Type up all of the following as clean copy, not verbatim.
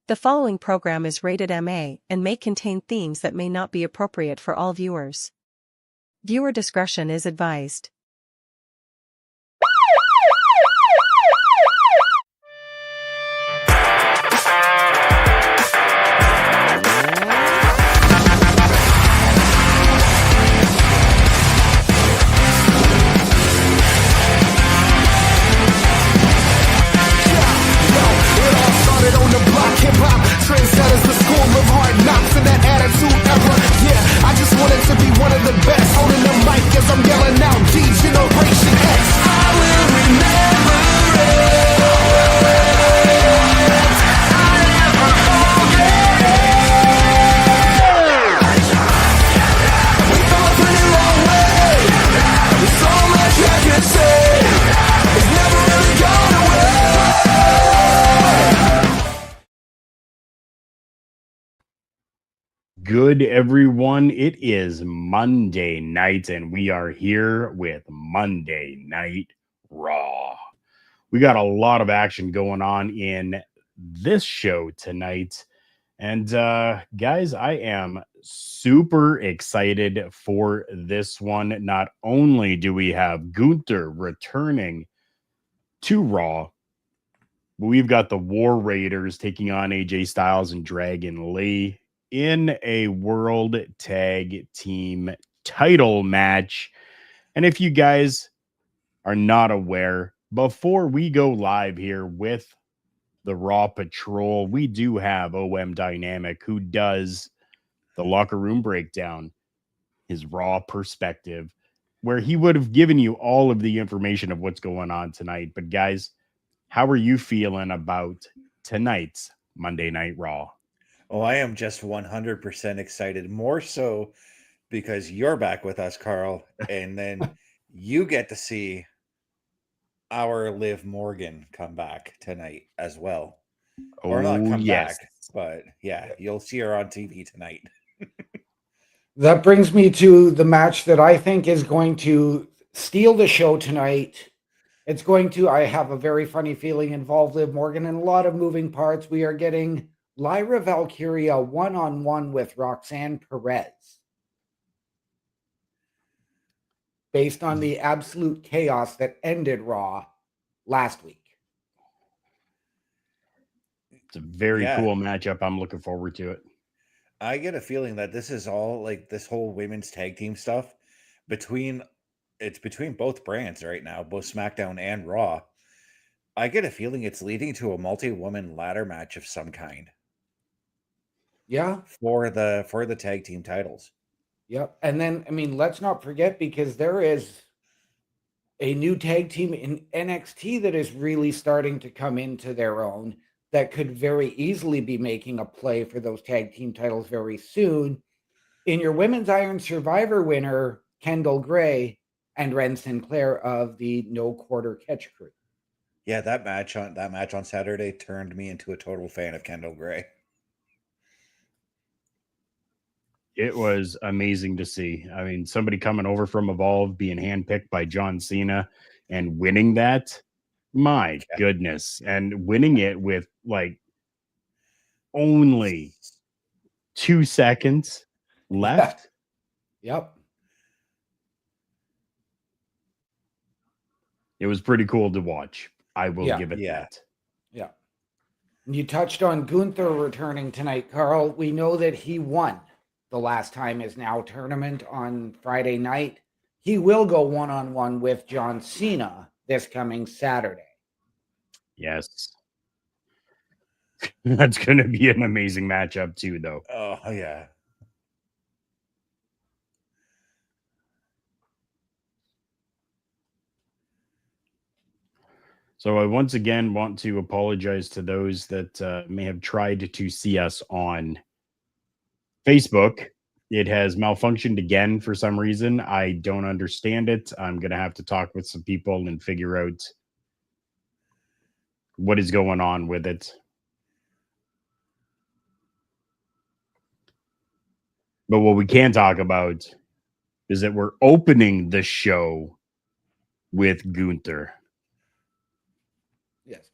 The following program is rated MA and may contain themes that may not be appropriate for all viewers. Viewer discretion is advised. Trendsetters, the school of hard knocks and that attitude ever. Yeah, I just wanted to be one of the best. Holding the mic as I'm yelling out D-Generation X. I will remember it. I never forget it. We come a pretty long way. There's so much I can say. It's never really gone away. Good, everyone. It is Monday night, and we are here with Monday Night Raw. We got a lot of action going on in this show tonight. And guys, I am super excited for this one. Not only do we have Gunther returning to Raw, but we've got the War Raiders taking on AJ Styles and Dragon Lee in a World Tag Team title match. And if you guys are not aware, before we go live here with the Raw Patrol, we do have OM Dynamic, who does the locker room breakdown, his Raw perspective, where he would have given you all of the information of what's going on tonight. But guys, how are you feeling about tonight's Monday Night Raw? Oh, I am just 100% excited, more so because you're back with us, Carl, and then you get to see our Liv Morgan come back tonight as well. Or not come back, but yeah, you'll see her on TV tonight. That brings me to the match that I think is going to steal the show tonight. It's going to, I have a very funny feeling, involve Liv Morgan and a lot of moving parts. We are getting LYRA VALKYRIA one-on-one with Roxanne Perez, based on the absolute chaos that ended Raw last week. It's a very cool matchup. I'm looking forward to it. I get a feeling that this is all like this whole women's tag team stuff between both brands right now, both SmackDown and Raw. I get a feeling it's leading to a multi-woman ladder match of some kind. Yeah. For the tag team titles. Yep. And then, I mean, let's not forget, because there is a new tag team in NXT that is really starting to come into their own, that could very easily be making a play for those tag team titles very soon. In your Women's Iron Survivor winner, Kendall Gray and Ren Sinclair of the No Quarter Catch Crew. Yeah, that match on Saturday turned me into a total fan of Kendall Gray. It was amazing to see. I mean, somebody coming over from Evolve, being handpicked by John Cena and winning that. My goodness. And winning it with like only 2 seconds left. Yep. It was pretty cool to watch. I will give it that. Yeah. You touched on Gunther returning tonight, Carl. We know that he won the last time is now tournament on Friday night. He will go one-on-one with John Cena this coming Saturday. Yes. That's going to be an amazing matchup too, though. Oh, yeah. So I once again want to apologize to those that may have tried to see us on Facebook. It has malfunctioned again for some reason. I don't understand it. I'm going to have to talk with some people and figure out what is going on with it. But what we can talk about is that we're opening the show with Gunther. Yes.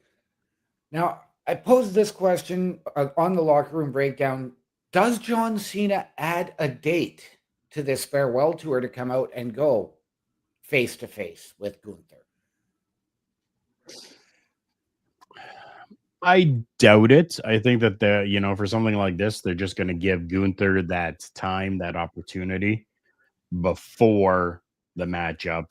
Now, I posed this question on the Locker Room Breakdown. Does John Cena add a date to this farewell tour to come out and go face to face with Gunther? I doubt it. I think that for something like this, they're just going to give Gunther that time, that opportunity before the matchup.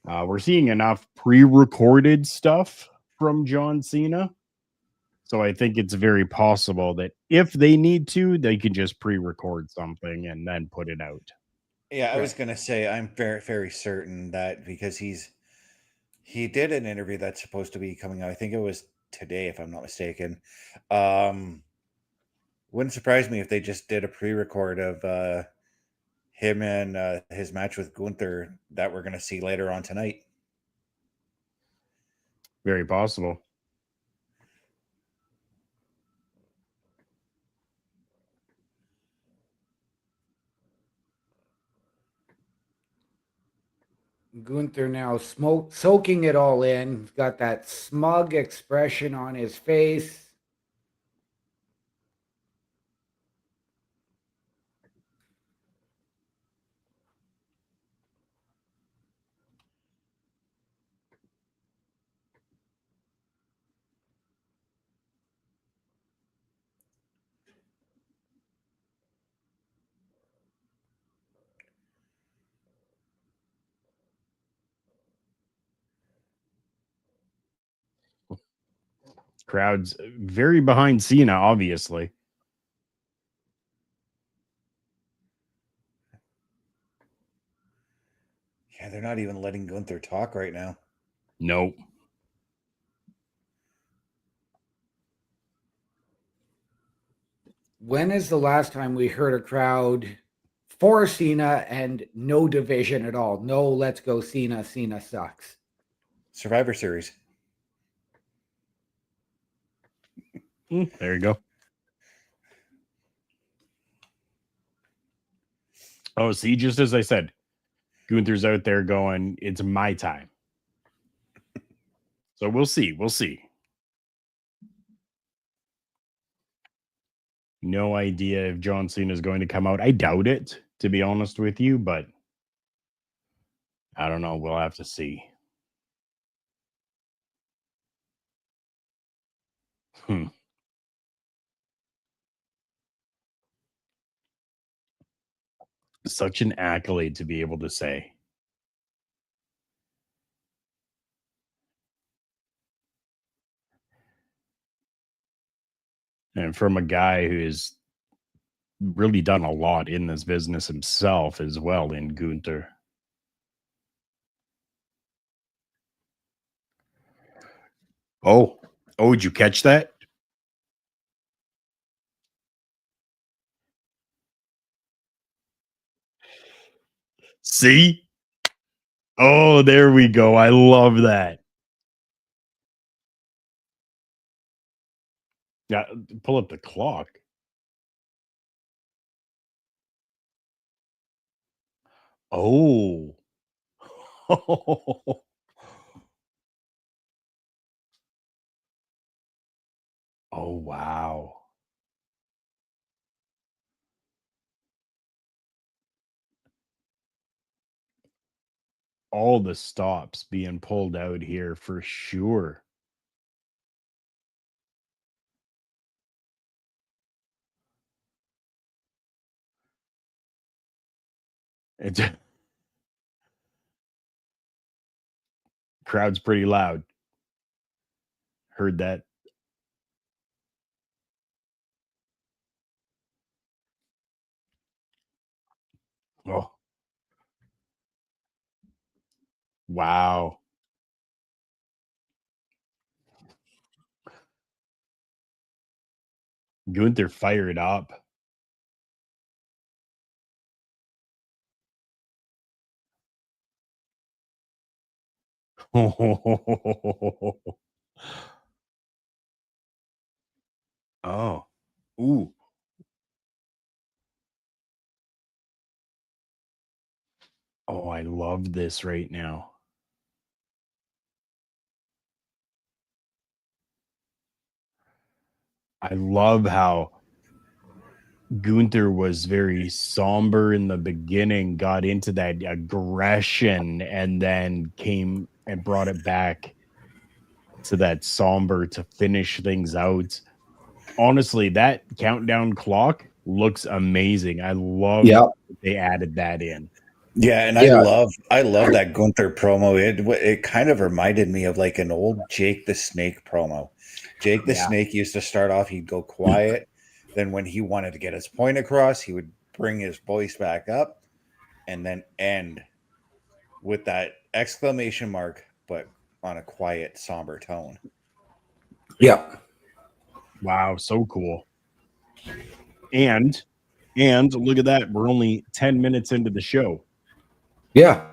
We're seeing enough pre-recorded stuff from John Cena. So I think it's very possible that if they need to, they can just pre-record something and then put it out. Yeah, I was going to say, I'm very, very certain that because he did an interview that's supposed to be coming out. I think it was today, if I'm not mistaken. Wouldn't surprise me if they just did a pre-record of him and his match with Gunther that we're going to see later on tonight. Very possible. Gunther now soaking it all in. He's got that smug expression on his face. Crowd's very behind Cena, obviously. Yeah, they're not even letting Gunther talk right now. Nope. When is the last time we heard a crowd for Cena and no division at all? No, let's go Cena. Cena sucks. Survivor Series. There you go. Oh, see, just as I said, Gunther's out there going, it's my time. So we'll see. We'll see. No idea if John Cena is going to come out. I doubt it, to be honest with you, but I don't know. We'll have to see. Such an accolade to be able to say. And from a guy who has really done a lot in this business himself as well in Gunther. Oh, did you catch that? See? Oh, there we go. I love that. Yeah, pull up the clock. Oh. Oh, wow. All the stops being pulled out here for sure. It's crowd's pretty loud. Heard that. Oh. Wow. Gunther fired up. Oh. Ooh. Oh, I love this right now. I love how Gunther was very somber in the beginning, got into that aggression, and then came and brought it back to that somber to finish things out. Honestly, that countdown clock looks amazing. I love Yeah. that they added that in. Yeah, and Yeah. I love that Gunther promo. It kind of reminded me of like an old Jake the Snake promo. Jake the Yeah. Snake used to start off, he'd go quiet. Then when he wanted to get his point across, he would bring his voice back up and then end with that exclamation mark, but on a quiet, somber tone. Yeah. Wow, so cool. And look at that. We're only 10 minutes into the show. Yeah.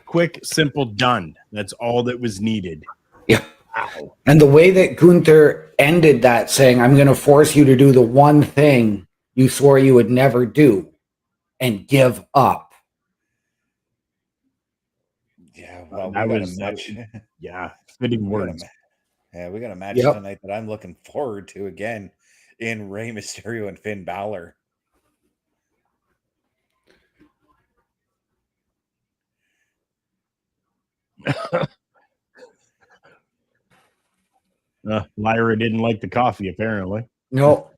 Quick, simple, done. That's all that was needed. Yeah. Wow. And the way that Gunther ended that, saying, I'm going to force you to do the one thing you swore you would never do and give up. Yeah, well, That we got was a match. yeah, fitting We got a, words. yeah, we got a match Yep. tonight that I'm looking forward to again in Rey Mysterio and Finn Balor. Lyra didn't like the coffee, apparently. No.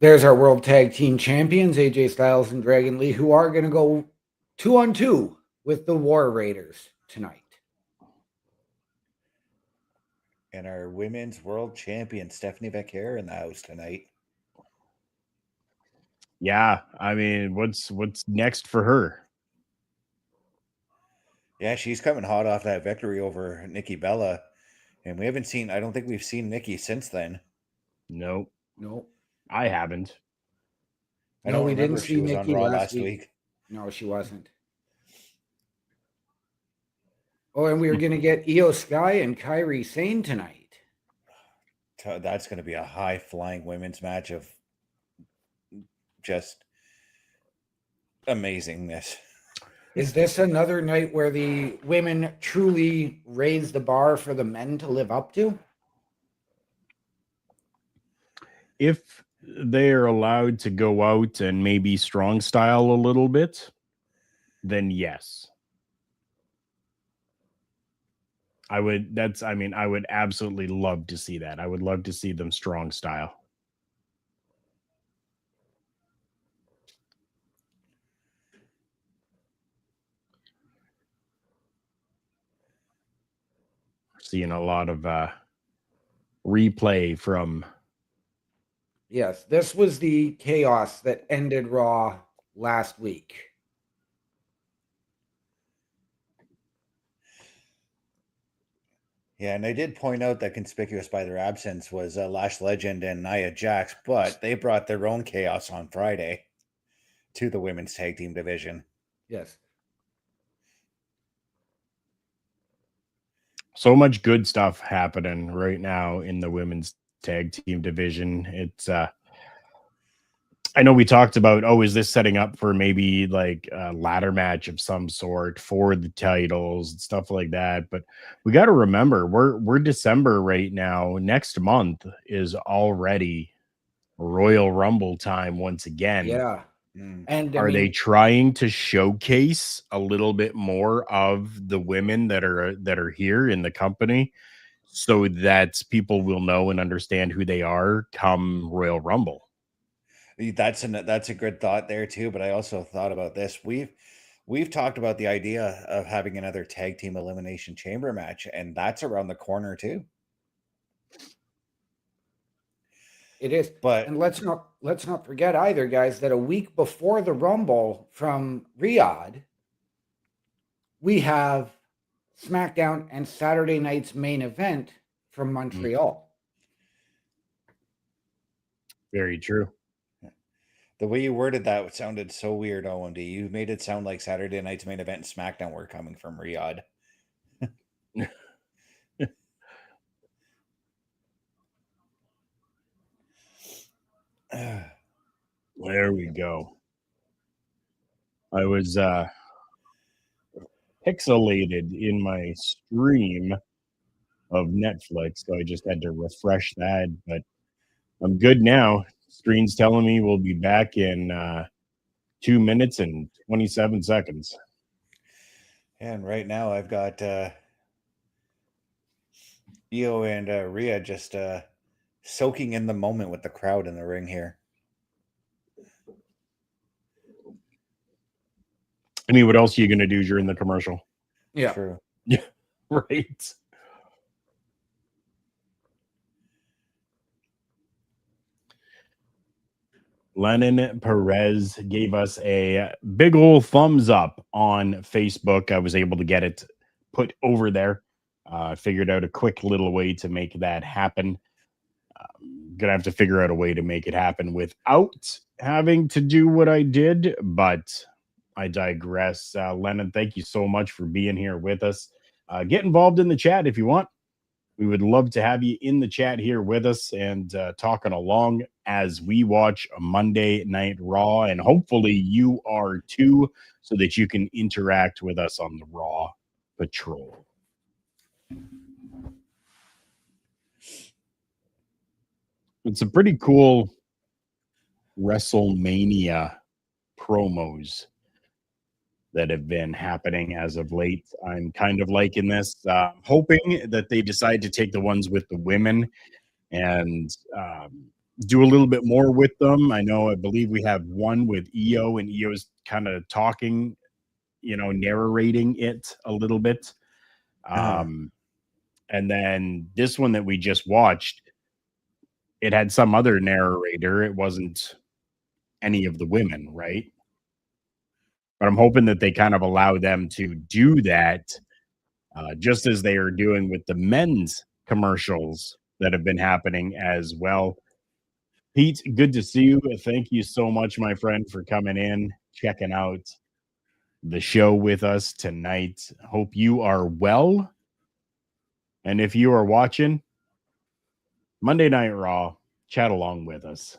There's our World Tag Team Champions, AJ Styles and Dragon Lee, who are going to go 2-on-2 with the War Raiders tonight. And our women's world champion, Stephanie VAQUER, in the house tonight. Yeah, I mean, what's next for her? Yeah, she's coming hot off that victory over Nikki Bella. And we haven't seen, I don't think we've seen Nikki since then. Nope. No. I haven't. I No, don't we remember didn't if she see was on Nikki Raw last last week. No, she wasn't. Oh, and we were going to get IYO SKY and KAIRI SANE tonight. That's going to be a high-flying women's match of just amazingness. Is this another night where the women truly raise the bar for the men to live up to? If they are allowed to go out and maybe strong style a little bit, then yes. I would absolutely love to see that. I would love to see them strong style. Seeing a lot of replay from. Yes, this was the chaos that ended Raw last week. Yeah, and I did point out that conspicuous by their absence was Lash Legend and Nia Jax, but they brought their own chaos on Friday to the women's tag team division. Yes. So much good stuff happening right now in the women's tag team division. It's I know we talked about, is this setting up for maybe like a ladder match of some sort for the titles and stuff like that? But we got to remember we're December right now. Next month is already Royal Rumble time once again. Yeah. And are they trying to showcase a little bit more of the women that are here in the company so that people will know and understand who they are come Royal Rumble? That's a good thought there too, but I also thought about this. We've talked about the idea of having another tag team elimination chamber match, and that's around the corner too. It is. But and let's not forget either, guys, that a week before the Rumble from Riyadh, we have SmackDown and Saturday night's main event from Montreal. Very true. The way you worded that sounded so weird, OMD. You made it sound like Saturday night's main event and SmackDown were coming from Riyadh. There we go. I was pixelated in my stream of Netflix, so I just had to refresh that. But I'm good now. Screen's telling me we'll be back in 2 minutes and 27 seconds. And right now I've got IYO and Rhea just soaking in the moment with the crowd in the ring here. I mean, what else are you going to do during the commercial? Yeah. True. Yeah, right. Lennon Perez gave us a big old thumbs up on Facebook. I was able to get it put over there. Figured out a quick little way to make that happen. Gonna have to figure out a way to make it happen without having to do what I did, but I digress. Lennon, thank you so much for being here with us. Get involved in the chat if you want. We would love to have you in the chat here with us and talking along as we watch a Monday Night Raw. And hopefully you are too, so that you can interact with us on the Raw Patrol. It's a pretty cool WrestleMania promos that have been happening as of late. I'm kind of liking this, hoping that they decide to take the ones with the women and do a little bit more with them. I believe we have one with IYO, and IYO's kind of talking, narrating it a little bit. And then this one that we just watched, it had some other narrator. It wasn't any of the women, right? But I'm hoping that they kind of allow them to do that, just as they are doing with the men's commercials that have been happening as well. Pete, good to see you. Thank you so much, my friend, for coming in, checking out the show with us tonight. Hope you are well. And if you are watching Monday Night Raw, chat along with us.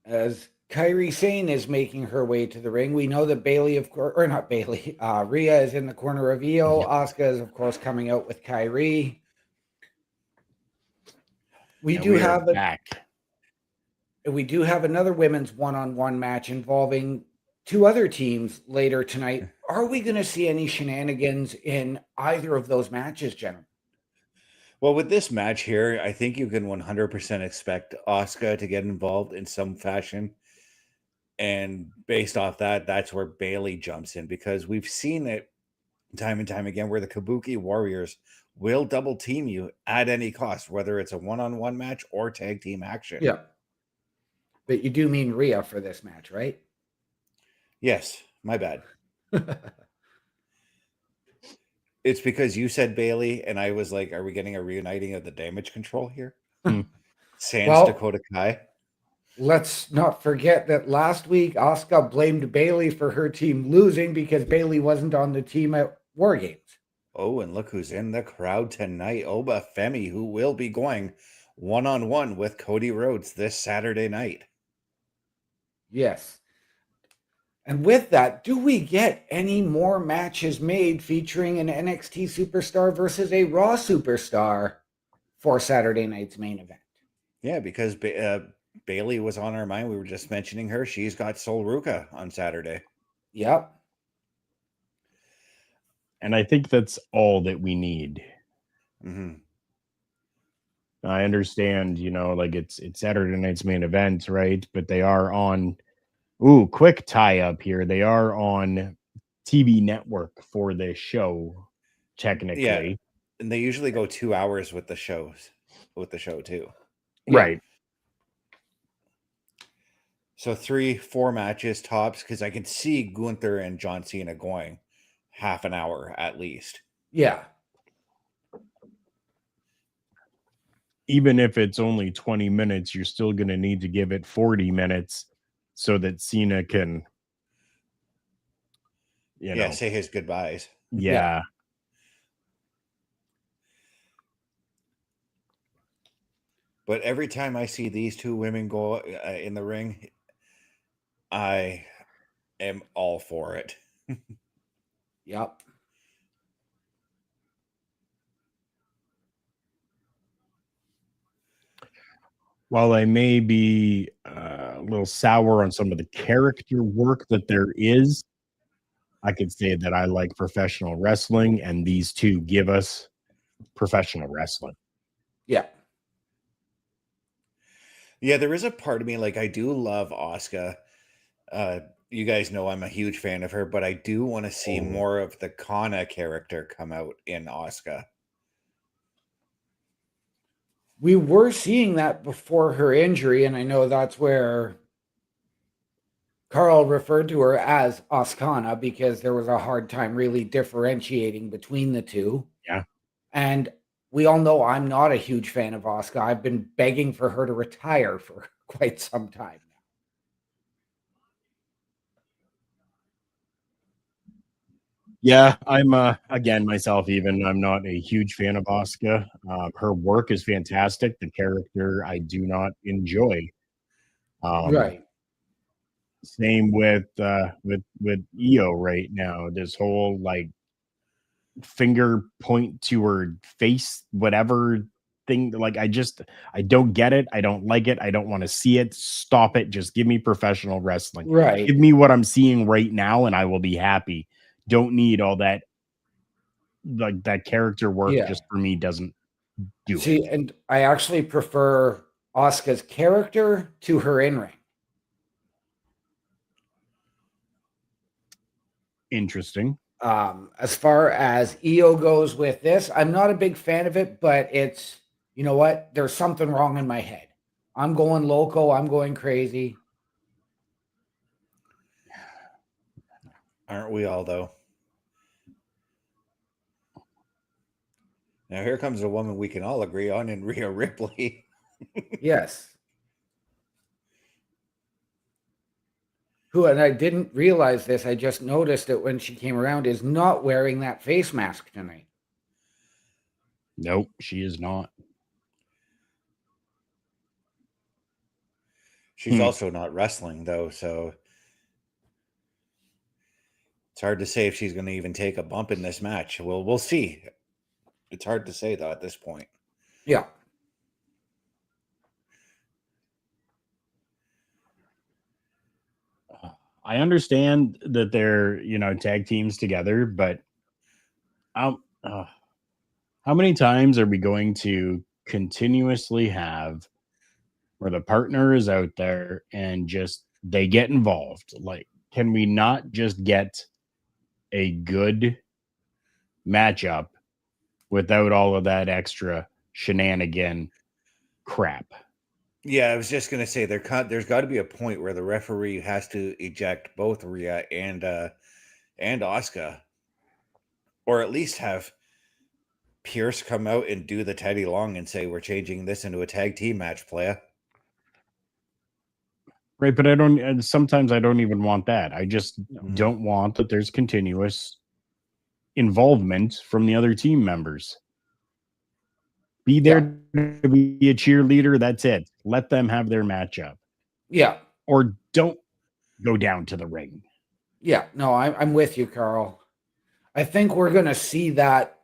As KAIRI SANE is making her way to the ring, we know that Bailey, of course, or not Bailey, Rhea is in the corner of IYO. Yep. Asuka is, of course, coming out with KAIRI. We And do we are have back. we do have another women's one-on-one match involving two other teams later tonight. Are we going to see any shenanigans in either of those matches, gentlemen? Well, with this match here, I think you can 100% expect Asuka to get involved in some fashion. And based off that, that's where Bailey jumps in, because we've seen it time and time again where the Kabuki Warriors will double team you at any cost, whether it's a one-on-one match or tag team action. Yeah. But you do mean Rhea for this match, right? Yes, my bad. It's because you said Bailey, and I was like, are we getting a reuniting of the Damage Control here? Sans Dakota Kai. Let's not forget that last week, Asuka blamed Bailey for her team losing because Bailey wasn't on the team at War Games. Oh, and look who's in the crowd tonight. Oba Femi, who will be going one-on-one with Cody Rhodes this Saturday night. Yes. And with that, do we get any more matches made featuring an NXT superstar versus a Raw superstar for Saturday night's main event? Yeah, because Bailey was on our mind. We were just mentioning her. She's got Sol Ruca on Saturday. Yep. And I think that's all that we need. Mm-hmm. I understand, like it's Saturday night's main event, right? But they are on, quick tie up here. They are on TV network for this show, technically. Yeah, and they usually go 2 hours with the show too. Right. So 3-4 matches tops, because I can see Gunther and John Cena going half an hour at least. Yeah. Even if it's only 20 minutes, you're still going to need to give it 40 minutes so that Cena can, say his goodbyes. Yeah. But every time I see these two women go in the ring, I am all for it. Yep. While I may be a little sour on some of the character work that there is, I could say that I like professional wrestling, and these two give us professional wrestling. Yeah. Yeah, there is a part of me, like, I do love Asuka. You guys know I'm a huge fan of her, but I do want to see more of the Kana character come out in Asuka. We were seeing that before her injury, and I know that's where Carl referred to her as Oscana because there was a hard time really differentiating between the two. Yeah. And we all know I'm not a huge fan of Asuka. I've been begging for her to retire for quite some time now. Yeah, I'm again myself even I'm not a huge fan of Asuka. Her work is fantastic. The character I do not enjoy. Right. Same with Io right now. This whole like finger point to her face, whatever thing. Like I don't get it. I don't like it. I don't want to see it. Stop it. Just give me professional wrestling. Right. Give me what I'm seeing right now, and I will be happy. Don't need all that like that character work. Yeah. Just for me doesn't do See, it. and I actually prefer Asuka's character to her in-ring. Interesting. As far as Io goes with this, I'm not a big fan of it, but it's, you know what? There's something wrong in my head. I'm going loco. I'm going crazy. Aren't we all, though? Now, here comes a woman we can all agree on in Rhea Ripley. Yes. Who, and I didn't realize this, I just noticed it when she came around, is not wearing that face mask tonight. Nope, she is not. She's also not wrestling, though, so it's hard to say if she's going to even take a bump in this match. Well, we'll see. It's hard to say, though, at this point. Yeah. I understand that they're, tag teams together, but how many times are we going to continuously have where the partner is out there and just they get involved? Like, can we not just get a good matchup without all of that extra shenanigan crap? Yeah, I was just going to say there's got to be a point where the referee has to eject both Rhea and Asuka, or at least have Pierce come out and do the Teddy Long and say, we're changing this into a tag team match, playa. Right, but sometimes I don't even want that. I just don't want that there's continuous involvement from the other team members. Be there to be a cheerleader, that's it. Let them have their matchup. Yeah. Or don't go down to the ring. Yeah, no, I'm with you, Carl. I think we're going to see that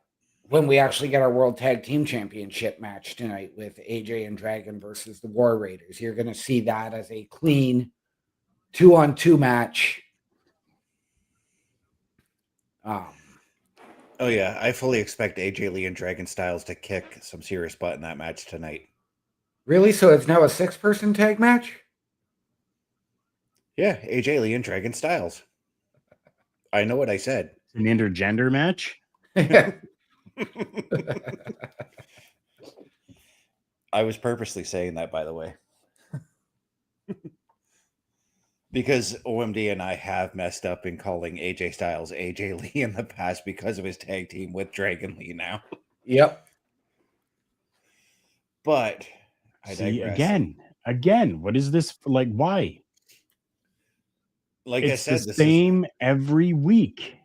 when we actually get our World Tag Team Championship match tonight with AJ and Dragon versus the War Raiders. You're going to see that as a clean 2-on-2 match. Oh, yeah. I fully expect AJ Lee and Dragon Styles to kick some serious butt in that match tonight. Really? So it's now a 6-person tag match? Yeah, AJ Lee and Dragon Styles. I know what I said. An intergender match? I was purposely saying that, by the way. Because OMD and I have messed up in calling AJ Styles AJ Lee in the past because of his tag team with Dragon Lee now. Yep. But I see digress. Again, what is this like? Why? Like it's I said, the same every week.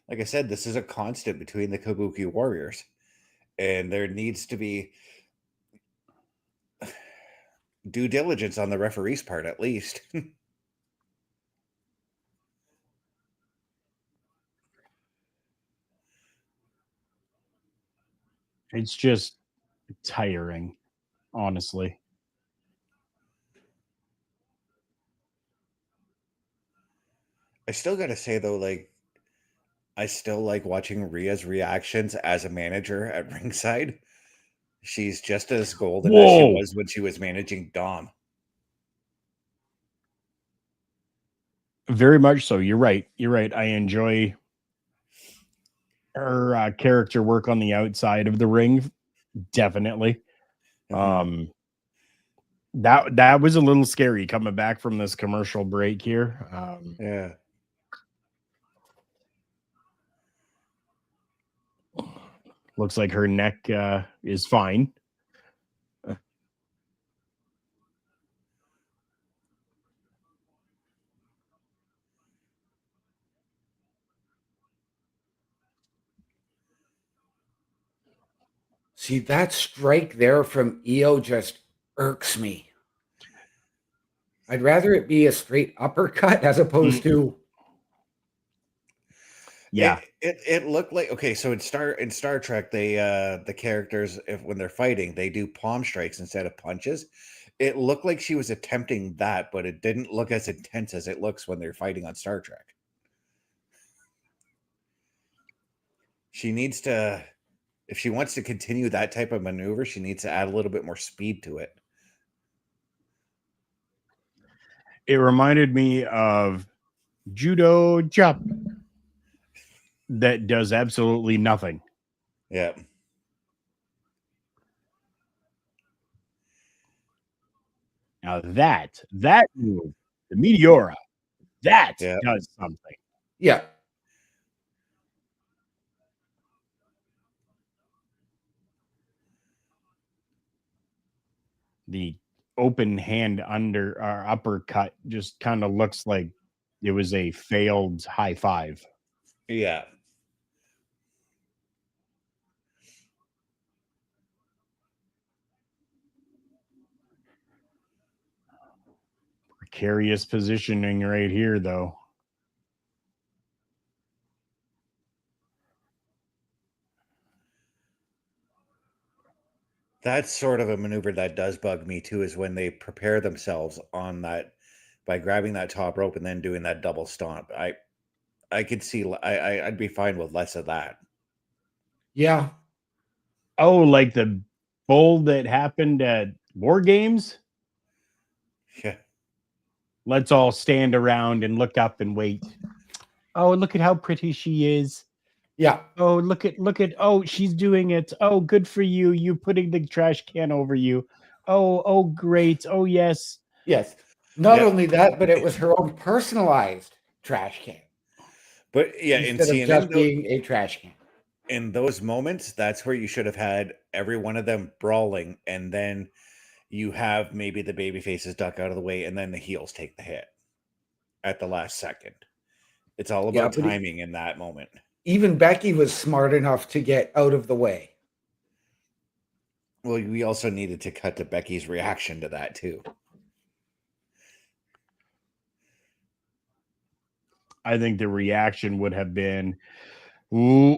Like I said, this is a constant between the Kabuki Warriors, and there needs to be due diligence on the referee's part, at least. It's just tiring, honestly. I still gotta say though, like I still like watching Rhea's reactions as a manager at ringside. She's just as golden as she Whoa. was when she was managing Dom. Very much so. You're right. You're right. I enjoy her character work on the outside of the ring. Definitely. Mhm. That was a little scary coming back from this commercial break here. Yeah. Looks like her neck is fine. See, that strike there from Io just irks me. I'd rather it be a straight uppercut as opposed to Yeah. It looked like, okay, so in Star Trek, they the characters, if when they're fighting, they do palm strikes instead of punches. It looked like she was attempting that, but it didn't look as intense as it looks when they're fighting on Star Trek. She needs to, if she wants to continue that type of maneuver, she needs to add a little bit more speed to it. It reminded me of judo jump that does absolutely nothing. Yeah. Now that move, the Meteora, that Yeah. does something. yeah. The open hand under or uppercut just kind of looks like it was a failed high five. Yeah. Precarious positioning right here, though. That's sort of a maneuver that does bug me too, is when they prepare themselves on that by grabbing that top rope and then doing that double stomp. I could see I'd be fine with less of that. Yeah. Oh, like the bull that happened at War Games? Yeah. Let's all stand around and look up and wait. Oh, look at how pretty she is. Yeah. Oh, look at oh, she's doing it. Oh, good for you. You putting the trash can over you. Oh, great. Oh, yes. Yes. Not Yeah. only that, but it was her own personalized trash can But yeah, and instead see, of just being a trash can. in those moments, that's where you should have had every one of them brawling, and then you have maybe the baby faces duck out of the way, and then the heels take the hit at the last second. It's all Yeah, about but timing in that moment. even Becky was smart enough to get out of the way. Well, we also needed to cut to Becky's reaction to that too. I think the reaction would have been, ooh,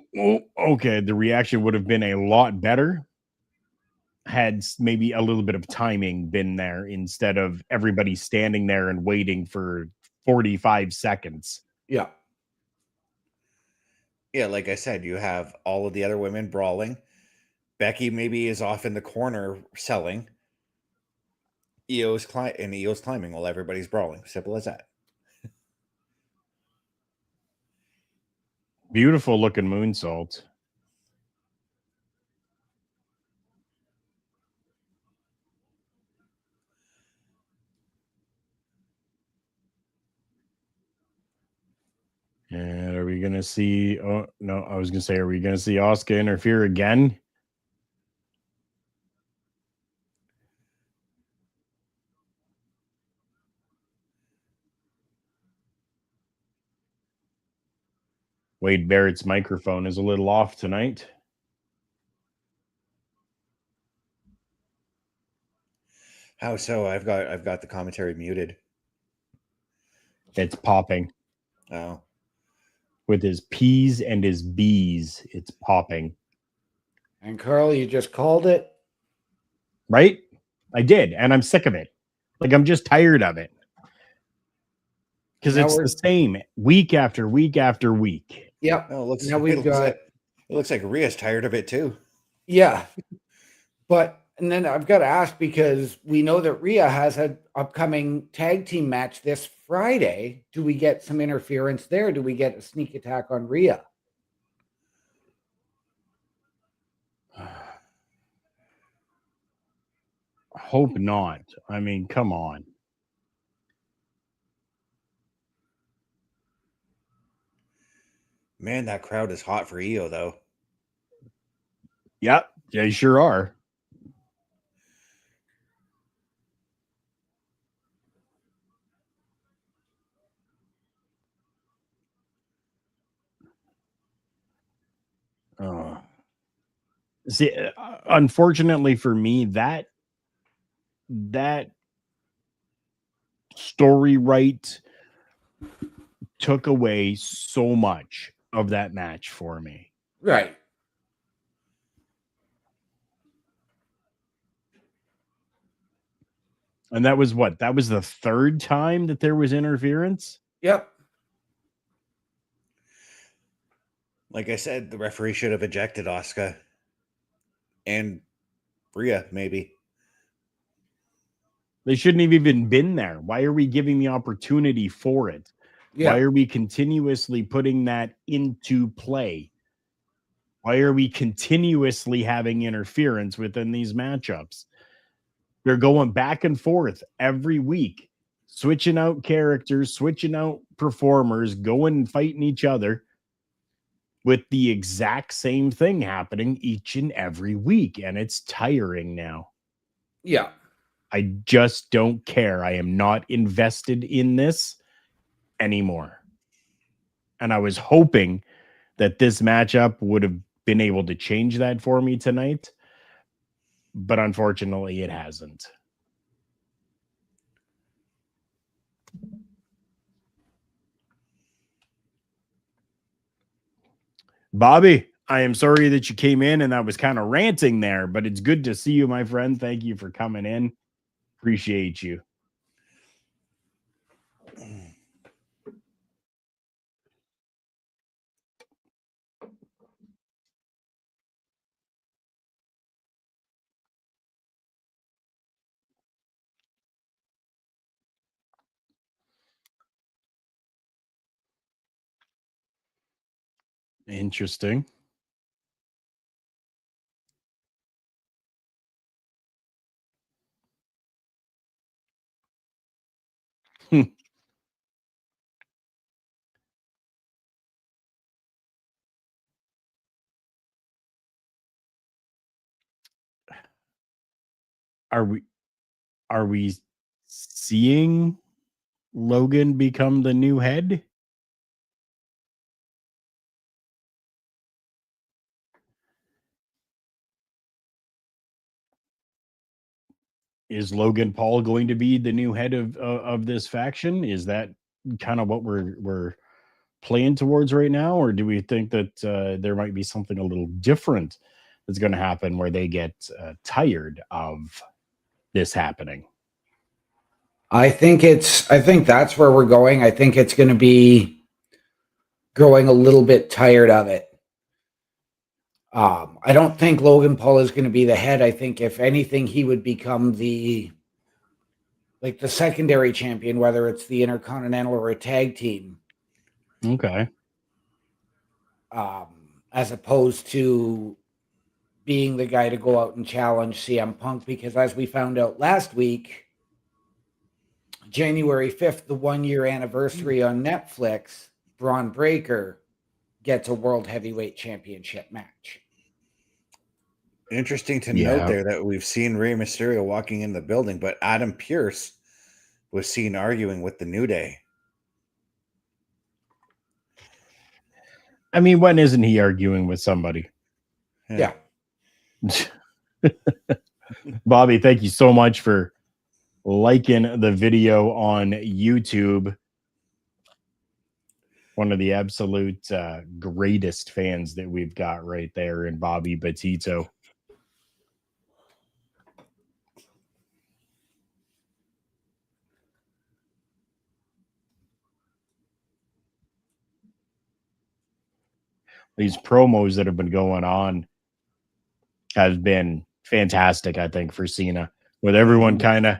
okay. The reaction would have been a lot better had maybe a little bit of timing been there instead of everybody standing there and waiting for 45 seconds. Yeah. Yeah, like I said, you have all of the other women brawling. Becky maybe is off in the corner selling. Io's climbing while everybody's brawling. Simple as that. Beautiful looking moonsault. And are we going to see? Oh, no, I was going to say, are we going to see Asuka interfere again? Wade Barrett's microphone is a little off tonight. How so? I've got the commentary muted. It's popping. Oh. With his P's and his B's, it's popping. And Carl, you just called it. Right? I did, and I'm sick of it. Like, I'm just tired of it. Because Now it's we're- the same week after week after week. Yep. Oh, it looks, Now we've got it looks like Rhea's tired of it too. yeah. But and then I've got to ask, because we know that Rhea has an upcoming tag team match this Friday. Do we get some interference there? Do we get a sneak attack on Rhea? Hope not. I mean, come on. Man, that crowd is hot for IYO though. Yep, they sure are. See, unfortunately for me, that story right took away so much of that match for me. Right. And that was what? That was the third time that there was interference? Yep. Like I said, the referee should have ejected Asuka and Rhea, maybe. They shouldn't have even been there. Why are we giving the opportunity for it? Yeah. Why are we continuously putting that into play? Why are we continuously having interference within these matchups? They're going back and forth every week, switching out characters, switching out performers, going and fighting each other with the exact same thing happening each and every week. And it's tiring now. Yeah. I just don't care. I am not invested in this anymore. And I was hoping that this matchup would have been able to change that for me tonight. But unfortunately, it hasn't. Bobby, I am sorry that you came in and I was kind of ranting there, but it's good to see you, my friend. Thank you for coming in. Appreciate you. Interesting. Are we seeing Logan become the new head? Is Logan Paul going to be the new head of this faction? Is that kind of what we're playing towards right now, or do we think that there might be something a little different that's going to happen where they get tired of this happening? I think that's where we're going. I think it's going to be growing a little bit tired of it. I don't think Logan Paul is going to be the head. I think if anything, he would become the secondary champion, whether it's the Intercontinental or a tag team. Okay. As opposed to being the guy to go out and challenge CM Punk, because as we found out last week, January 5th, the 1-year anniversary on Netflix, Braun Breaker gets a World Heavyweight Championship match. Interesting to note there that we've seen Rey Mysterio walking in the building, but Adam Pearce was seen arguing with the New Day. I mean, when isn't he arguing with somebody? Yeah. Bobby, thank you so much for liking the video on YouTube. One of the absolute greatest fans that we've got right there in Bobby Batito. these promos that have been going on have been fantastic, I think, for Cena, with everyone kind of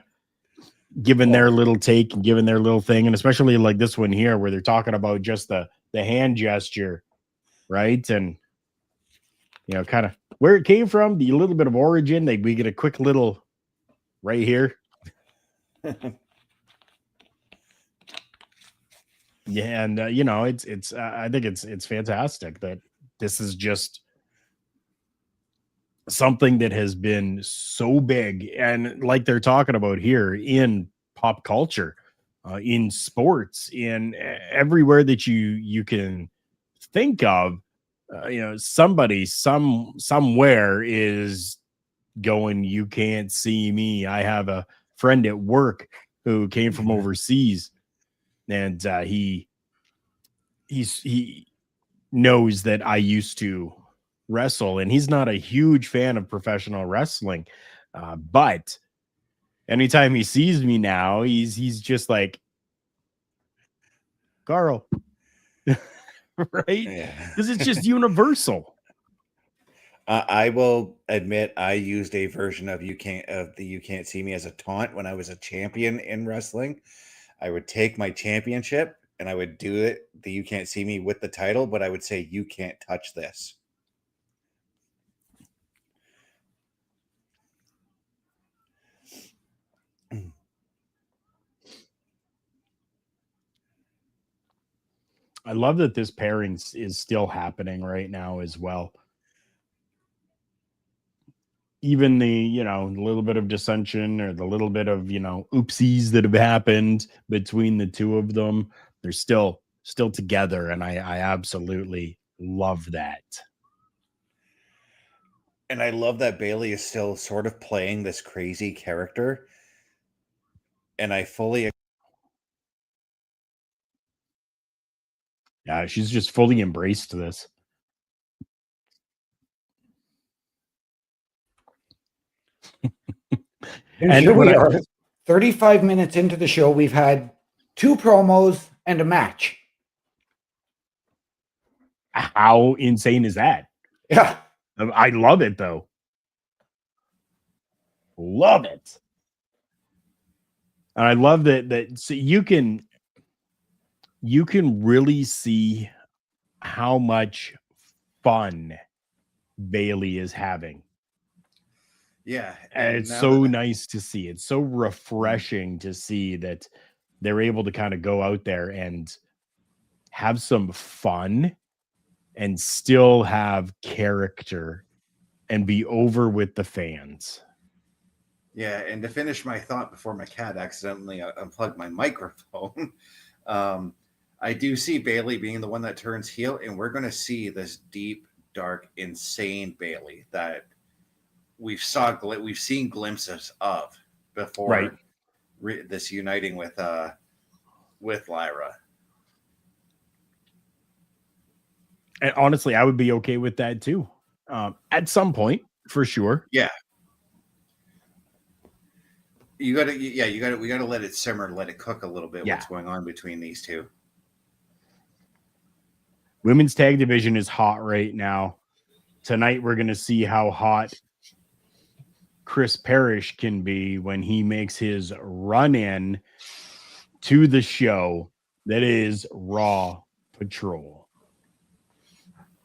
giving their little take and giving their little thing. And especially like this one here, where they're talking about just the hand gesture, right? And, you know, kind of where it came from, the little bit of origin. We get a quick little right here. Yeah, and you know, it's I think it's fantastic that this is just something that has been so big, and like they're talking about here, in pop culture, in sports, in everywhere that you can think of. You know, somebody somewhere is going, "You can't see me." I have a friend at work who came from overseas, and he knows that I used to wrestle, and he's not a huge fan of professional wrestling, but anytime he sees me now, he's just like, Carl, right? Because it's just universal. I will admit I used a version of "You Can't See Me" as a taunt when I was a champion in wrestling. I would take my championship and I would do it, the "You Can't See Me" with the title, but I would say, "You can't touch this." I love that this pairing is still happening right now as well. Even the, you know, little bit of dissension or the little bit of, you know, oopsies that have happened between the two of them, they're still together, and I absolutely love that. And I love that Bailey is still sort of playing this crazy character, and I fully Yeah, she's just fully embraced this. And here we are, 35 minutes into the show. We've had 2 promos and a match. How insane is that? Yeah. I love it, though. Love it. And I love that so you can really see how much fun Bailey is having. Yeah. And it's so nice to see. It's so refreshing to see that they're able to kind of go out there and have some fun and still have character and be over with the fans. Yeah, and to finish my thought before my cat accidentally unplugged my microphone, I do see Bailey being the one that turns heel, and we're going to see this deep, dark, insane Bailey that we've seen glimpses of before, right? This uniting with Lyra. And honestly, I would be okay with that too, at some point, for sure. Yeah. We got to let it simmer, let it cook a little bit. Yeah. What's going on between these two? Women's tag division is hot right now. Tonight, we're going to see how hot Chris Parrish can be when he makes his run in to the show that is Raw Patrol.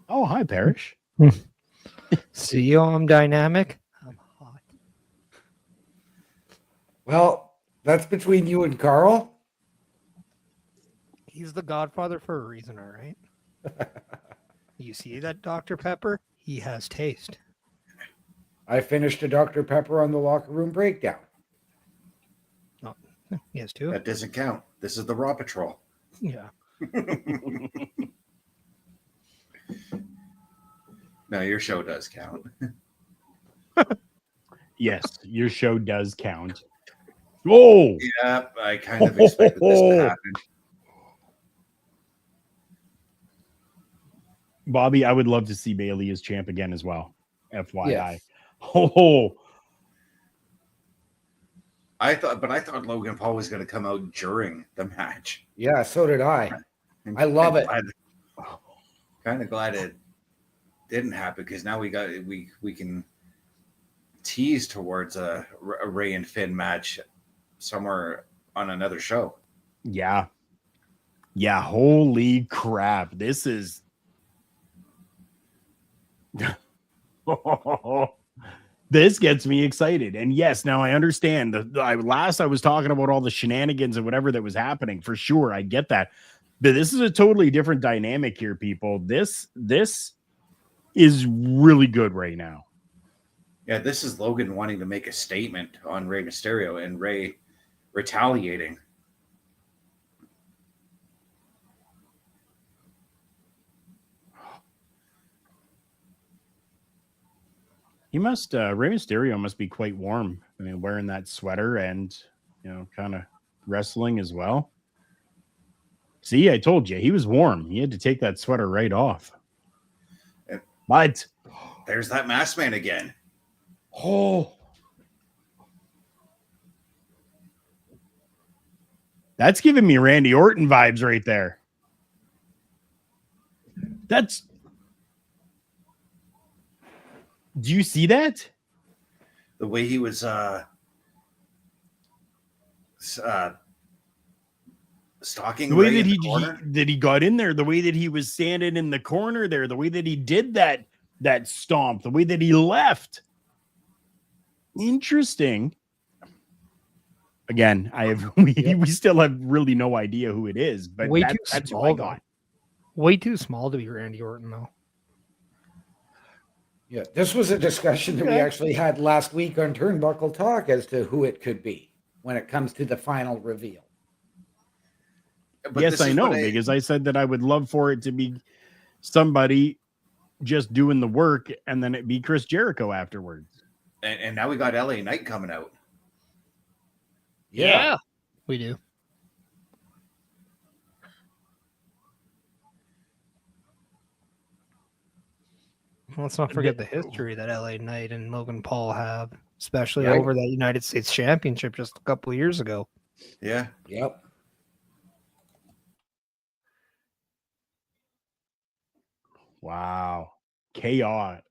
Oh, hi, Parrish. See you, I'm dynamic. I'm hot. Well, that's between you and Carl. He's the godfather for a reason, all right? You see that Dr. Pepper? He has taste. I finished a Dr. Pepper on the locker room breakdown. Oh, he has too. That doesn't count. This is the Raw Patrol. Yeah. No, your show does count. Yes, your show does count. Whoa! Yeah, I kind of expected this to happen. Bobby, I would love to see Bailey as champ again as well. FYI. Yes. Oh, I thought Logan Paul was going to come out during the match. Yeah, so did I. I love it. Kind of glad it didn't happen, because now we can tease towards a Ray and Finn match somewhere on another show. Yeah. Holy crap. This is this gets me excited. And yes, now I understand. Last I was talking about all the shenanigans and whatever that was happening. For sure, I get that. But this is a totally different dynamic here, people. This is really good right now. Yeah, this is Logan wanting to make a statement on Rey Mysterio and Rey retaliating. He must, Rey Mysterio must be quite warm. I mean, wearing that sweater and, kind of wrestling as well. See, I told you, he was warm. He had to take that sweater right off. But there's that masked man again. Oh. That's giving me Randy Orton vibes right there. Do you see that? The way he was stalking the way Ray that he got in there, the way that he was standing in the corner there, the way that he did that stomp, the way that he left. Interesting. Again, we still have really no idea who it is, but that's who I got. Way too small to be Randy Orton, though. Yeah, this was a discussion that we actually had last week on Turnbuckle Talk as to who it could be when it comes to the final reveal. But yes, I know, because I said that I would love for it to be somebody just doing the work and then it be Chris Jericho afterwards. And now we got LA Knight coming out. Yeah, we do. Let's not forget the history that LA Knight and Logan Paul have, especially over that United States Championship just a couple of years ago. Yeah. Yep. Wow. Chaos.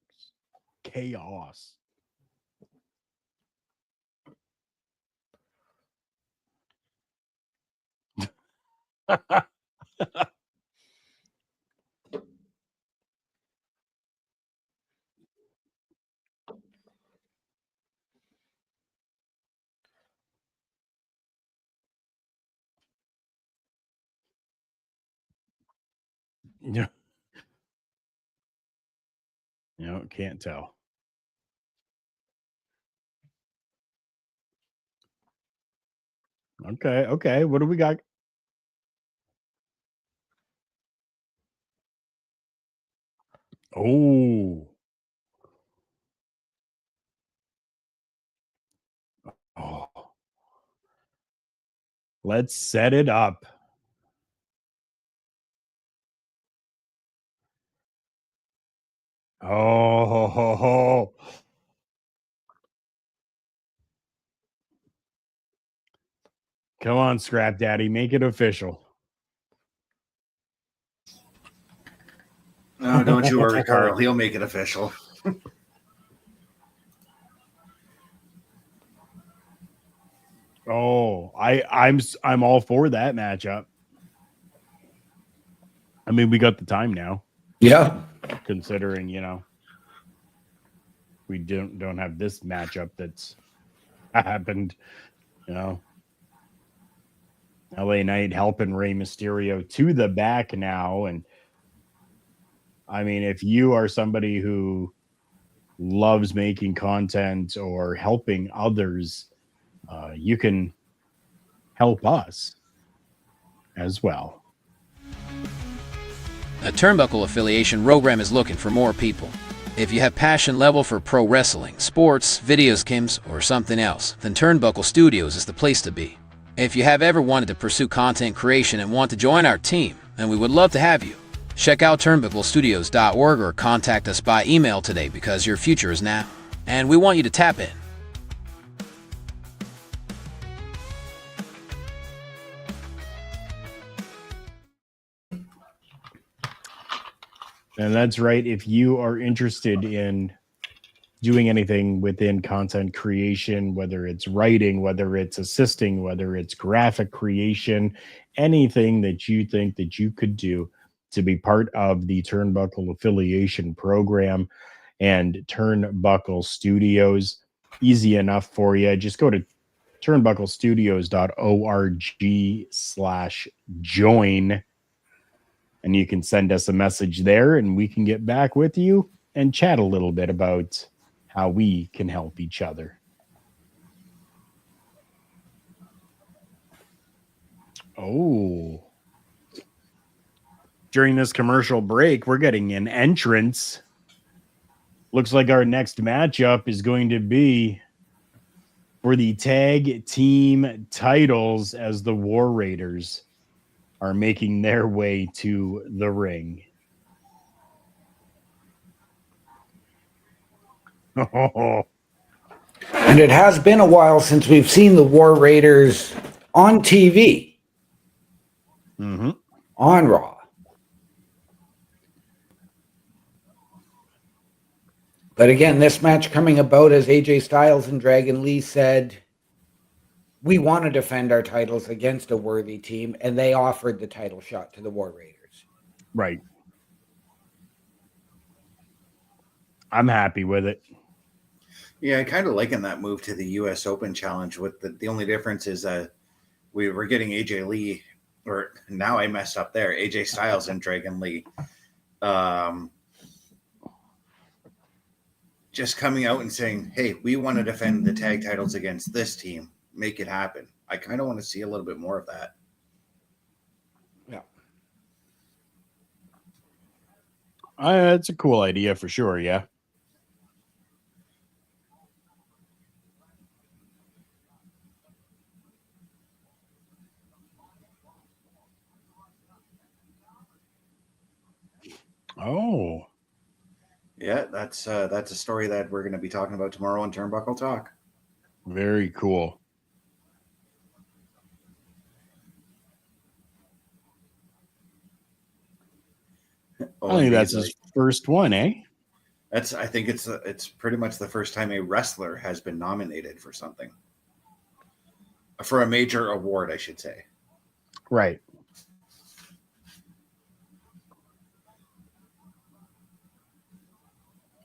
Yeah. Can't tell. Okay. What do we got? Oh. Let's set it up. Oh. Come on, Scrap Daddy, make it official. No, don't you worry, Carl. He'll make it official. Oh, I'm all for that matchup. I mean, we got the time now. Yeah. Considering, we don't have this matchup that's happened, LA Knight helping Rey Mysterio to the back now. And I mean, if you are somebody who loves making content or helping others, you can help us as well. At Turnbuckle Affiliation, Rogram is looking for more people. If you have passion level for pro wrestling, sports, video skims, or something else, then Turnbuckle Studios is the place to be. If you have ever wanted to pursue content creation and want to join our team, then we would love to have you. Check out turnbucklestudios.org or contact us by email today, because your future is now, and we want you to tap in. And that's right. If you are interested in doing anything within content creation, whether it's writing, whether it's assisting, whether it's graphic creation, anything that you think that you could do to be part of the Turnbuckle affiliation program and Turnbuckle Studios, easy enough for you. Just go to turnbucklestudios.org/join, and you can send us a message there, and we can get back with you and chat a little bit about how we can help each other. Oh, during this commercial break, we're getting an entrance. Looks like our next matchup is going to be for the tag team titles as the War Raiders are making their way to the ring. And it has been a while since we've seen the War Raiders on TV. On Raw. But again, this match coming about as AJ Styles and Dragon Lee said, we want to defend our titles against a worthy team, and they offered the title shot to the War Raiders. Right. I'm happy with it. Yeah, I kind of liken that move to the U.S. Open Challenge. With the only difference is we were getting AJ Lee, or now I messed up there, AJ Styles and Dragon Lee, just coming out and saying, "Hey, we want to defend the tag titles against this team. Make it happen." I kind of want to see a little bit more of that. Yeah, That's a cool idea for sure. Yeah. Oh, yeah, that's a story that we're going to be talking about tomorrow on Turnbuckle Talk. very cool. I think that's his first one, eh? I think it's pretty much the first time a wrestler has been nominated for something, for a major award, I should say. Right.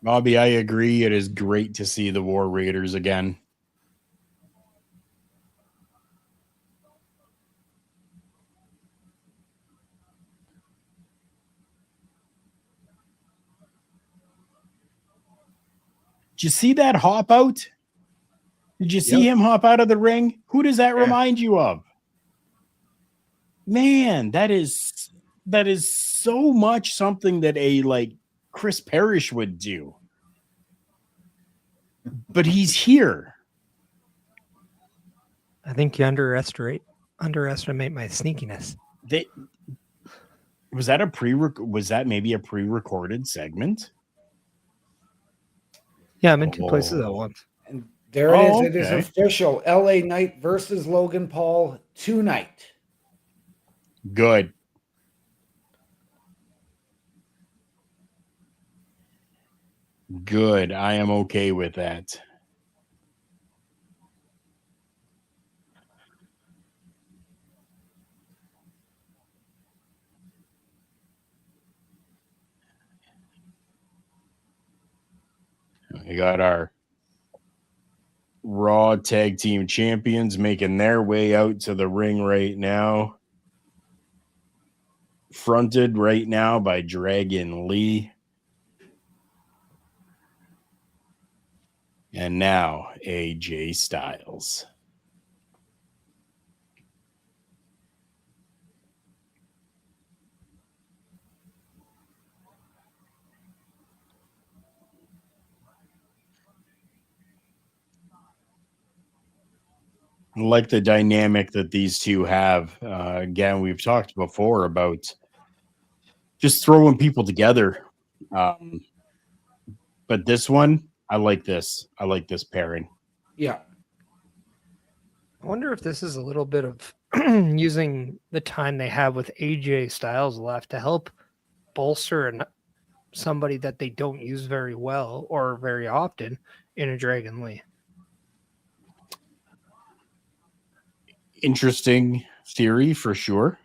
Bobby, I agree. It is great to see the War Raiders again. Did you see that hop out? Did you see him hop out of the ring? Who does that remind you of? Man, that is so much something that a like Chris Parrish would do. But he's here. I think you underestimate my sneakiness. Was that maybe a pre-recorded segment? Yeah, I'm in two places at once. and there it is. It is official. LA Knight versus Logan Paul tonight. Good. Good. I am okay with that. We got our Raw Tag Team Champions making their way out to the ring right now. Fronted right now by Dragon Lee. And now AJ Styles. I like the dynamic that these two have. Again, we've talked before about just throwing people together. But this one, I like this. I like this pairing. Yeah. I wonder if this is a little bit of using the time they have with AJ Styles left to help bolster somebody that they don't use very well or very often in a Dragon Lee. Interesting theory for sure.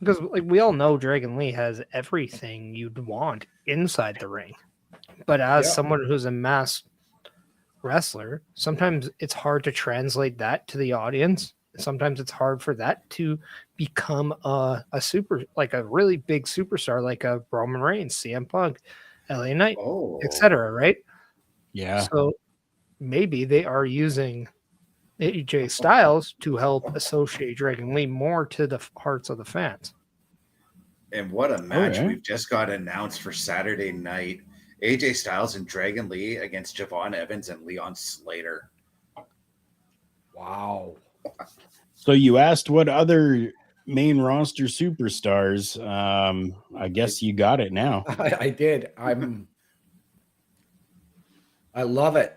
Because like we all know Dragon Lee has everything you'd want inside the ring. But as someone who's a mass wrestler, sometimes it's hard to translate that to the audience. Sometimes it's hard for that to become a super, like a really big superstar, like a Roman Reigns, CM Punk, LA Knight, etc. Right? Yeah. So maybe they are using AJ Styles to help associate Dragon Lee more to the hearts of the fans. And what a match we've just got announced for Saturday night. AJ Styles and Dragon Lee against Javon Evans and Leon Slater. Wow. So you asked what other main roster superstars. I guess you got it now. I did. I love it.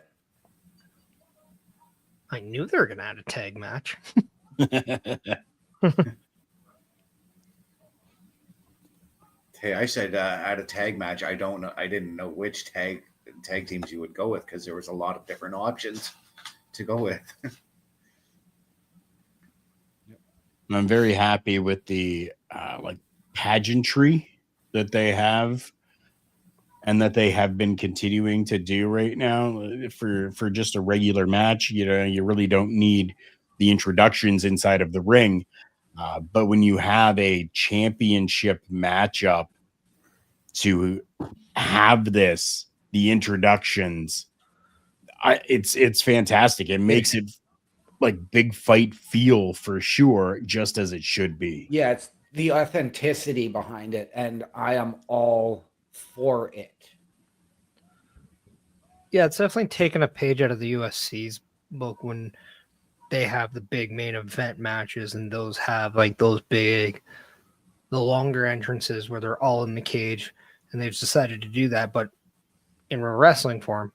I knew they were going to add a tag match. Hey, I said add a tag match. I don't know. I didn't know which tag teams you would go with because there was a lot of different options to go with. I'm very happy with the like pageantry that they have and that they have been continuing to do right now for just a regular match. You know, you really don't need the introductions inside of the ring. But when you have a championship matchup to have the introductions, it's fantastic. It makes it like big fight feel for sure, just as it should be. Yeah, it's the authenticity behind it, and I am all for it. Yeah, it's definitely taken a page out of the USC's book when they have the big main event matches, and those have like the longer entrances where they're all in the cage, and they've decided to do that, but in a wrestling form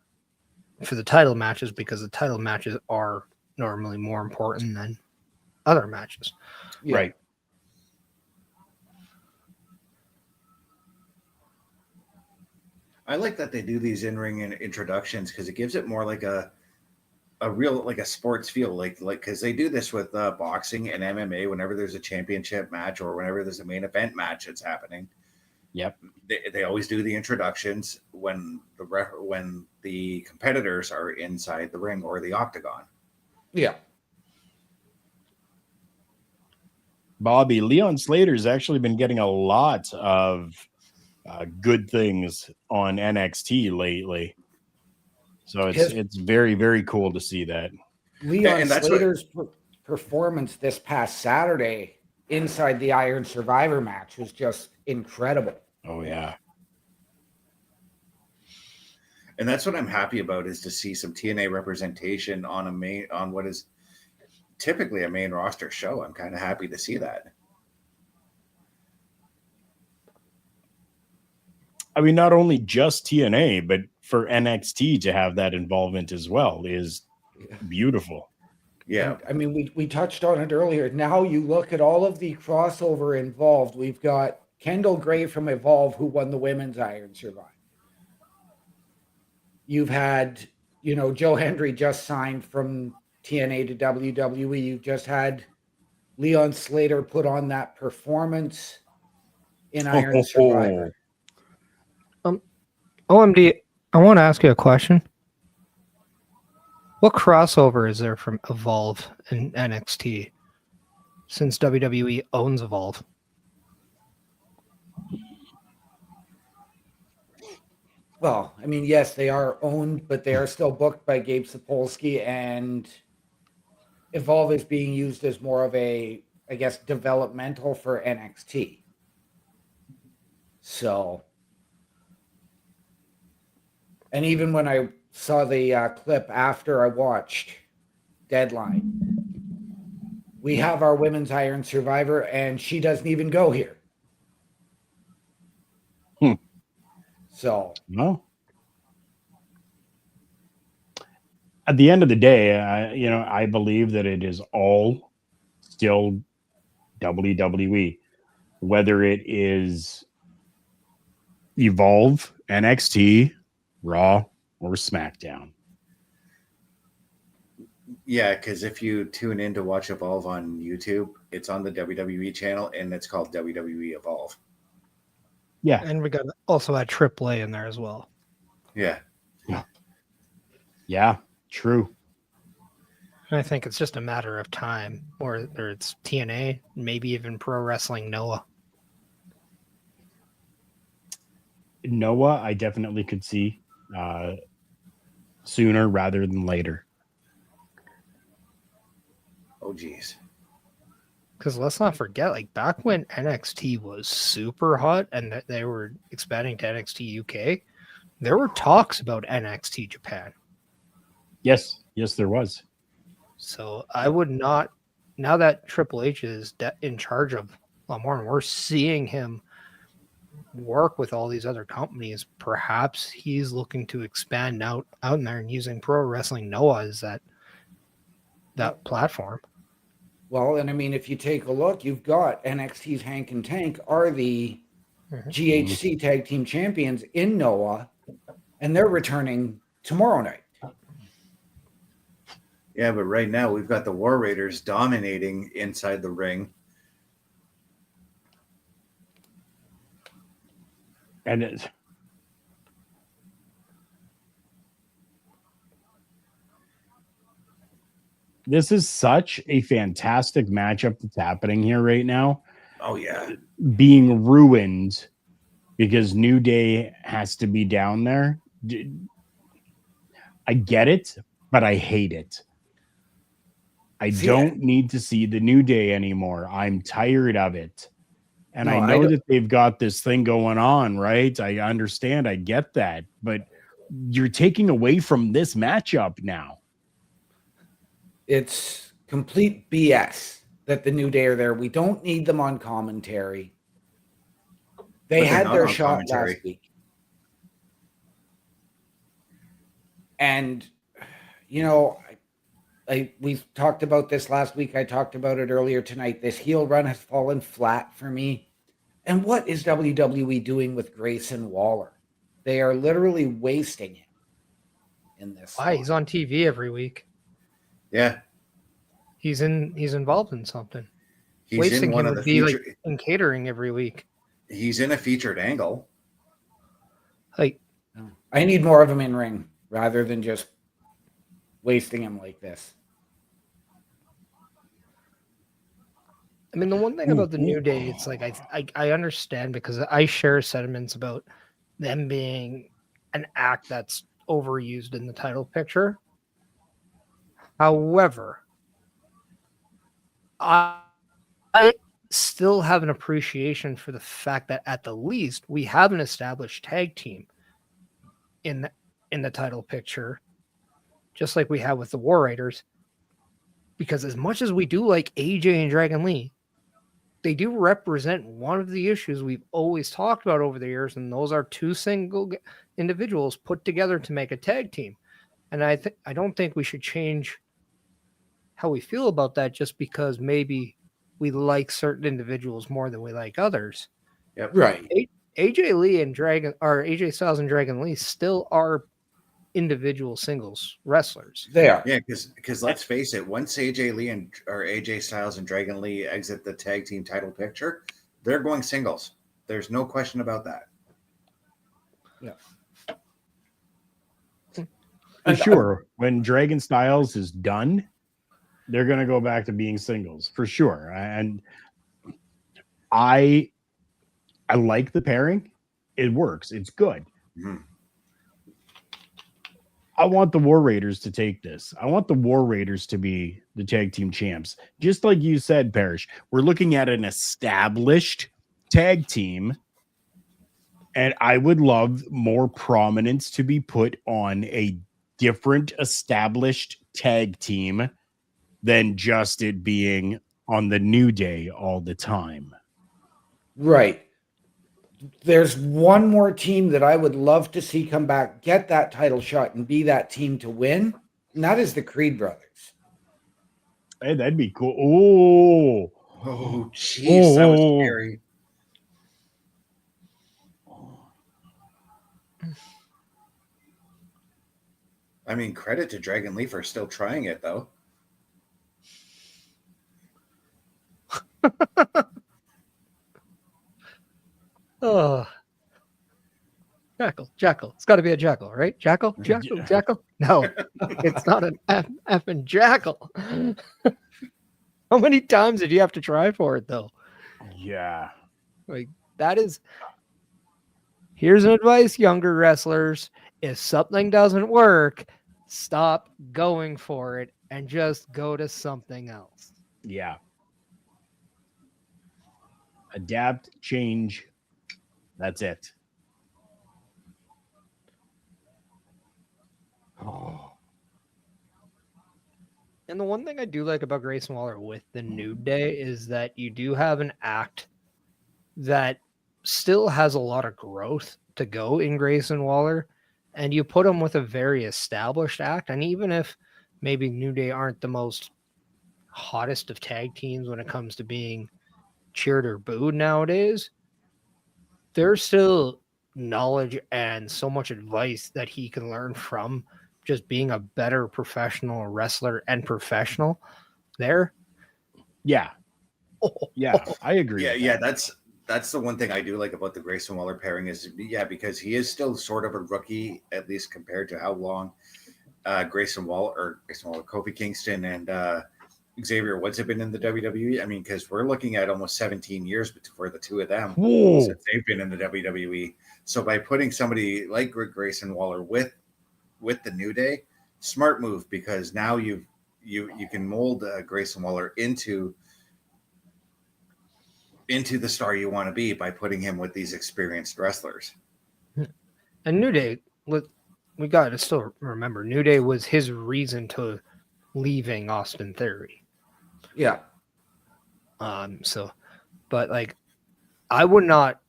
for the title matches, because the title matches are normally more important than other matches. Yeah. Right. I like that they do these in-ring introductions because it gives it more like a real, like a sports feel, like because they do this with boxing and MMA whenever there's a championship match or whenever there's a main event match that's happening. Yep. They always do the introductions when the competitors are inside the ring or the octagon. Yeah. Bobby, Leon Slater's actually been getting a lot of good things on NXT lately. So it's very, very cool to see that. Leon Slater's performance this past Saturday inside the Iron Survivor match was just incredible. Oh, yeah. And that's what I'm happy about, is to see some TNA representation on what is typically a main roster show. I'm kind of happy to see that. I mean, not only just TNA, but for NXT to have that involvement as well is beautiful. Yeah. And, I mean, we touched on it earlier. Now you look at all of the crossover involved. We've got Kendall Gray from Evolve, who won the women's Iron Survivor. You've had, Joe Hendry just signed from TNA to WWE. You've just had Leon Slater put on that performance in Iron Survivor. OMD, I want to ask you a question. What crossover is there from Evolve and NXT since WWE owns Evolve? Well, I mean, yes, they are owned, but they are still booked by Gabe Sapolsky, and Evolve is being used as more of a, I guess, developmental for NXT. So, and even when I saw the clip after I watched Deadline, we have our women's Iron Survivor, and she doesn't even go here. So, no. At the end of the day, I believe that it is all still WWE, whether it is Evolve, NXT, Raw, or SmackDown. Yeah, because if you tune in to watch Evolve on YouTube, it's on the WWE channel, and it's called WWE Evolve. Yeah. And we got also had AAA in there as well. Yeah. Yeah, true. And I think it's just a matter of time, or it's TNA, maybe even Pro Wrestling Noah. Noah, I definitely could see sooner rather than later. Oh, geez. Because let's not forget, like back when NXT was super hot and that they were expanding to NXT UK, there were talks about NXT Japan. Yes, there was. So I would not, now that Triple H is in charge of a lot more, and we're seeing him work with all these other companies, perhaps he's looking to expand out in there and using Pro Wrestling Noah as that platform. Well, and I mean, if you take a look, you've got NXT's Hank and Tank are the GHC Tag Team Champions in Noah, and they're returning tomorrow night. Yeah, but right now we've got the War Raiders dominating inside the ring. And this is such a fantastic matchup that's happening here right now. Oh, yeah. Being ruined because New Day has to be down there. I get it, but I hate it. I don't need to see the New Day anymore. I'm tired of it. And I know that they've got this thing going on, right? I understand. I get that. But you're taking away from this matchup now. It's complete BS that the New Day are there. We don't need them on commentary. They had their shot last week. And, you know, we talked about this last week. I talked about it earlier tonight. This heel run has fallen flat for me. And what is WWE doing with Grayson Waller? They are literally wasting him in this. Why? He's on TV every week. Yeah. He's involved in something. He's wasting in one him of would the be like in catering every week. He's in a featured angle. Like, I need more of him in ring rather than just wasting him like this. I mean, the one thing about the New Day, it's like I understand because I share sentiments about them being an act that's overused in the title picture. However, I still have an appreciation for the fact that at the least we have an established tag team in the title picture, just like we have with the War Raiders. Because as much as we do like AJ and Dragon Lee, they do represent one of the issues we've always talked about over the years, and those are two single individuals put together to make a tag team. And I don't think we should change how we feel about that just because maybe we like certain individuals more than we like others. Yep. Right. AJ Lee and AJ Styles and Dragon Lee still are individual singles wrestlers. They are. Yeah, because let's face it, once AJ Styles and Dragon Lee exit the tag team title picture, they're going singles. There's no question about that. Yeah. For sure. When Dragon Styles is done, they're going to go back to being singles for sure. And I like the pairing. It works. It's good. Mm-hmm. I want the War Raiders to take this. I want the War Raiders to be the tag team champs. Just like you said, Parrish, we're looking at an established tag team, and I would love more prominence to be put on a different established tag team than just it being on the New Day all the time. Right. There's one more team that I would love to see come back, get that title shot, and be that team to win, and that is the Creed brothers. Hey, that'd be cool. Oh, jeez, that was scary. I mean, credit to Dragon Lee for still trying it, though. Oh, Jackal. It's got to be a Jackal, right? Jackal. No, it's not an effing Jackal. How many times did you have to try for it, though? Yeah. Like, that is. Here's an advice, younger wrestlers. If something doesn't work, stop going for it and just go to something else. Yeah. Adapt, change. That's it. Oh. And the one thing I do like about Grayson Waller with the New Day is that you do have an act that still has a lot of growth to go in Grayson Waller, and you put him with a very established act. And even if maybe New Day aren't the most hottest of tag teams when it comes to being cheered or booed nowadays, there's still knowledge and so much advice that he can learn from just being a better professional wrestler and professional there. Yeah. Yeah, I agree. Yeah, that's the one thing I do like about the Grayson Waller pairing is, because he is still sort of a rookie, at least compared to how long Grayson Waller, Kofi Kingston, and Xavier Woods have been in the WWE. I mean, because we're looking at almost 17 years for the two of them since they've been in the WWE. So by putting somebody like Grayson Waller with the New Day, smart move, because now you can mold Grayson Waller into the star you want to be by putting him with these experienced wrestlers. And New Day, we got to still remember, New Day was his reason to leaving Austin Theory. Yeah. But like, I would not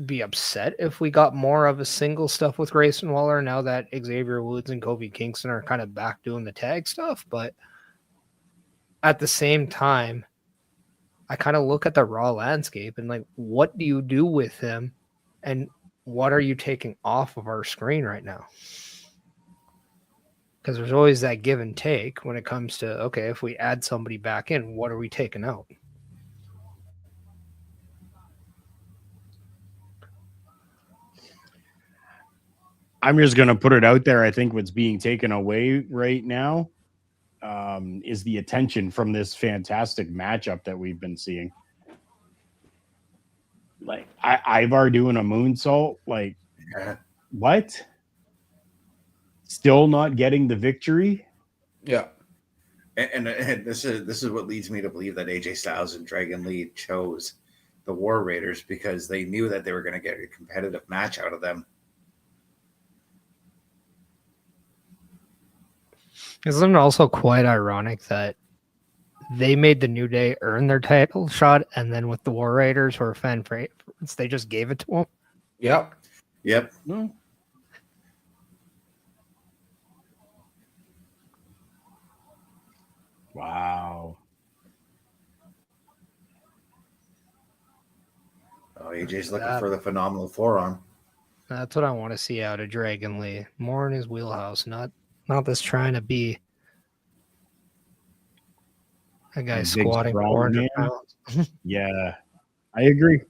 be upset if we got more of a single stuff with Grayson Waller now that Xavier Woods and Kofi Kingston are kind of back doing the tag stuff. But at the same time, I kind of look at the Raw landscape and like, what do you do with him? And what are you taking off of our screen right now? Because there's always that give and take when it comes to, okay, if we add somebody back in, what are we taking out? I'm just going to put it out there. I think what's being taken away right now is the attention from this fantastic matchup that we've been seeing. Like Ivar doing a moonsault, like what? Still not getting the victory. Yeah, and this is what leads me to believe that AJ Styles and Dragon Lee chose the War Raiders because they knew that they were going to get a competitive match out of them. Isn't it also quite ironic that they made the New Day earn their title shot, and then with the War Raiders or fan favorites, they just gave it to them? Yep. No. Wow. Oh, AJ's looking for the phenomenal forearm. That's what I want to see out of Dragon Lee. More in his wheelhouse, not this trying to be a guy squatting 400 pounds. Yeah, I agree.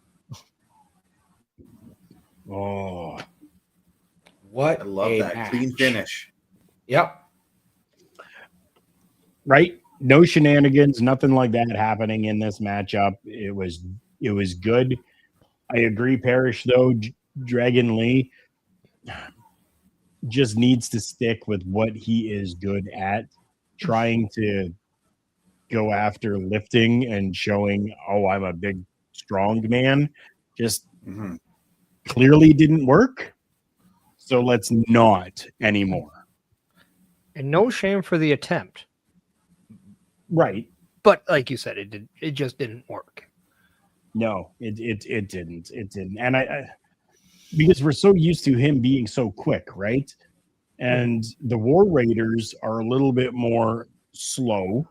Oh, What I love that match. clean finish. Yep. right. No shenanigans, nothing like that happening in this matchup. It was good. I agree, Parrish, though. Dragon Lee just needs to stick with what he is good at, trying to go after lifting and showing, oh, I'm a big, strong man. Just clearly didn't work. So let's not anymore. And no shame for the attempt. Right. But like you said, it just didn't work. No, it didn't. It didn't. And I because we're so used to him being so quick, right? And the War Raiders are a little bit more slow.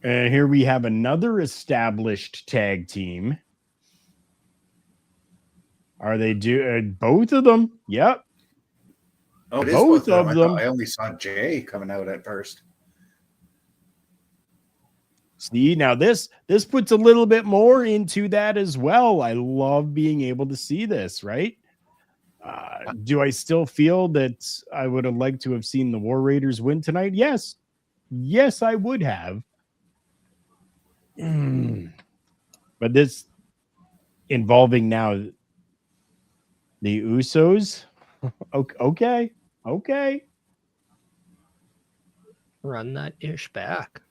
And here we have another established tag team Are they both of them? Yep. Oh, it is Both both of them. of I them. thought I only saw Jay coming out at first. See, now this puts a little bit more into that as well. I love being able to see this, right? Do I still feel that I would have liked to have seen the War Raiders win tonight? Yes. Yes, I would have. But this involving now the Usos. Okay. Okay. Run that ish back.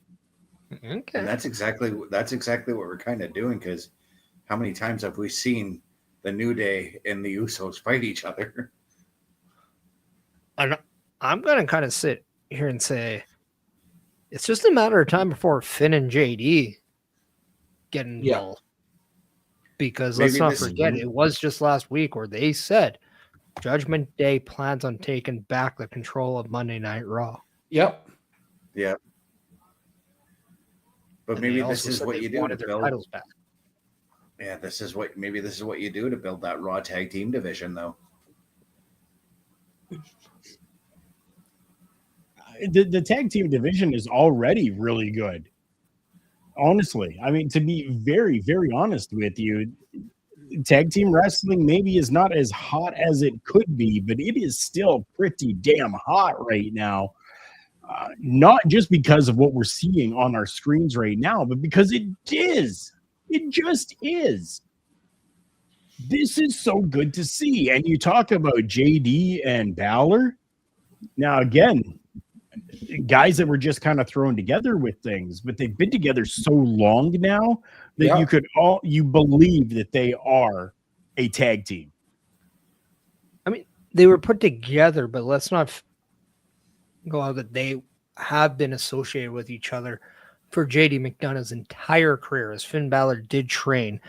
Okay. And that's exactly what we're kind of doing, because how many times have we seen the New Day and the Usos fight each other? And I'm going to kind of sit here and say it's just a matter of time before Finn and JD get involved. Because let's not forget, it was just last week where they said Judgment Day plans on taking back the control of Monday Night Raw. Yep. Yeah. But And maybe they this also is said what they you do wanted to their build. titles back. Yeah, this is what you do to build that Raw tag team division, though. The tag team division is already really good. Honestly, I mean, to be very, very honest with you, tag team wrestling maybe is not as hot as it could be, but it is still pretty damn hot right now. Not just because of what we're seeing on our screens right now, but because it is. It just is. This is so good to see. And you talk about JD and Balor. Now, again, guys that were just kind of thrown together with things, but they've been together so long now that you believe that they are a tag team. I mean, they were put together, but let's not go out that they have been associated with each other for JD McDonough's entire career, as Finn Balor did train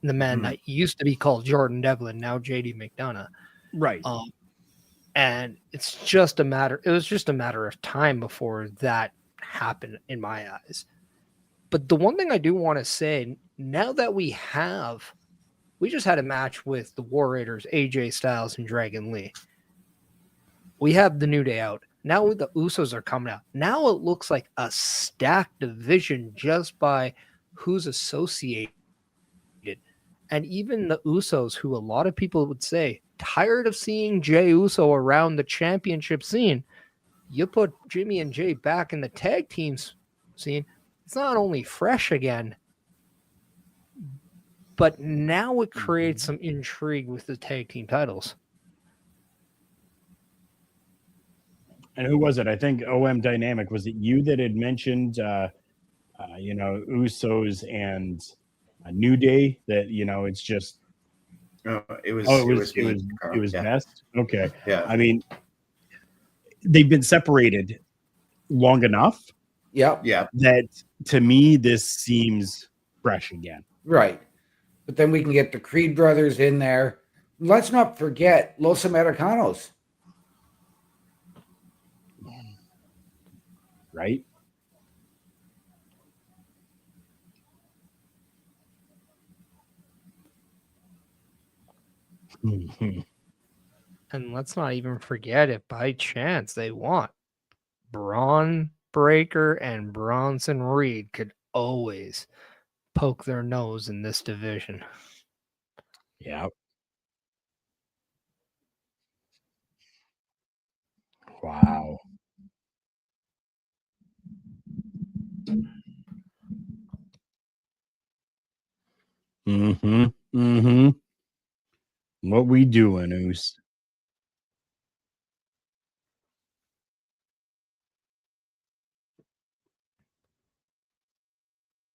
the man that used to be called Jordan Devlin, now JD McDonough. Right. And it was just a matter of time before that happened in my eyes. But the one thing I do want to say, now that we just had a match with the War Raiders, AJ Styles and Dragon Lee. We have the New Day out. Now the Usos are coming out. Now it looks like a stacked division just by who's associated. And even the Usos, who a lot of people would say, tired of seeing Jey Uso around the championship scene, you put Jimmy and Jay back in the tag teams scene. It's not only fresh again, but now it creates some intrigue with the tag team titles. And who was it? I think OM Dynamic. Was it you that had mentioned, Usos and New Day? That it's just. It was yeah. Best. Okay. Yeah. I mean, they've been separated long enough. Yeah. Yeah. That to me, this seems fresh again. Right. But then we can get the Creed brothers in there. Let's not forget Los Americanos. Right. And let's not even forget, if by chance they want, Braun Breaker and Bronson Reed could always poke their nose in this division. Yeah. Wow. What we doing, Oos?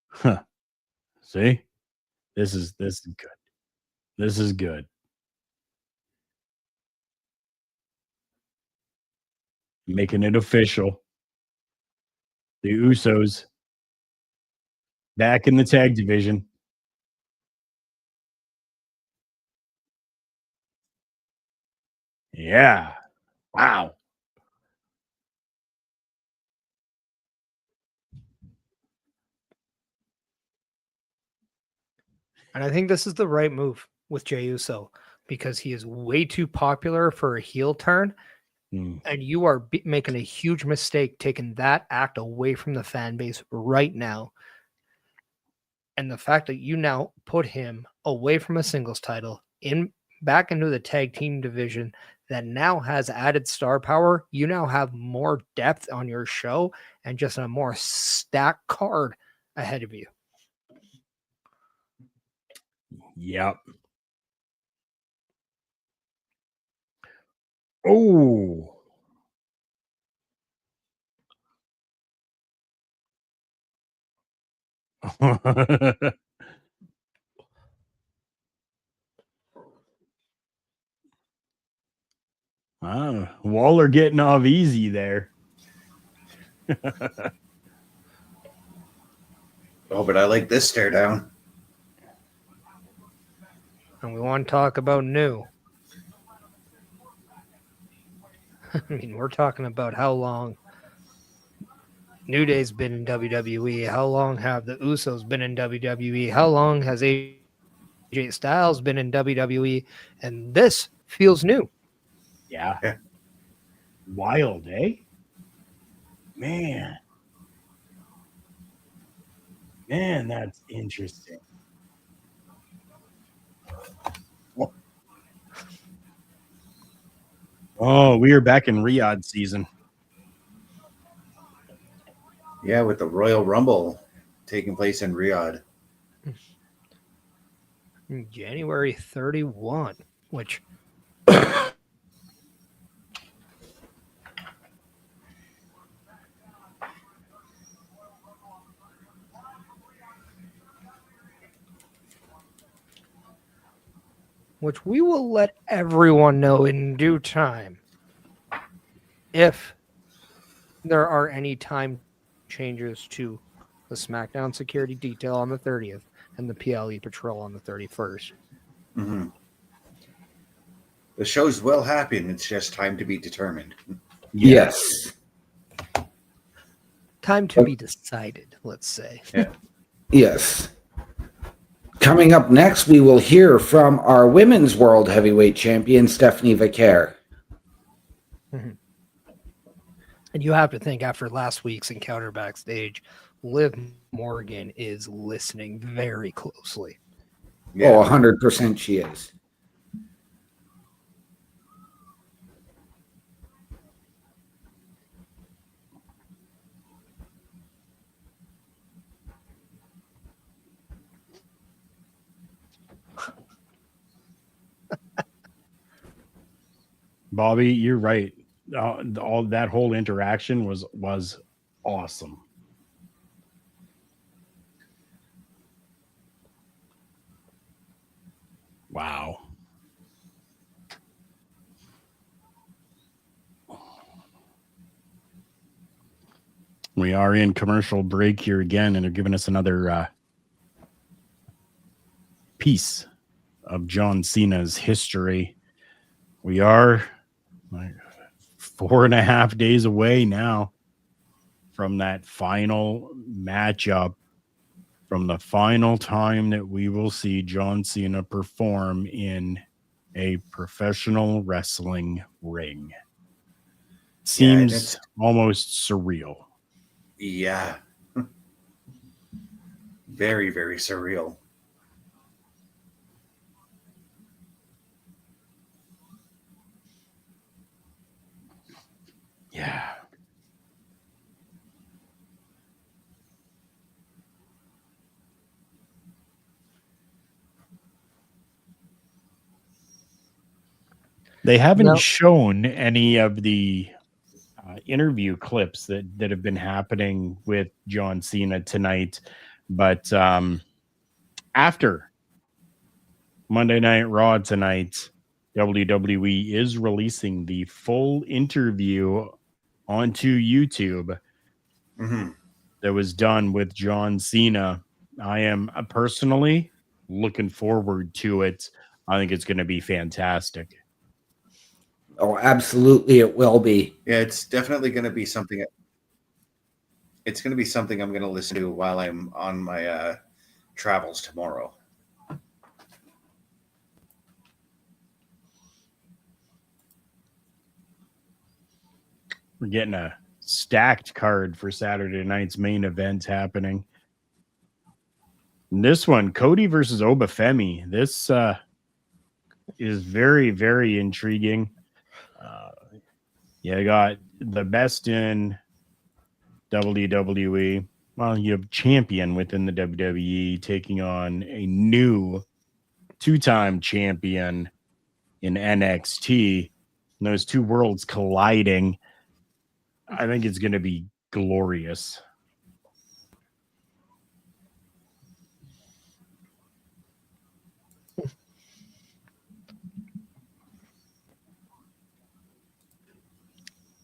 Huh. See? This is good. This is good. Making it official. The Usos back in the tag division. Yeah. Wow. And I think this is the right move with Jey Uso. because he is way too popular for a heel turn. And you are making a huge mistake taking that act away from the fan base right now. And the fact that you now put him away from a singles title back into the tag team division that now has added star power, you now have more depth on your show and just a more stacked card ahead of you. Yep. Oh. Waller getting off easy there. Oh, but I like this stare down. And we want to talk about new. I mean, we're talking about how long New Day's been in WWE. How long have the Usos been in WWE? How long has AJ Styles been in WWE? And this feels new. Yeah. Wild, eh? Man, that's interesting. Oh, we are back in Riyadh season. Yeah, with the Royal Rumble taking place in Riyadh. January 31, which we will let everyone know in due time if there are any time changes to the SmackDown security detail on the 30th and the PLE patrol on the 31st. Mm-hmm. The show's well happen. It's just time to be determined. Yes. Time to be decided, let's say. Yeah. Yes. Coming up next, we will hear from our Women's World Heavyweight Champion, Stephanie Vaquer. Mm-hmm. And you have to think, after last week's encounter backstage, Liv Morgan is listening very closely. Yeah. Oh, 100% she is. Bobby, you're right. All that whole interaction was awesome. Wow. We are in commercial break here again, and they're giving us another piece of John Cena's history. We are like 4.5 days away now from that final matchup, from the final time that we will see John Cena perform in a professional wrestling ring. Seems almost surreal. Yeah. Very, very surreal. Yeah. They haven't shown any of the interview clips that have been happening with John Cena tonight, but after Monday Night Raw tonight, WWE is releasing the full interview onto YouTube that was done with John Cena. I am personally looking forward to it. I think it's going to be fantastic. Oh, absolutely, it will be. Yeah, it's definitely going to be something. It's going to be something I'm going to listen to while I'm on my travels tomorrow. We're getting a stacked card for Saturday night's main event happening. And this one, Cody versus Obafemi. This is very, very intriguing. You got the best in WWE. Well, you have champion within the WWE taking on a new two-time champion in NXT. And those two worlds colliding. I think it's going to be glorious.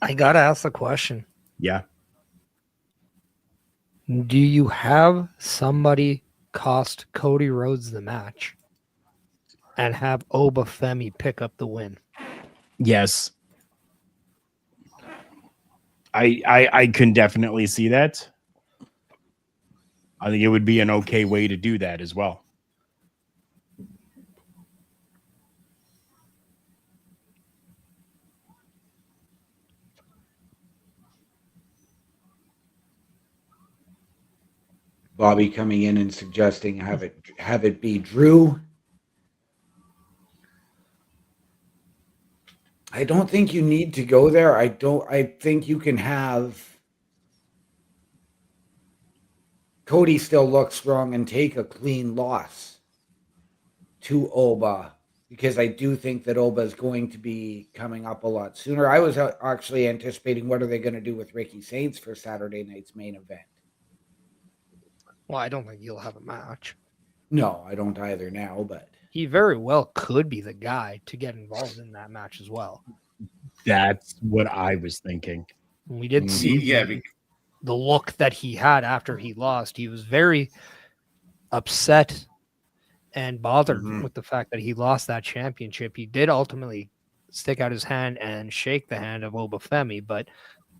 I gotta ask the question. Yeah. Do you have somebody cost Cody Rhodes the match and have Obafemi pick up the win? Yes. I can definitely see that. I think it would be an okay way to do that as well. Bobby coming in and suggesting have it be Drew. I don't think you need to go there. I think you can have Cody still look strong and take a clean loss to Oba, because I do think that Oba is going to be coming up a lot sooner. I was actually anticipating what are they going to do with Ricky Saints for Saturday night's main event. Well, I don't think he'll have a match. No, I don't either now, but he very well could be the guy to get involved in that match as well. That's what I was thinking. We did see the look that he had after he lost. He was very upset and bothered with the fact that he lost that championship. He did ultimately stick out his hand and shake the hand of Obafemi, but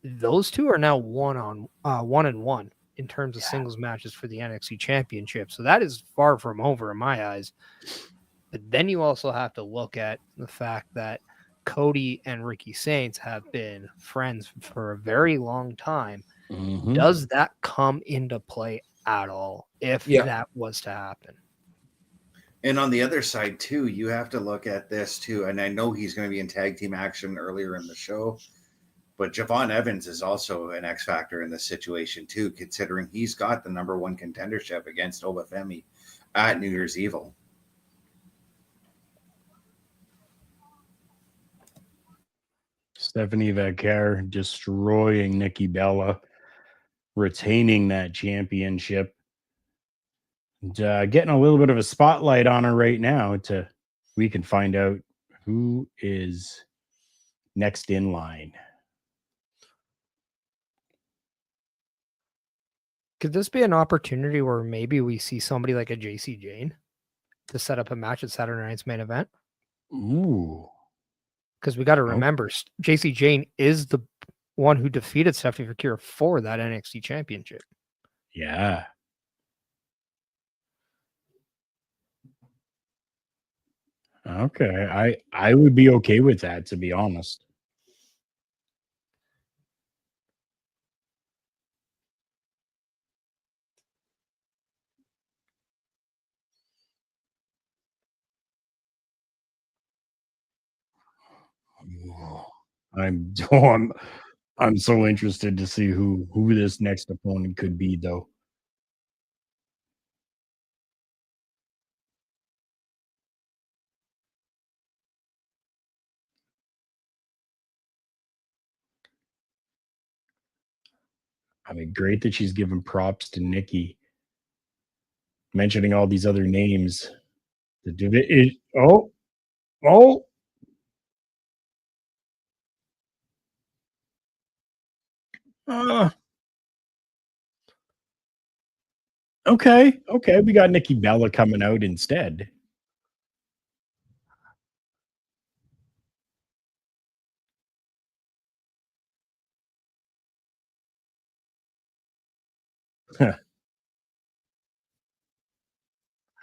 those two are now one and one in terms of singles matches for the NXT championship. So that is far from over in my eyes. But then you also have to look at the fact that Cody and Ricky Saints have been friends for a very long time. Does that come into play at all if that was to happen? And on the other side, too, you have to look at this, too. And I know he's going to be in tag team action earlier in the show. But Javon Evans is also an X factor in this situation, too, considering he's got the #1 contendership against Obafemi at New Year's Evil. Stephanie Vaquer destroying Nikki Bella, retaining that championship. And, getting a little bit of a spotlight on her right now we can find out who is next in line. Could this be an opportunity where maybe we see somebody like a JC Jane to set up a match at Saturday night's main event? Ooh. Because we got to remember, JC Jane is the one who defeated Stephanie Vaquer for that NXT championship. Yeah. Okay. I would be okay with that, to be honest. I'm so interested to see who this next opponent could be, though. I mean, great that she's giving props to Nikki, mentioning all these other names. Okay. We got Nikki Bella coming out instead.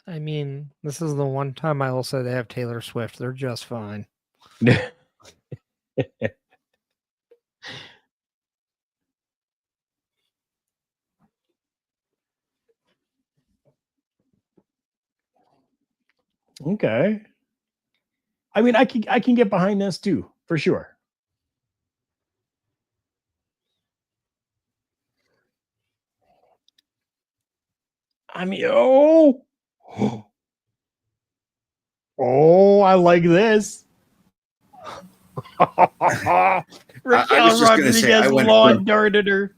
I mean, this is the one time I will say they have Taylor Swift. They're just fine. Okay. I mean, I can get behind this too, for sure. I mean, oh, oh, I like this. Raquel just gonna say, Rodriguez lawn darted her.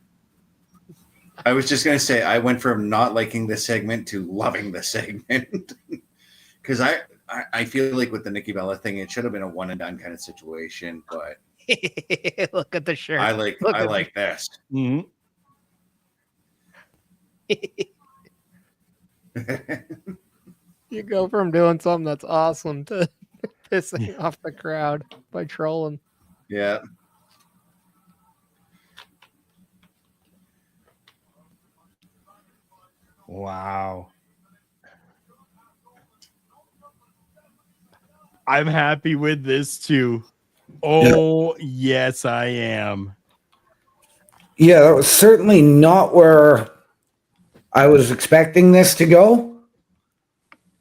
I was just going to say, I went from not liking the segment to loving the segment. Because I feel like with the Nikki Bella thing, it should have been a one and done kind of situation. But Look at the shirt. I like this. Mm-hmm. You go from doing something that's awesome to pissing off the crowd by trolling. Yeah. Wow. I'm happy with this too. Oh, yes, I am. Yeah, that was certainly not where I was expecting this to go,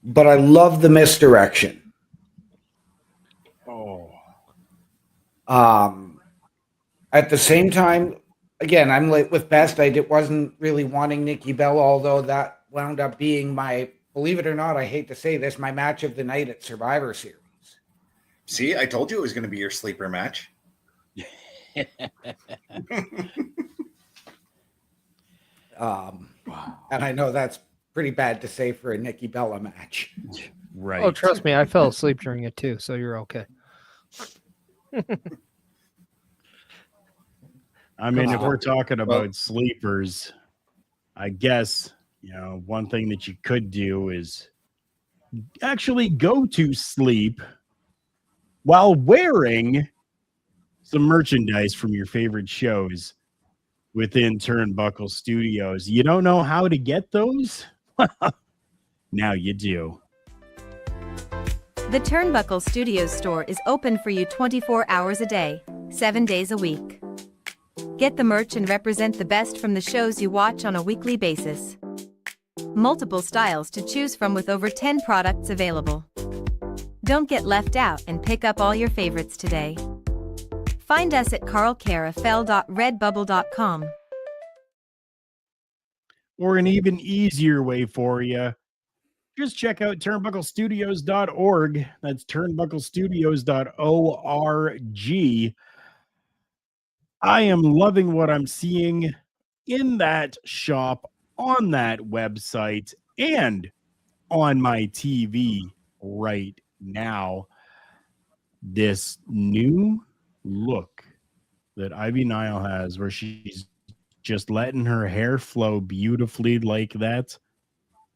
but I love the misdirection. Oh. At the same time, again, I'm like with Best. Wasn't really wanting Nikki Bella, although that wound up being my, believe it or not, I hate to say this, my match of the night at Survivor Series. See, I told you it was going to be your sleeper match. And I know that's pretty bad to say for a Nikki Bella match. Right. Oh, trust me, I fell asleep during it too, so you're okay. I mean, if we're talking about sleepers, I guess, you know, one thing that you could do is actually go to sleep while wearing some merchandise from your favorite shows within Turnbuckle Studios. You don't know how to get those? Now you do. The Turnbuckle Studios store is open for you 24 hours a day, 7 days a week. Get the merch and represent the best from the shows you watch on a weekly basis. Multiple styles to choose from with over 10 products available. Don't get left out and pick up all your favorites today. Find us at carlcarafell.redbubble.com. Or an even easier way for you, just check out turnbucklestudios.org. That's turnbucklestudios.org. I am loving what I'm seeing in that shop, on that website, and on my TV right now. This new look that Ivy Nile has, where she's just letting her hair flow beautifully like that,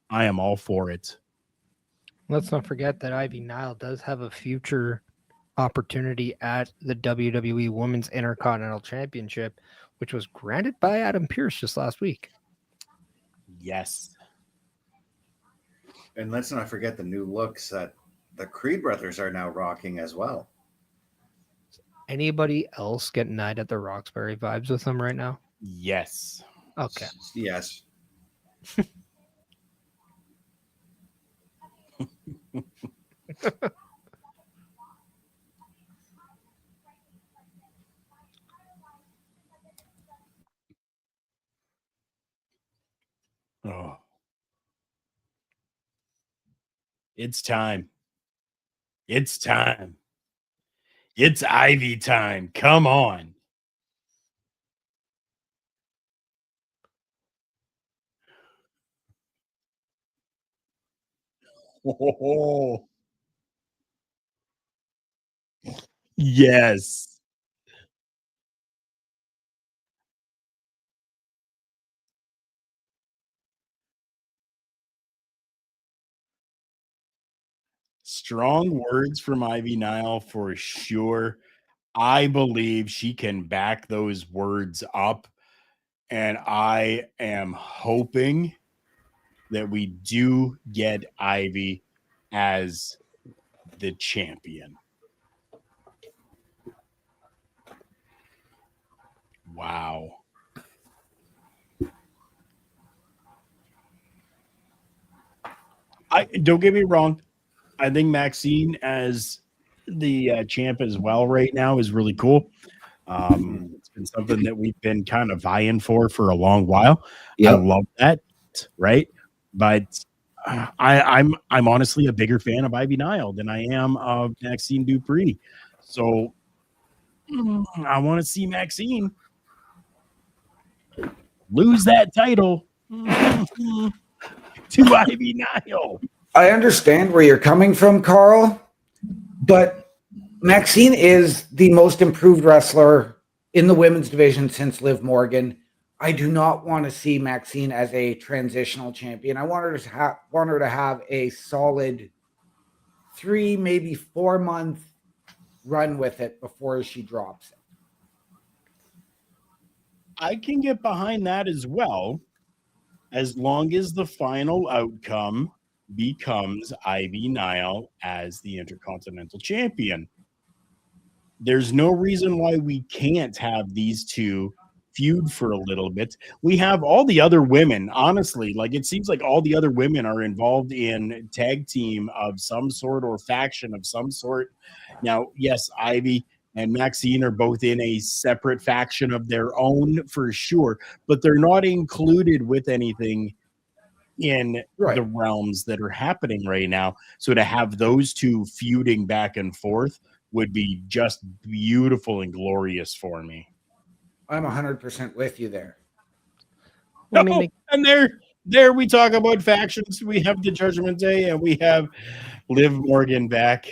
I am all for it. Let's not forget that Ivy Nile does have a future opportunity at the WWE Women's Intercontinental Championship, which was granted by Adam Pearce just last week. Yes. And let's not forget the new looks that the Creed brothers are now rocking as well. Anybody else getting Night at the Roxbury vibes with them right now? Yes. Okay. Yes. Oh. It's time. It's time. It's Ivy time. Come on. Oh. Yes. Strong words from Ivy Nile for sure. I believe she can back those words up. And I am hoping that we do get Ivy as the champion. Wow. Don't get me wrong. I think Maxine as the champ as well right now is really cool. It's been something that we've been kind of vying for a long while. Yep. I love that, right? But I'm honestly a bigger fan of Ivy Nile than I am of Maxine Dupree. So I want to see Maxine lose that title to Ivy Nile. I understand where you're coming from, Carl, but Maxine is the most improved wrestler in the women's division since Liv Morgan. I do not want to see Maxine as a transitional champion. I want her to have a solid 3, maybe 4 month run with it before she drops it. I can get behind that as well, as long as the final outcome becomes Ivy Nile as the Intercontinental Champion. There's no reason why we can't have these two feud for a little bit. We have all the other women, honestly, like it seems like all the other women are involved in tag team of some sort or faction of some sort. Now, yes, Ivy and Maxine are both in a separate faction of their own for sure, but they're not included with anything in the realms that are happening right now. So to have those two feuding back and forth would be just beautiful and glorious for me. I'm 100% with you there. And there we talk about factions. We have the Judgment Day and we have Liv Morgan back.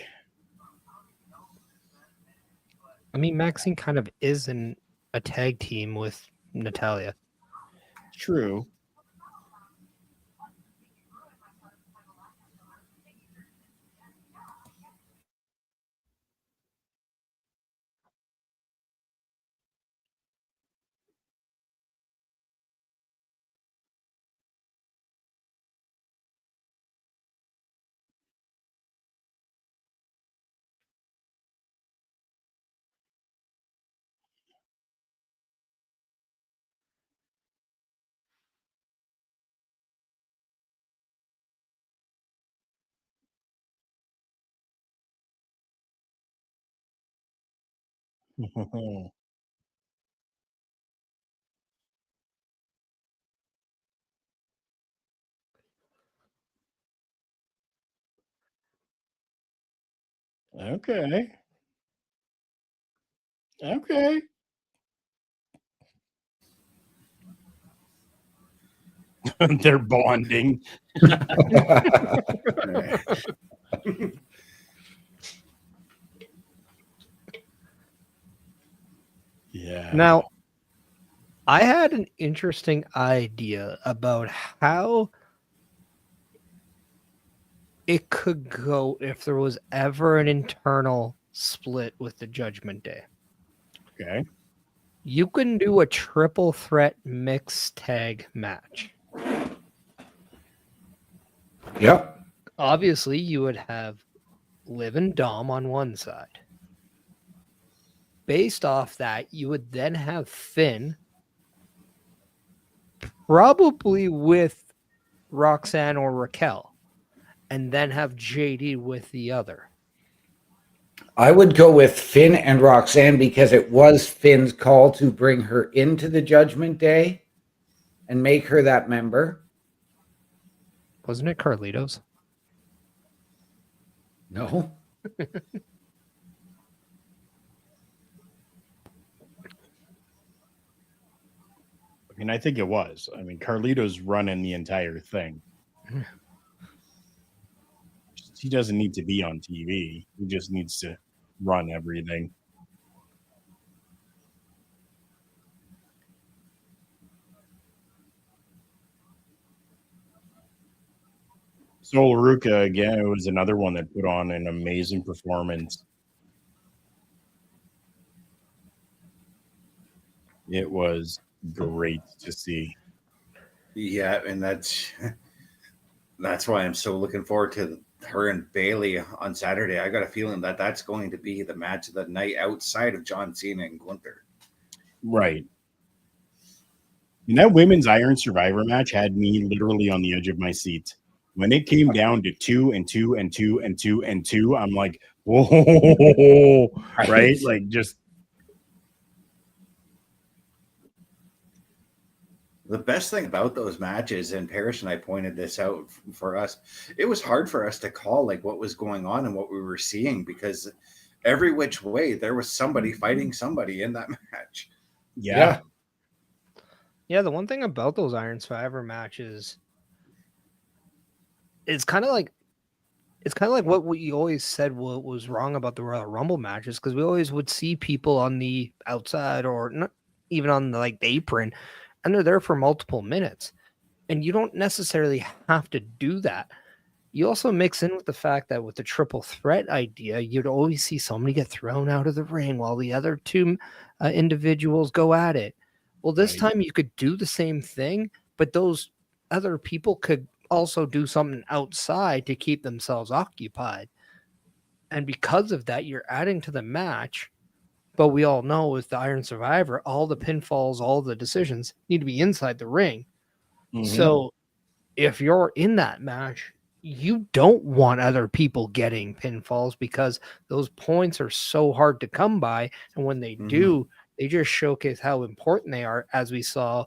I mean, Maxine kind of is in a tag team with Natalia. True. Okay. Okay. They're bonding. Yeah. Now, I had an interesting idea about how it could go if there was ever an internal split with the Judgment Day. Okay. You can do a triple threat mixed tag match. Yep. Obviously, you would have Liv and Dom on one side. Based off that, you would then have Finn, probably with Roxanne or Raquel, and then have JD with the other. I would go with Finn and Roxanne because it was Finn's call to bring her into the Judgment Day and make her that member. Wasn't it Carlitos? No. I mean, I think it was. I mean, Carlito's running the entire thing. He doesn't need to be on TV. He just needs to run everything. Sol Ruka, again, it was another one that put on an amazing performance. It was great to see. Yeah, and that's why I'm so looking forward to her and Bailey on Saturday. I got a feeling that that's going to be the match of the night outside of John Cena and Gunther. Right. And that women's Iron Survivor match had me literally on the edge of my seat. When it came down to 2 and 2 and 2 and 2 and 2, I'm like, whoa, right? Like just the best thing about those matches, and Parrish and I pointed this out for us, it was hard for us to call like what was going on and what we were seeing, because every which way there was somebody fighting somebody in that match. yeah. Yeah, the one thing about those Iron Survivor matches, it's kind of like what we always said what was wrong about the Royal Rumble matches, because we always would see people on the outside or not even on the apron, and they're there for multiple minutes, and you don't necessarily have to do that. You also mix in with the fact that with the triple threat idea, you'd always see somebody get thrown out of the ring while the other two individuals go at it. Well, this time you could do the same thing, but those other people could also do something outside to keep themselves occupied. And because of that, you're adding to the match. But we all know with the Iron Survivor, all the pinfalls, all the decisions need to be inside the ring. So if you're in that match, you don't want other people getting pinfalls, because those points are so hard to come by. And when they do, they just showcase how important they are, as we saw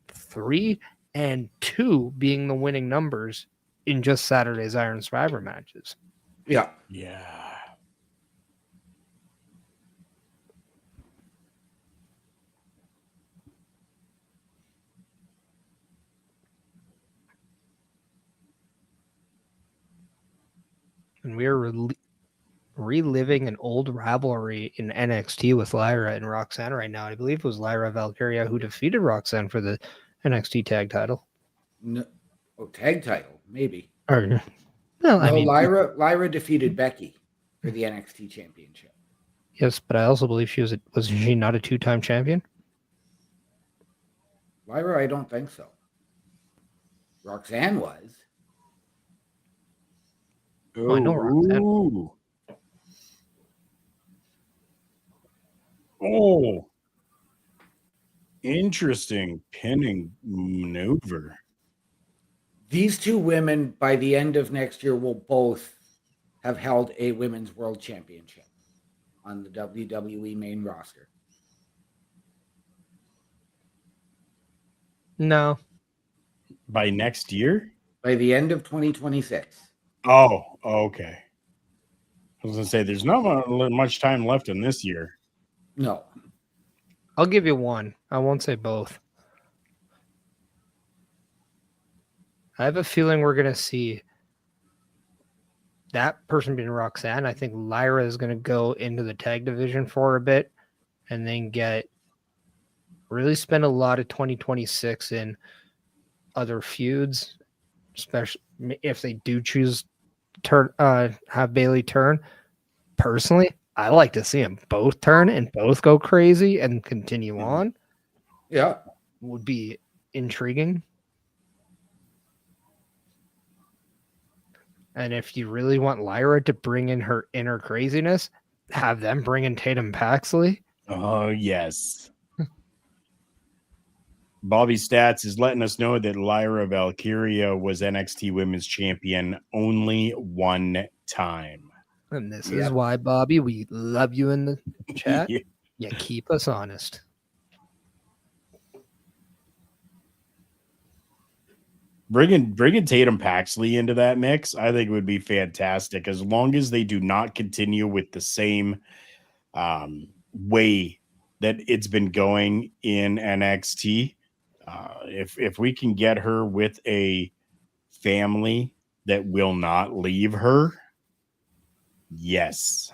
3 and 2 being the winning numbers in just Saturday's Iron Survivor matches. Yeah. And we are reliving an old rivalry in NXT with Lyra and Roxanne right now. I believe it was Lyra Valkyria who defeated Roxanne for the NXT tag title. No, tag title, maybe. Or, well, I mean, Lyra defeated Becky for the NXT championship. Yes, but I also believe was she not a 2-time champion? Lyra, I don't think so. Roxanne was. Oh, I know Roxanne. Oh, interesting pinning maneuver. These two women, by the end of next year, will both have held a women's world championship on the WWE main roster. No. By next year? By the end of 2026. Oh, okay. I was going to say, there's not much time left in this year. No. I'll give you one. I won't say both. I have a feeling we're going to see that person being Roxanne. I think Lyra is going to go into the tag division for a bit and then really spend a lot of 2026 in other feuds, especially if they do choose have Bayley turn. Personally, I like to see them both turn and both go crazy and continue on. Yeah. Would be intriguing. And if you really want Lyra to bring in her inner craziness, have them bring in Tatum Paxley. Oh, yes. Bobby Stats is letting us know that Lyra Valkyria was NXT Women's Champion only one time. And this is why, Bobby, we love you in the chat. You keep us honest. Bringing Tatum Paxley into that mix, I think would be fantastic, as long as they do not continue with the same way that it's been going in NXT. If we can get her with a family that will not leave her, yes.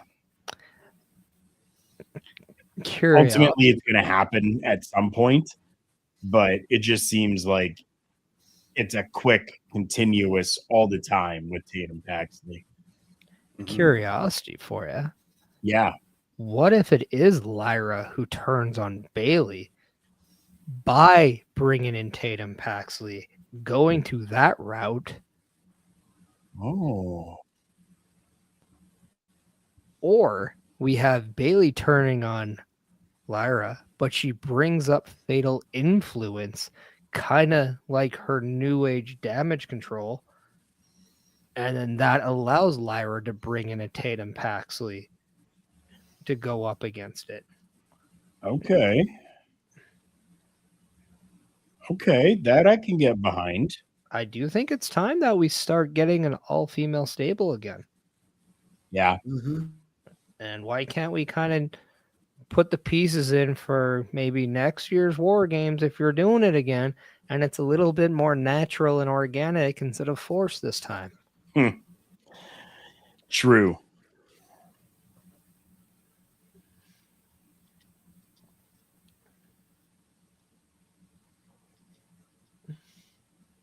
Ultimately, it's going to happen at some point, but it just seems like it's a quick, continuous, all the time with Tatum Paxley. Curiosity for you. Yeah. What if it is Lyra who turns on Bayley by bringing in Tatum Paxley, going to that route? Oh. Or we have Bayley turning on Lyra, but she brings up Fatal Influence, kind of like her New Age Damage Control, And then that allows Lyra to bring in a Tatum Paxley to go up against it. Okay. Okay, that I can get behind. I do think it's time that we start getting an all-female stable again. Yeah. Mm-hmm. And why can't we kind of put the pieces in for maybe next year's War Games if you're doing it again, and it's a little bit more natural and organic instead of forced this time? True.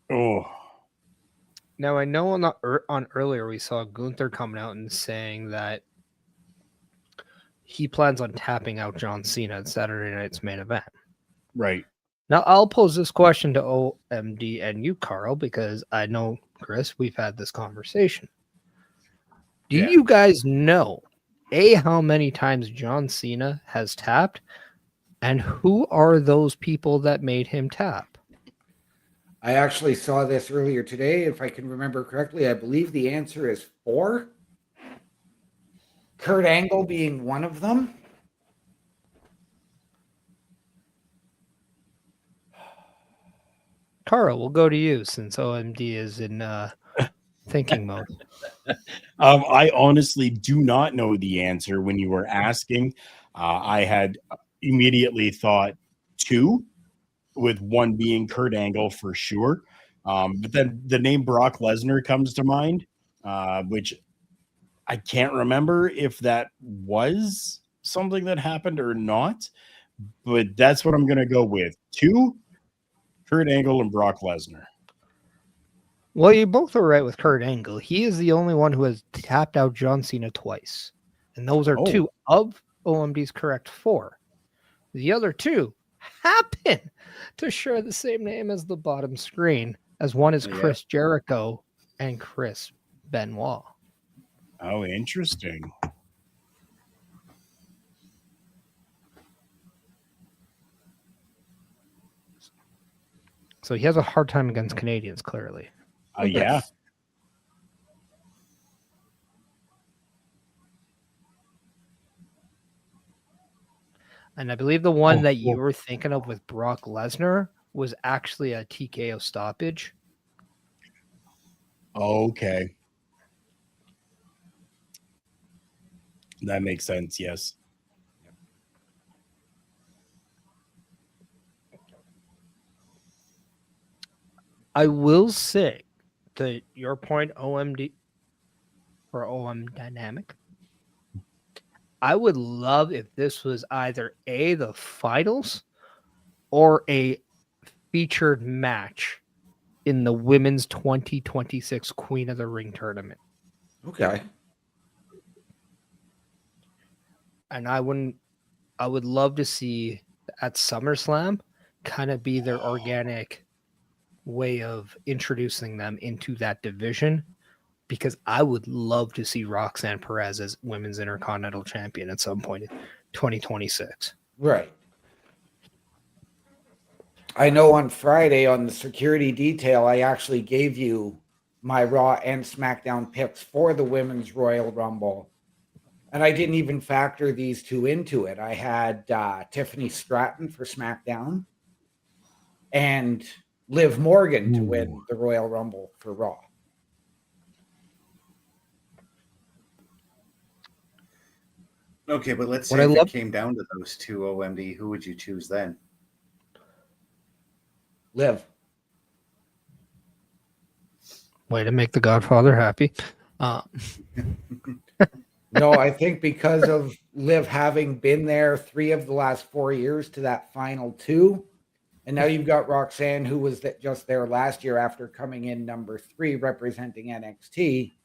Oh. Now I know on earlier we saw Gunther coming out and saying that he plans on tapping out John Cena at Saturday night's main event. Right. Now I'll pose this question to OMD and you, Carl, because I know, Chris, we've had this conversation. Do you guys know how many times John Cena has tapped, and who are those people that made him tap? I actually saw this earlier today. If I can remember correctly, I believe the answer is 4. Kurt Angle being one of them. Carl, we'll go to you since OMD is in thinking mode. I honestly do not know the answer. When you were asking, I had immediately thought 2, with one being Kurt Angle for sure. But then the name Brock Lesnar comes to mind, which I can't remember if that was something that happened or not. But that's what I'm going to go with. 2, Kurt Angle and Brock Lesnar. Well, you both are right with Kurt Angle. He is the only one who has tapped out John Cena twice. And those are 2 of OMD's correct 4. The other 2 happen to share the same name as the bottom screen, as one is Chris Jericho and Chris Benoit. Oh, interesting. So he has a hard time against Canadians, clearly. Yeah. And I believe the one that you were thinking of with Brock Lesnar was actually a TKO stoppage. Okay. That makes sense, yes. I will say, to your point, OMD or OM Dynamic, I would love if this was either the finals or a featured match in the women's 2026 Queen of the Ring tournament. Okay. And I would love to see at SummerSlam kind of be their organic way of introducing them into that division, because I would love to see Roxanne Perez as Women's Intercontinental Champion at some point in 2026. Right. I know on Friday on the security detail, I actually gave you my Raw and SmackDown picks for the Women's Royal Rumble. And I didn't even factor these 2 into it. I had Tiffany Stratton for SmackDown and Liv Morgan to win the Royal Rumble for Raw. Okay, but let's say if it came down to those 2, OMD, who would you choose then? Liv. Way to make the Godfather happy. No, I think because of Liv having been there 3 of the last 4 years to that final 2, and now you've got Roxanne, who was just there last year after coming in number 3 representing NXT.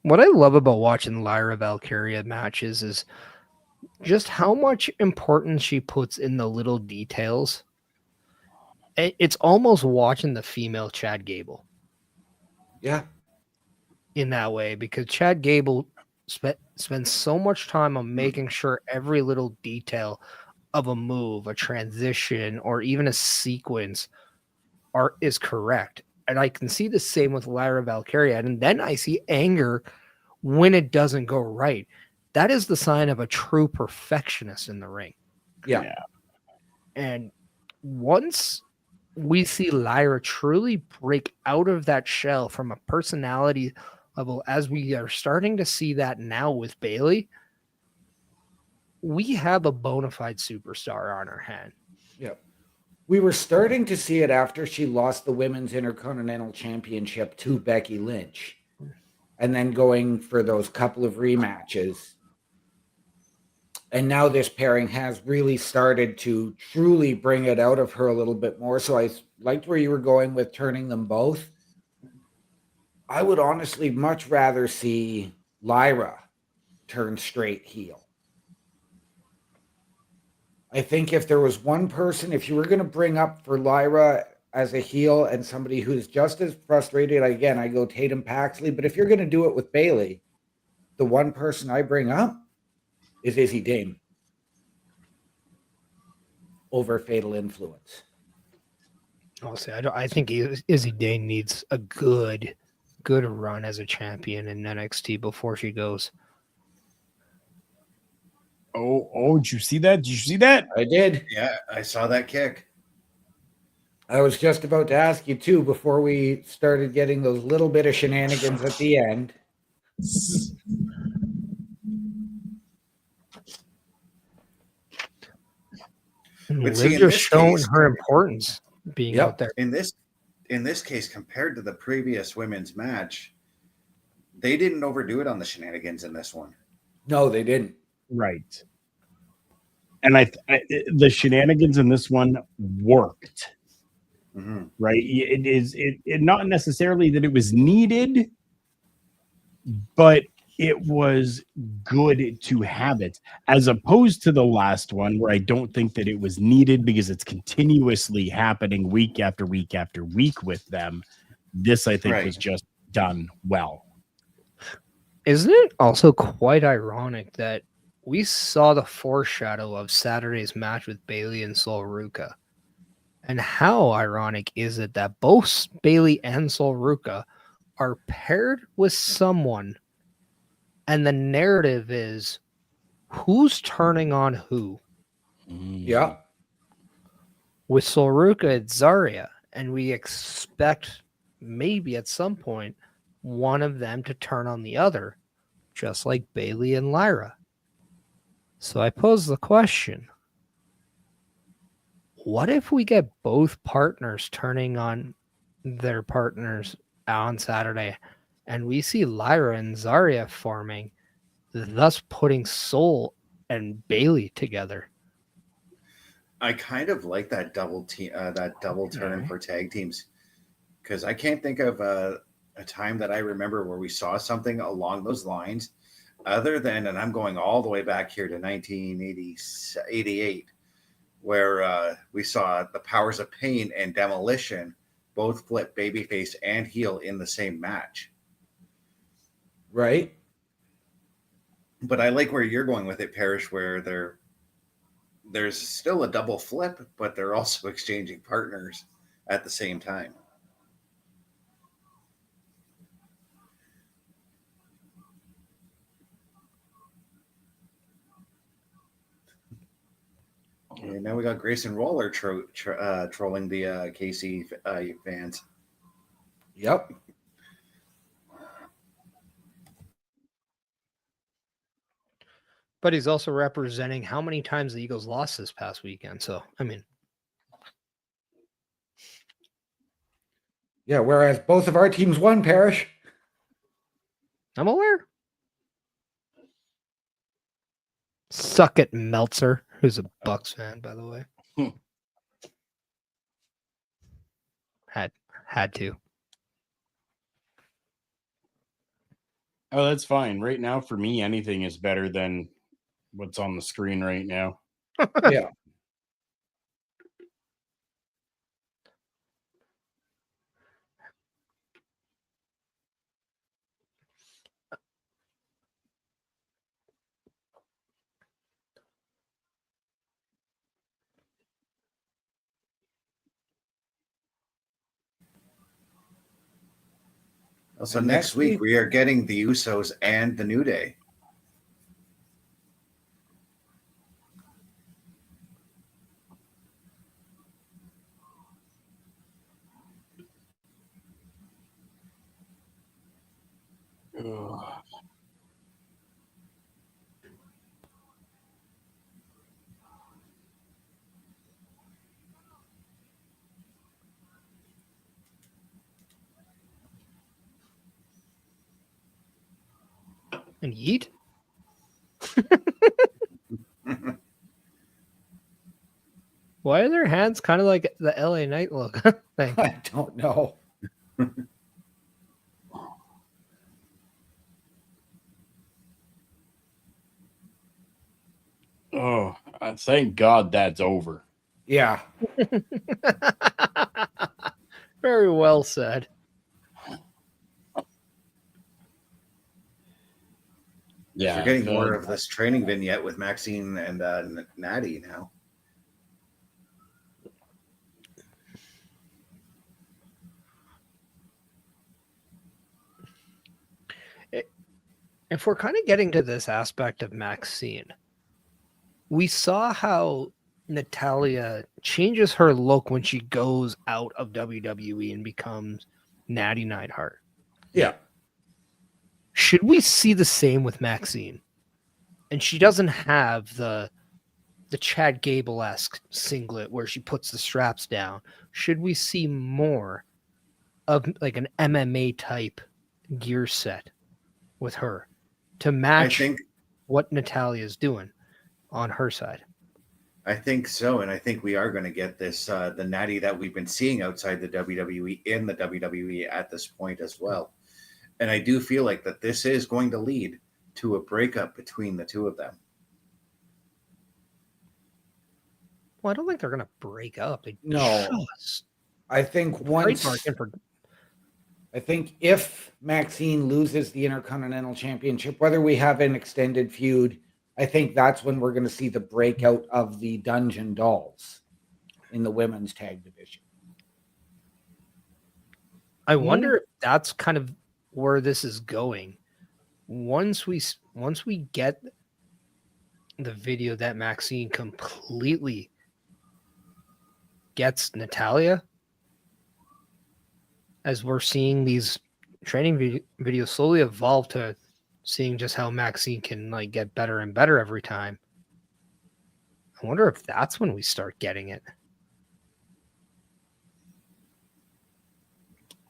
What I love about watching Lyra Valkyria matches is just how much importance she puts in the little details. It's almost watching the female Chad Gable. Yeah. In that way, because Chad Gable spend so much time on making sure every little detail of a move, a transition, or even a sequence is correct. And I can see the same with Lyra Valkyria. And then I see anger when it doesn't go right. That is the sign of a true perfectionist in the ring. Yeah. And once we see Lyra truly break out of that shell from a personality level, as we are starting to see that now with Bayley, we have a bona fide superstar on our hand. Yeah. We were starting to see it after she lost the Women's Intercontinental Championship to Becky Lynch, and then going for those couple of rematches. And now this pairing has really started to truly bring it out of her a little bit more. So I liked where you were going with turning them both. I would honestly much rather see Lyra turn straight heel. I think if there was one person, if you were going to bring up for Lyra as a heel and somebody who's just as frustrated, again, I go Tatum Paxley, but if you're going to do it with Bayley, the one person I bring up is Izzy Dame over Fatal Influence. Honestly, I think Izzy Dane needs a good run as a champion in NXT before she goes. Oh, did you see that? Did you see that? I did. Yeah, I saw that kick. I was just about to ask you too before we started getting those little bit of shenanigans at the end. Liv see, in just this showing case- her importance being Yep. out there. In this case, compared to the previous women's match, they didn't overdo it on the shenanigans in this one. No, they didn't. Right. And the shenanigans in this one worked. Mm-hmm. Right. It not necessarily that it was needed, but it was good to have it, as opposed to the last one where I don't think that it was needed because it's continuously happening week after week after week with them. This, I think, was just done well. Isn't it also quite ironic that we saw the foreshadow of Saturday's match with Bayley and Sol Ruca? And how ironic is it that both Bayley and Sol Ruca are paired with someone, and the narrative is who's turning on who? Yeah. With Sol Ruca, it's Zarya, and we expect maybe at some point one of them to turn on the other, just like Bayley and Lyra. So I pose the question, what if we get both partners turning on their partners on Saturday, and we see Lyra and Zarya forming, thus putting Sol and Bayley together? I kind of like that double turn for tag teams, because I can't think of a time that I remember where we saw something along those lines, other than, and I'm going all the way back here to 1988, where we saw the Powers of Pain and Demolition both flip babyface and heel in the same match. Right. But I like where you're going with it, Parrish, where there's still a double flip, but they're also exchanging partners at the same time. And now we got Grayson Waller trolling the KC fans. Yep. But he's also representing how many times the Eagles lost this past weekend. So, I mean, yeah, whereas both of our teams won, Parrish. I'm aware. Suck it, Meltzer, who's a Bucks fan, by the way. Had to. Oh, that's fine. Right now, for me, anything is better than what's on the screen right now. Yeah. So And next week we are getting the Usos and the New Day. And yeet. Why are their hands kind of like the LA Knight look thing? I don't know. Oh, thank God that's over. Yeah. Very well said. Yeah, we're getting more of this training vignette with Maxine and Natty now. If we're kind of getting to this aspect of Maxine, we saw how Natalya changes her look when she goes out of WWE and becomes Natty Neidhart. Yeah. Should we see the same with Maxine? And she doesn't have the Chad Gable-esque singlet where she puts the straps down. Should we see more of like an MMA type gear set with her to match what Natalya is doing on her side? I think so, and I think we are going to get this the Natty that we've been seeing outside the WWE in the WWE at this point as well. And I do feel like that this is going to lead to a breakup between the two of them. Well, I don't think they're going to break up. No. I think I think if Maxine loses the Intercontinental Championship, whether we have an extended feud, I think that's when we're going to see the breakout of the Dungeon Dolls in the women's tag division. I wonder if that's kind of where this is going. Once we get the video that Maxine completely gets Natalya, as we're seeing these training videos slowly evolve to seeing just how Maxine can like get better and better every time. I wonder if that's when we start getting it.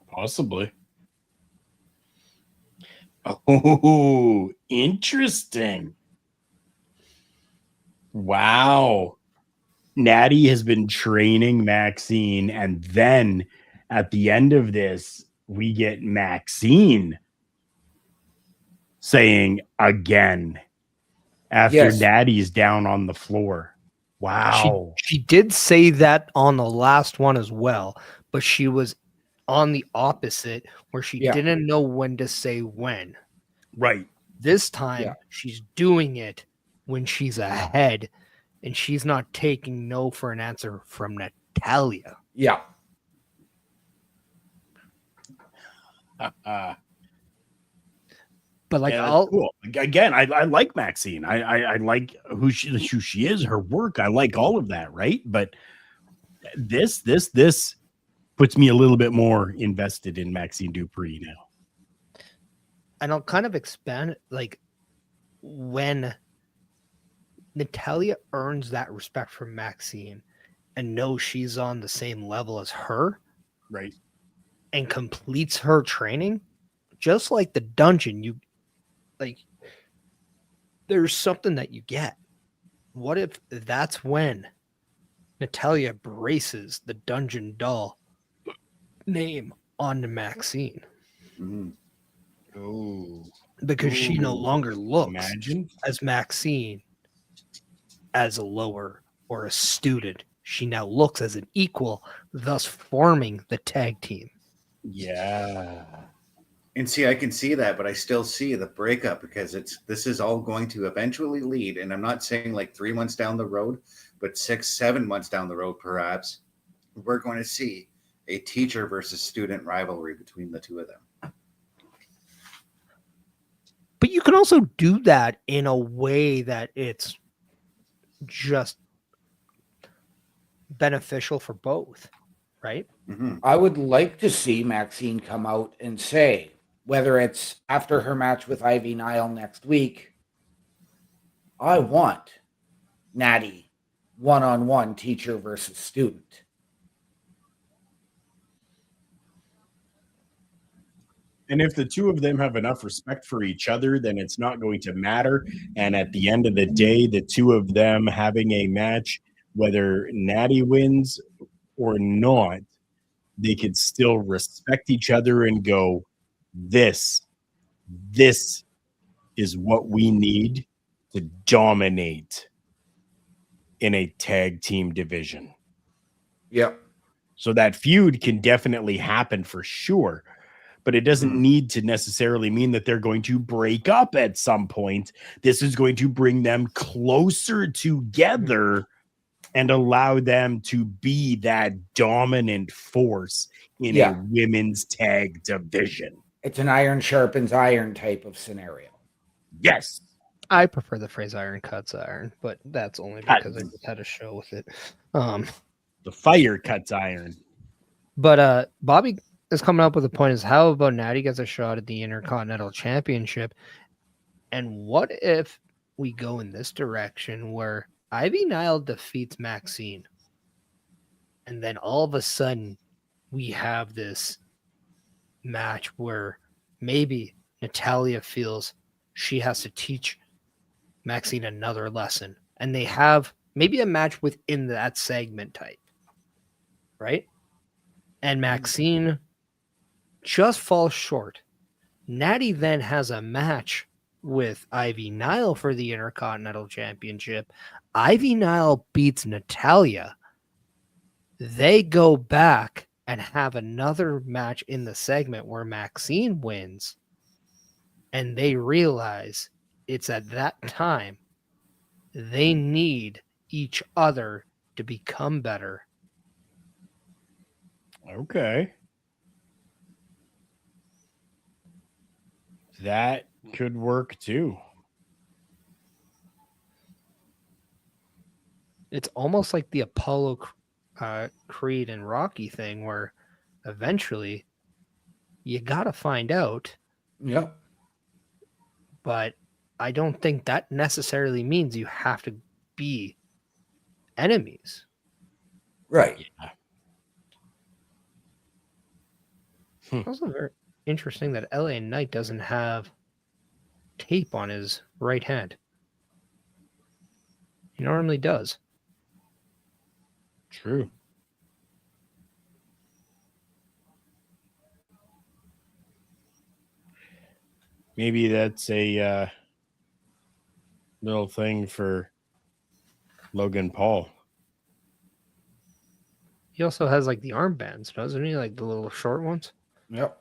Possibly. Oh, interesting. Wow. Natty has been training Maxine, and then at the end of this, we get Maxine saying again after Natty's down on the floor. Wow. She did say that on the last one as well, but she was on the opposite where she didn't know when to say when. Right. This time she's doing it when she's ahead and she's not taking no for an answer from Natalya. Yeah. But like, cool. Again, I like Maxine. I like who she is, her work. I like all of that, right? But this puts me a little bit more invested in Maxine Dupree now. And I'll kind of expand like when Natalya earns that respect from Maxine and knows she's on the same level as her, right? And completes her training, just like the dungeon, you like there's something that you get. What if that's when Natalya braces the dungeon doll name onto Maxine? Oh, because she no longer looks as Maxine as a lower or a student. She now looks as an equal, thus forming the tag team. Yeah. And see, I can see that, but I still see the breakup because this is all going to eventually lead, and I'm not saying like 3 months down the road, but 6-7 months down the road, perhaps, we're going to see a teacher versus student rivalry between the two of them. But you can also do that in a way that it's just beneficial for both, right? I would like to see Maxine come out and say, whether it's after her match with Ivy Nile next week, I want Natty one-on-one teacher versus student. And if the two of them have enough respect for each other, then it's not going to matter. And at the end of the day, the two of them having a match, whether Natty wins or not, they could still respect each other and go, this is what we need to dominate in a tag team division. Yep. So that feud can definitely happen for sure, but it doesn't need to necessarily mean that they're going to break up at some point. This is going to bring them closer together and allow them to be that dominant force in a women's tag division. It's an iron sharpens iron type of scenario. Yes. I prefer the phrase iron cuts iron, but that's only because I just had a show with it. The fire cuts iron. But Bobby is coming up with a point is how about Natty gets a shot at the Intercontinental Championship? And what if we go in this direction where Ivy Nile defeats Maxine? And then all of a sudden we have this match where maybe Natalia feels she has to teach Maxine another lesson. And they have maybe a match within that segment type. Right? And Maxine just falls short. Natty then has a match with Ivy Nile for the Intercontinental Championship. Ivy Nile beats Natalia. They go back and have another match in the segment where Maxine wins. And they realize it's at that time they need each other to become better. Okay. That could work too. It's almost like the Apollo Creed and Rocky thing where eventually you got to find out. Yep. But I don't think that necessarily means you have to be enemies. Right. Yeah. It's also very interesting that LA Knight doesn't have tape on his right hand. He normally does. True. Maybe that's a little thing for Logan Paul. He also has like the armbands, doesn't he? Like the little short ones. Yep.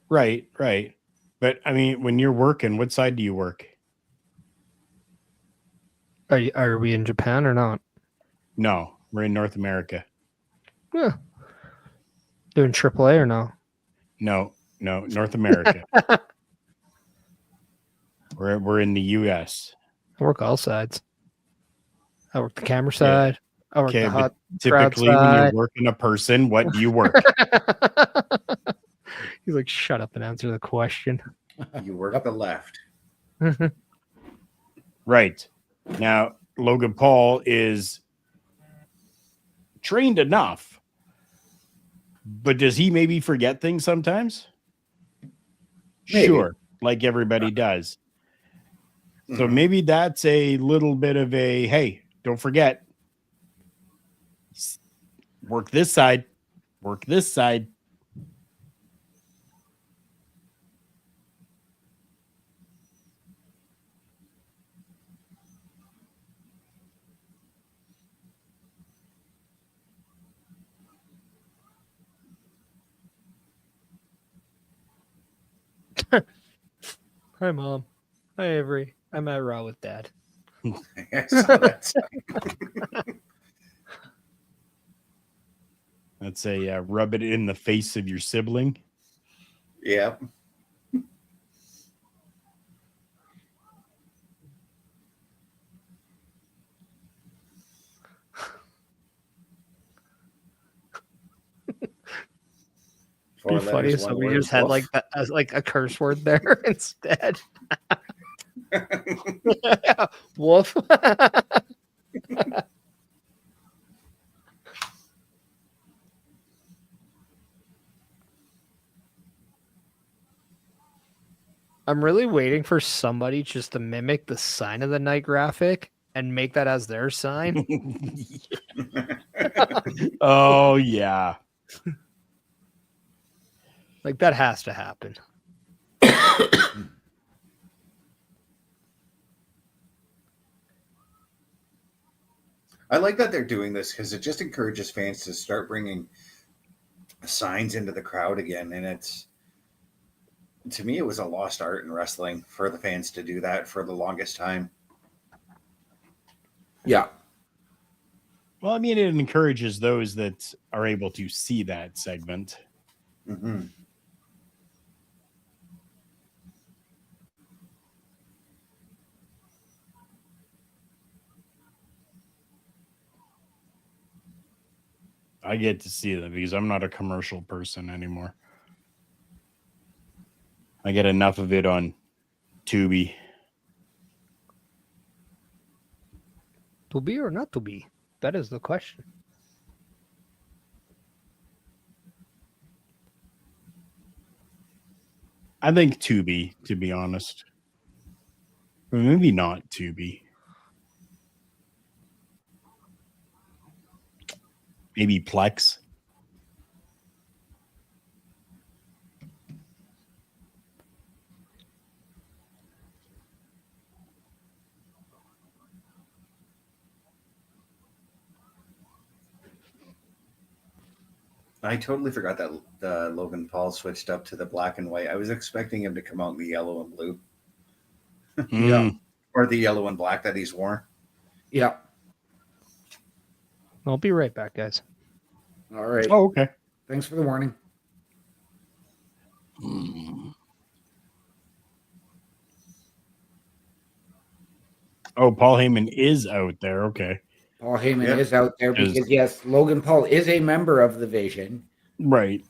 Right, right. But I mean, when you're working, what side do you work? Are we in Japan or not? No, we're in North America. Yeah. Doing AAA or no? No, North America. We're in the US. I work all sides. I work the camera side. I work the hot typically crowd when side. you're working a person, what do you work? He's like, shut up and answer the question. You work the left. Right. Now, Logan Paul is trained enough, but does he maybe forget things sometimes? Maybe. Sure, like everybody does. So maybe that's a little bit of a, hey, don't forget, work this side, work this side. Hi, Mom. Hi, Avery. I'm at Raw with Dad. I saw that. That's a rub it in the face of your sibling. Yeah. 4 Be funny letters, if 1 somebody word. just had Woof. like that as like a curse word there instead. Woof. I'm really waiting for somebody just to mimic the sign of the night graphic and make that as their sign. Oh yeah. Like that has to happen. I like that they're doing this because it just encourages fans to start bringing signs into the crowd again. And it's, to me, it was a lost art in wrestling for the fans to do that for the longest time. Yeah. Well, I mean, it encourages those that are able to see that segment. Mm-hmm. I get to see them because I'm not a commercial person anymore. I get enough of it on Tubi. To be or not to be? That is the question. I think Tubi, to be honest. Or maybe not Tubi. Maybe Plex. I totally forgot that Logan Paul switched up to the black and white. I was expecting him to come out in the yellow and blue. Yeah. Or the yellow and black that he's worn. Yeah. I'll be right back, guys. All right. Oh, okay. Thanks for the warning. Oh, Paul Heyman is out there. Okay. Paul Heyman Yep. is out there because, yes, Logan Paul is a member of the Vision. Right.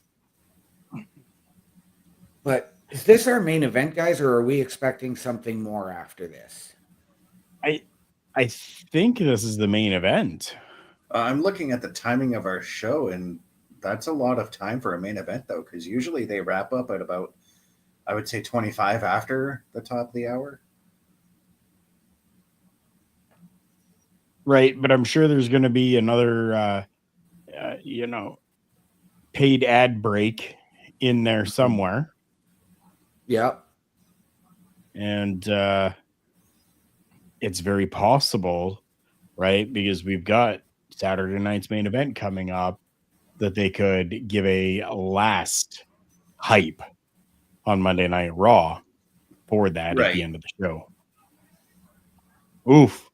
But is this our main event, guys, or are we expecting something more after this? I think this is the main event. I'm looking at the timing of our show, and that's a lot of time for a main event, though, because usually they wrap up at about, I would say, 25 after the top of the hour. Right, but I'm sure there's going to be another, paid ad break in there somewhere. Yeah. And it's very possible, right? Because we've got Saturday night's main event coming up that they could give a last hype on Monday Night Raw for that at the end of the show. Oof.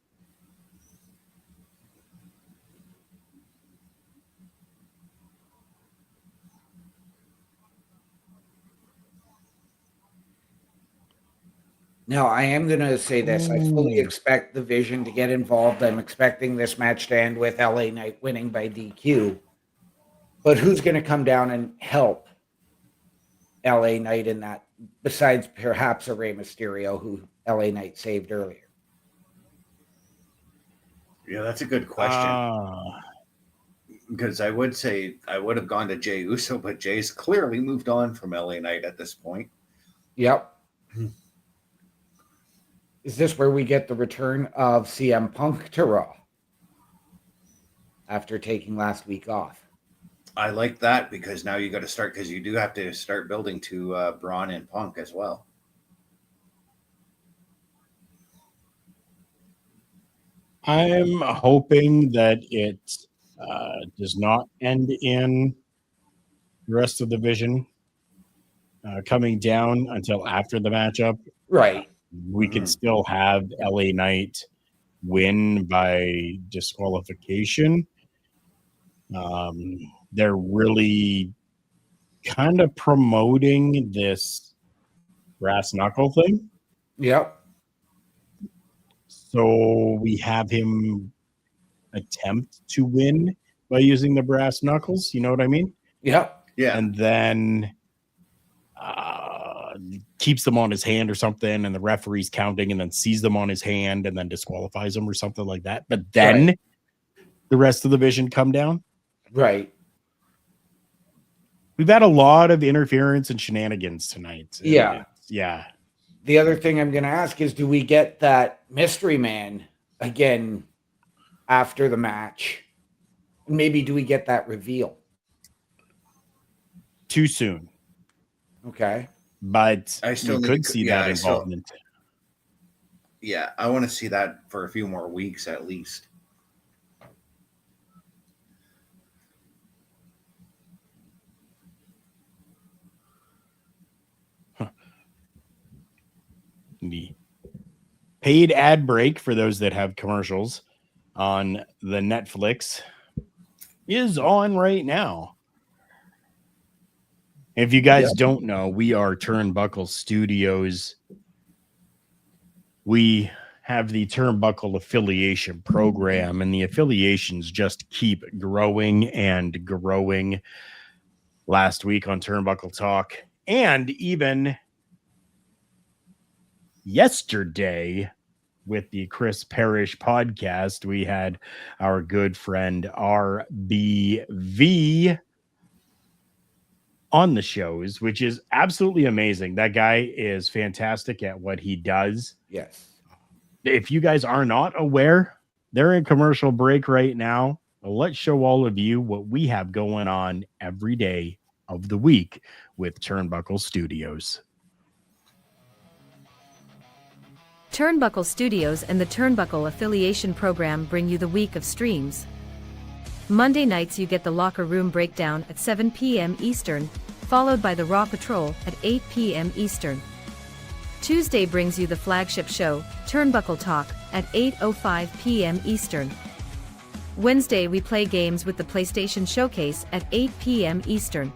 Now, I am going to say this. I fully expect the Vision to get involved. I'm expecting this match to end with LA Knight winning by DQ. But who's going to come down and help LA Knight in that, besides perhaps a Rey Mysterio, who LA Knight saved earlier? Yeah, that's a good question. Because I would say I would have gone to Jey Uso, but Jay's clearly moved on from LA Knight at this point. Yep. Is this where we get the return of CM Punk to Raw after taking last week off? I like that because now you got to start, because you do have to start building to Braun and Punk as well. I'm hoping that it does not end in the rest of the Vision coming down until after the matchup. Right. We could still have LA Knight win by disqualification. They're really kind of promoting this brass knuckle thing. Yep. So we have him attempt to win by using the brass knuckles. You know what I mean? Yep. Yeah. And then keeps them on his hand or something, and the referee's counting and then sees them on his hand and then disqualifies them or something like that. But then the rest of the division come down. Right. We've had a lot of interference and shenanigans tonight. Yeah. Yeah. The other thing I'm going to ask is, do we get that mystery man again after the match? Maybe do we get that reveal? Too soon. Okay. But I still you need could to- see yeah, that I still- involvement. Yeah, I want to see that for a few more weeks at least. The paid ad break for those that have commercials on the Netflix is on right now. If you guys don't know, we are Turnbuckle Studios. We have the Turnbuckle affiliation program, and the affiliations just keep growing and growing. Last week on Turnbuckle Talk, and even yesterday with the Chris Parrish podcast, we had our good friend RBV on the shows, which is absolutely amazing. That guy is fantastic at what he does. Yes. If you guys are not aware, they're in commercial break right now. Well, let's show all of you what we have going on every day of the week with Turnbuckle Studios. Turnbuckle Studios and the Turnbuckle Affiliation Program bring you the week of streams. Monday nights you get the Locker Room Breakdown at 7 p.m. Eastern, followed by the Raw Patrol at 8 p.m. Eastern. Tuesday brings you the flagship show, Turnbuckle Talk, at 8:05 p.m. Eastern. Wednesday we play games with the PlayStation Showcase at 8 p.m. Eastern.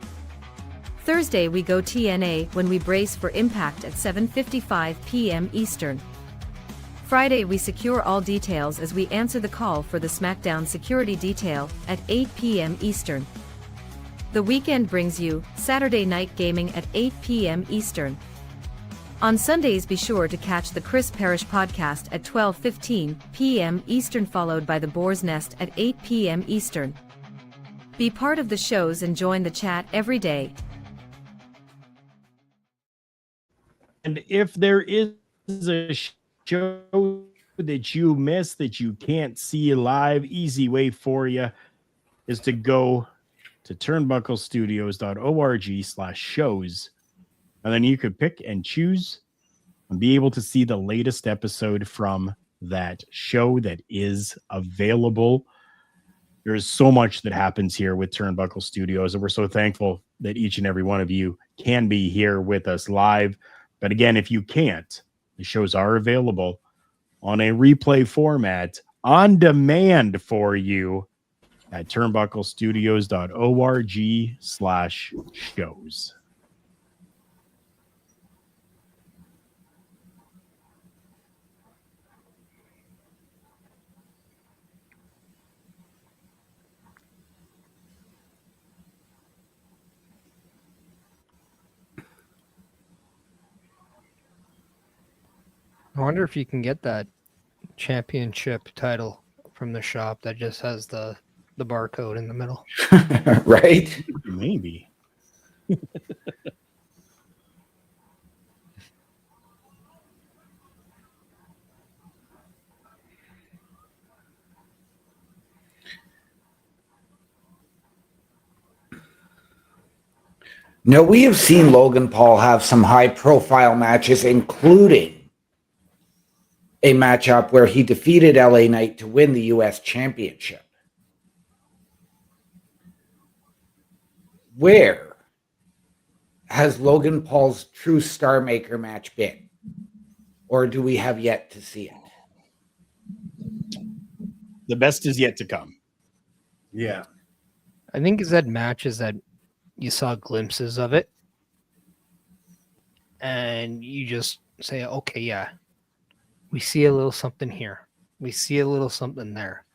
Thursday we go TNA when we brace for Impact at 7:55 p.m. Eastern. Friday we secure all details as we answer the call for the SmackDown security detail at 8 p.m. Eastern. The weekend brings you Saturday Night Gaming at 8 p.m. Eastern. On Sundays be sure to catch the Chris Parrish podcast at 12:15 p.m. Eastern, followed by the Boar's Nest at 8 p.m. Eastern. Be part of the shows and join the chat every day. And if there is a show that you miss that you can't see live, easy way for you is to go to turnbucklestudios.org/shows, and then you could pick and choose and be able to see the latest episode from that show that is available. There's so much that happens here with Turnbuckle Studios, and we're so thankful that each and every one of you can be here with us live. But again, if you can't, the shows are available on a replay format on demand for you at turnbucklestudios.org/shows. I wonder if you can get that championship title from the shop that just has the barcode in the middle. Right? Maybe. No, we have seen Logan Paul have some high-profile matches, including a matchup where he defeated LA Knight to win the U.S. Championship. Where has Logan Paul's true Star Maker match been? Or do we have yet to see it? The best is yet to come. Yeah. I think is that matches that you saw glimpses of it and you just say, okay, yeah, we see a little something here. We see a little something there.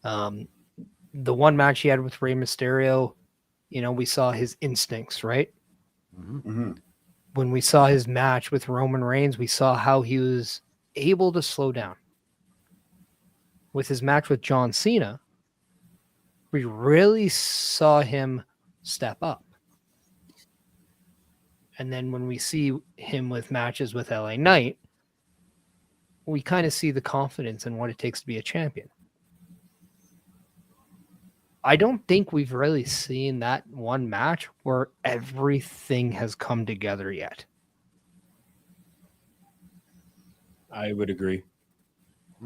The one match he had with Rey Mysterio, You know, we saw his instincts, right? Mm-hmm. When we saw his match with Roman Reigns, we saw how he was able to slow down. With his match with John Cena, we really saw him step up. And then when we see him with matches with LA Knight, we kind of see the confidence in what it takes to be a champion. I don't think we've really seen that one match where everything has come together yet. I would agree.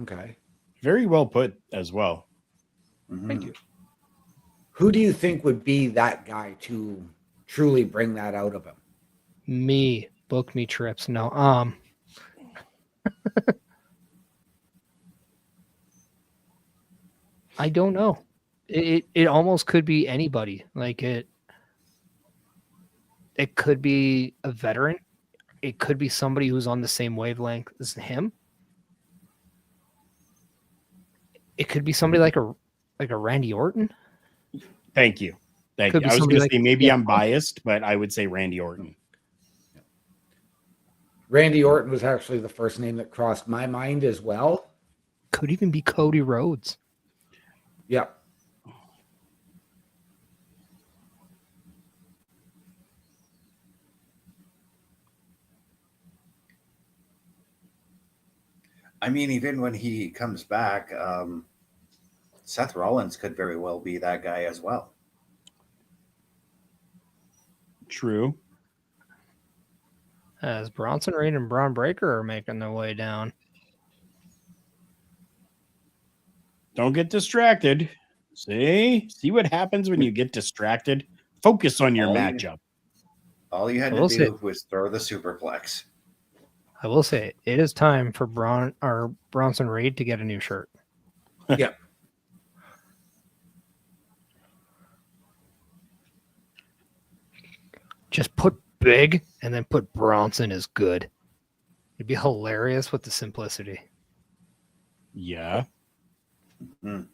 Okay. Very well put as well. Mm-hmm. Thank you. Who do you think would be that guy to truly bring that out of him? Me, book me trips. No, I don't know. It almost could be anybody. Like it could be a veteran. It could be somebody who's on the same wavelength as him. It could be somebody like a Randy Orton. Thank you. Thank Could you. be I was somebody going to like- say maybe yeah. I'm biased, but I would say Randy Orton. Randy Orton was actually the first name that crossed my mind as well. Could even be Cody Rhodes. Yep. I mean, even when he comes back, Seth Rollins could very well be that guy as well. True. As Bronson Reed and Braun Breaker are making their way down. Don't get distracted. See what happens when you get distracted? Focus on your matchup. All you had I to will do say- was throw the superplex. I will say it is time for Bronson Reed to get a new shirt. Yep. Just put big and then put Bronson is good. It'd be hilarious with the simplicity. Yeah. Mm.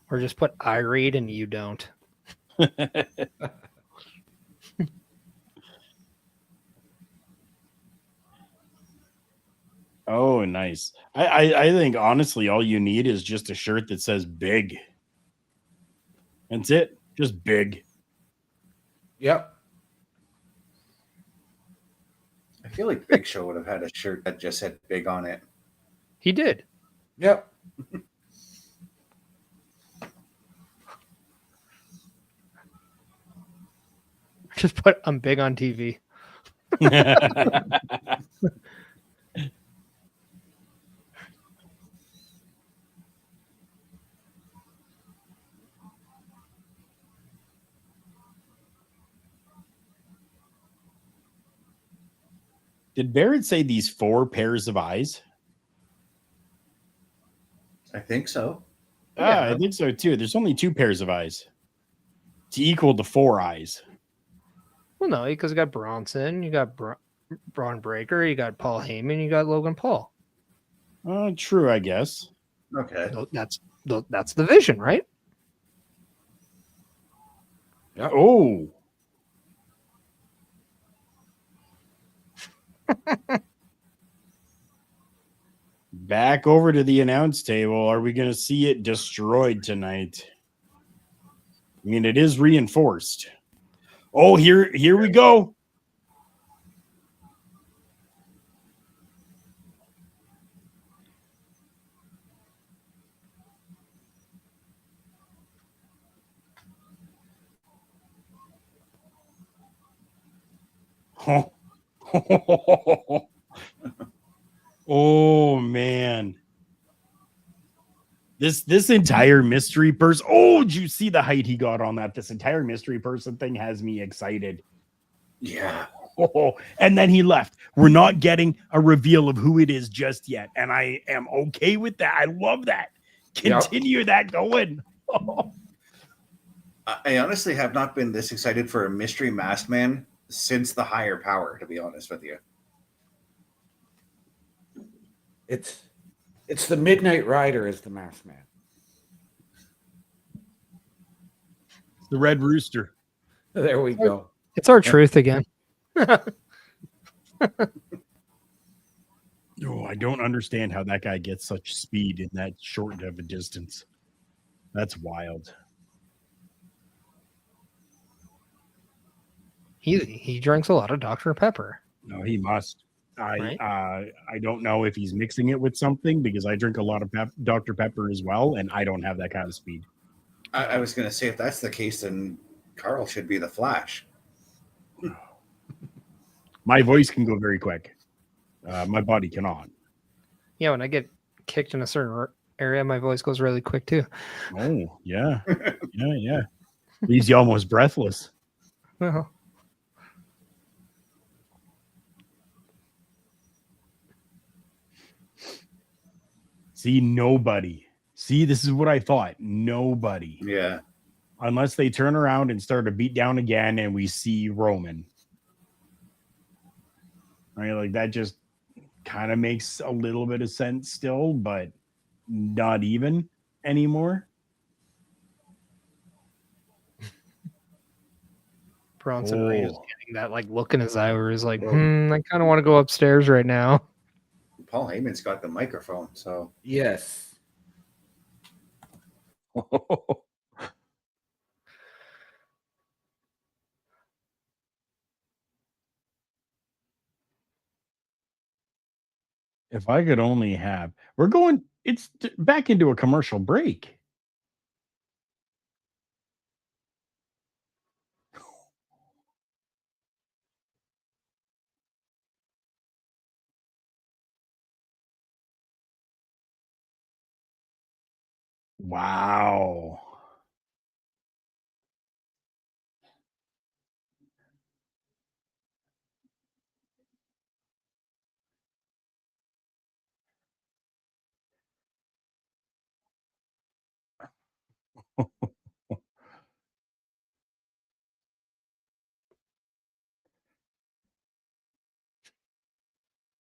Or just put I read and you don't. Oh, nice. I think honestly, all you need is just a shirt that says big. That's it. Just big. Yep. I feel like Big Show would have had a shirt that just said big on it. He did. Yep. Just put I'm big on TV. Did Barrett say these 4 pairs of eyes? I think so. I think so too. There's only 2 pairs of eyes to equal the 4 eyes. Well, no, because you got Bronson, you got Braun Breaker, you got Paul Heyman, you got Logan Paul. True, I guess. Okay. That's the vision, right? Yep. Oh. Back over to the announce table. Are we going to see it destroyed tonight? I mean, it is reinforced. Oh, here we go. Oh man. This entire mystery person. Oh, did you see the height he got on that? This entire mystery person thing has me excited. Yeah. Oh, and then he left. We're not getting a reveal of who it is just yet. And I am okay with that. I love that. Continue that going. I honestly have not been this excited for a mystery masked man since the Higher Power, to be honest with you. It's It's the Midnight Rider is the masked man. The Red Rooster. There we go. It's our truth again. Oh, I don't understand how that guy gets such speed in that short of a distance. That's wild. He drinks a lot of Dr. Pepper. No, he must. I don't know if he's mixing it with something because I drink a lot of Dr. Pepper as well, and I don't have that kind of speed. I was going to say, if that's the case, then Carl should be the Flash. My voice can go very quick. My body cannot. Yeah, when I get kicked in a certain area, my voice goes really quick too. Oh, yeah. Yeah. Leaves you almost breathless. Uh-huh. See, nobody. See, this is what I thought. Nobody. Yeah. Unless they turn around and start to beat down again and we see Roman. Right? Like that just kind of makes a little bit of sense still, but not even anymore. Bronson Reed is getting that like look in his eye where he's like, I kind of want to go upstairs right now. Paul Heyman's got the microphone, so yes. If I could only have, we're going, it's back into a commercial break. Wow.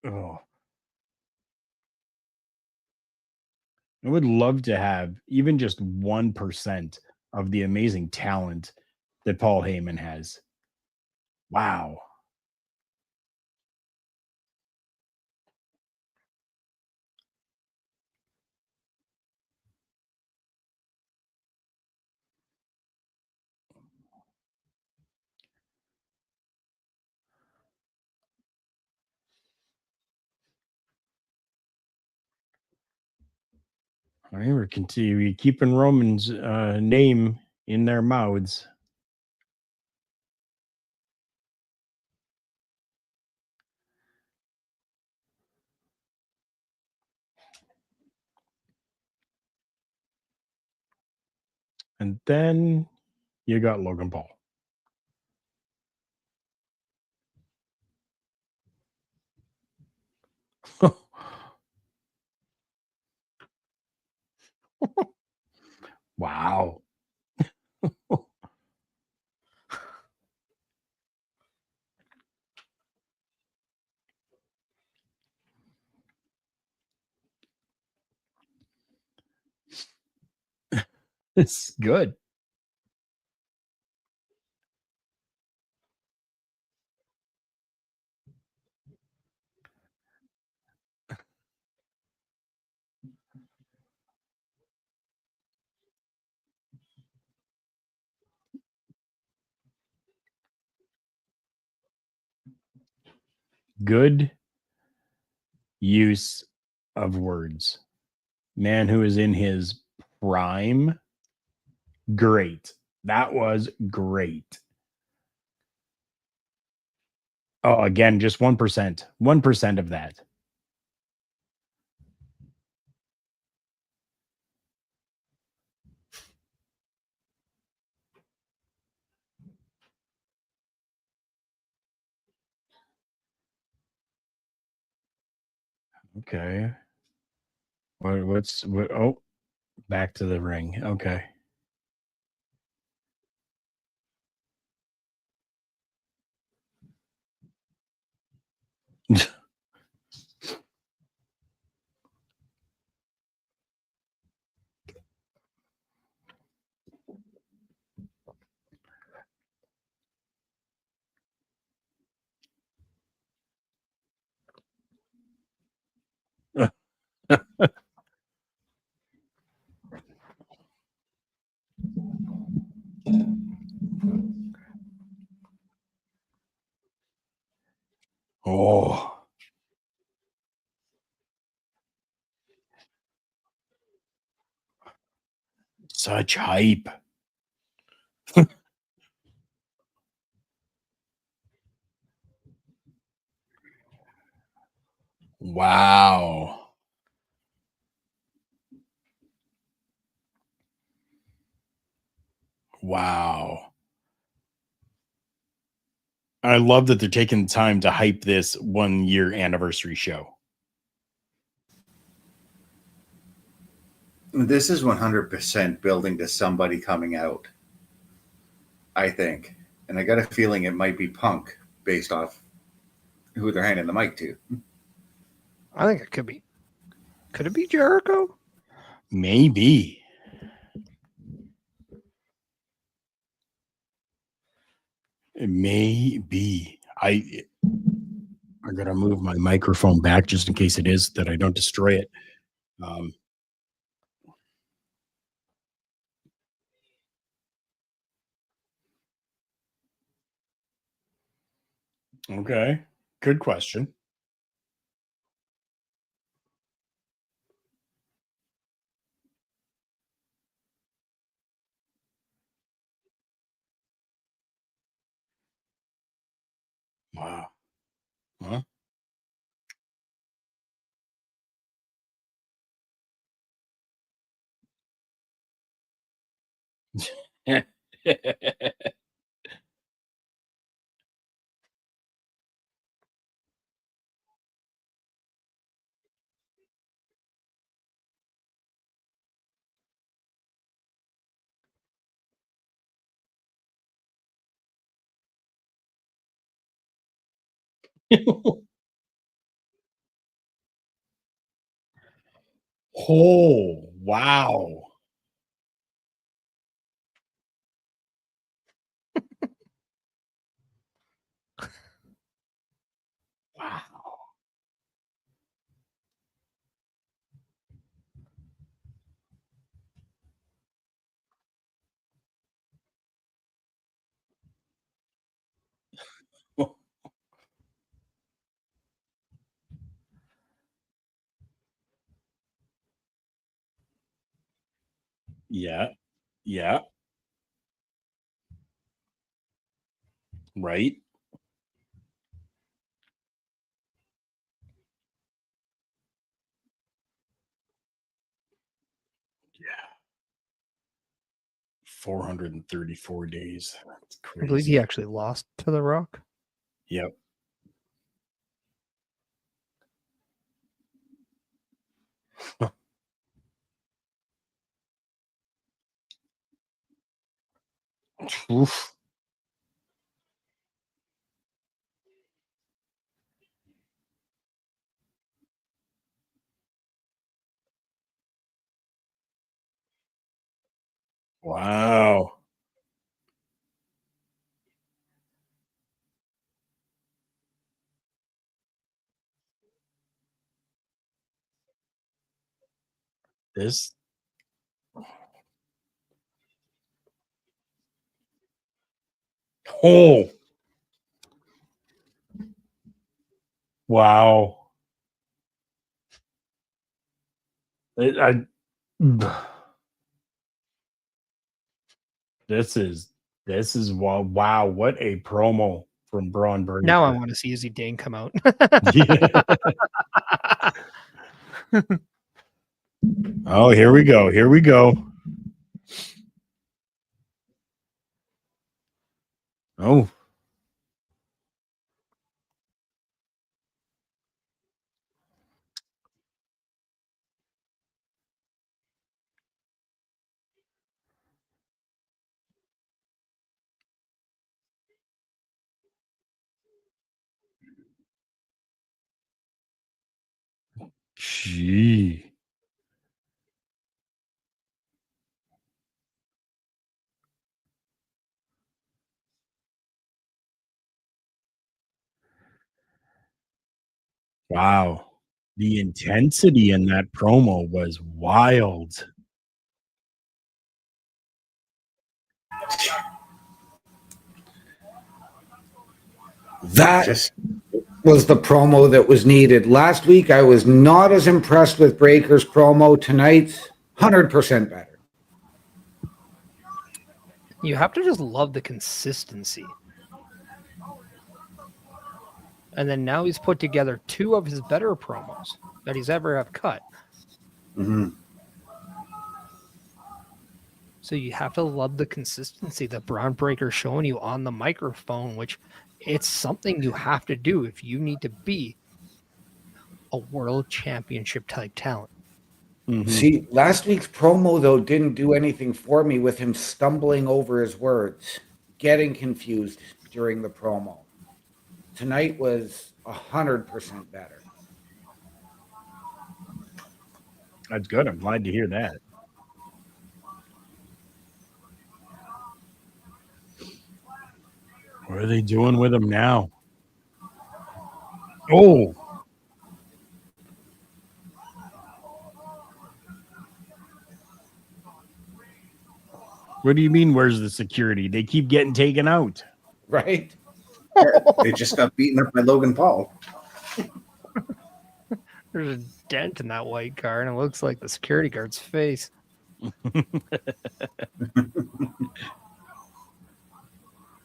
Oh. I would love to have even just 1% of the amazing talent that Paul Heyman has. Wow. All right, we're keeping Roman's name in their mouths. And then you got Logan Paul. Wow. It's good. Good use of words. Man who is in his prime. Great. That was great. Oh, again, just 1%. 1% of that. Okay. What? Oh, back to the ring. Okay. Oh, such hype. Wow. Wow. I love that they're taking the time to hype this 1-year anniversary show. This is 100% building to somebody coming out, I think. And I got a feeling it might be Punk based off who they're handing the mic to. I think it could be. Could it be Jericho? Maybe. It may be. I gotta move my microphone back just in case it is, that I don't destroy it. Okay. Good question. Wow. Huh? Oh, wow. Wow. Yeah. Yeah. Right. Yeah. 434 days. That's I believe he crazy. actually lost to The Rock. Yep. Oof. Wow. This. Oh, wow. I this is wow, wow, what a promo from Braun Now I Breaker. want to see Izzy Dane come out. Yeah. Oh, here we go. Here we go. Oh. Gee. Wow. The intensity in that promo was wild. That Just was the promo that was needed. Last week, I was not as impressed with Breaker's promo. Tonight's 100% better. You have to just love the consistency. And then now he's put together 2 of his better promos that he's ever have cut. mm-hmm. So you have to love the consistency that Braun Breaker's showing you on the microphone, which it's something you have to do if you need to be a world championship type talent. Mm-hmm. See, last week's promo, though, didn't do anything for me with him stumbling over his words, getting confused during the promo. Tonight was 100% better. That's good. I'm glad to hear that. What are they doing with him now? Oh. What do you mean, where's the security? They keep getting taken out. Right? They just got beaten up by Logan Paul. There's a dent in that white car, and it looks like the security guard's face.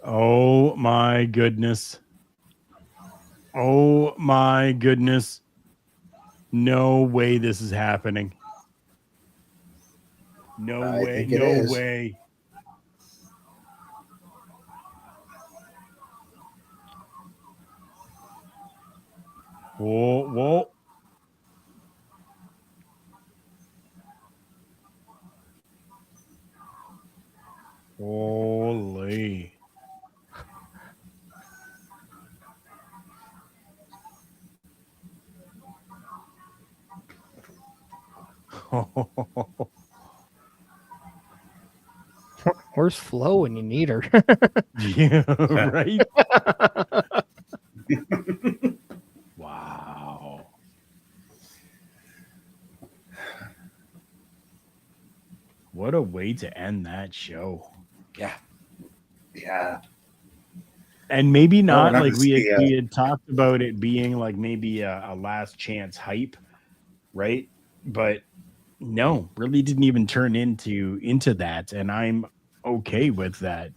Oh, my goodness. Oh, my goodness. No way this is happening. No way. No way. Whoa, whoa. Holy. Where's Flo when you need her? Yeah, right? Wow. What a way to end that show. Yeah. Yeah. And maybe not not like gonna we see, had talked about it being like maybe a last chance hype, right? But no, really didn't even turn into that, and I'm okay with that.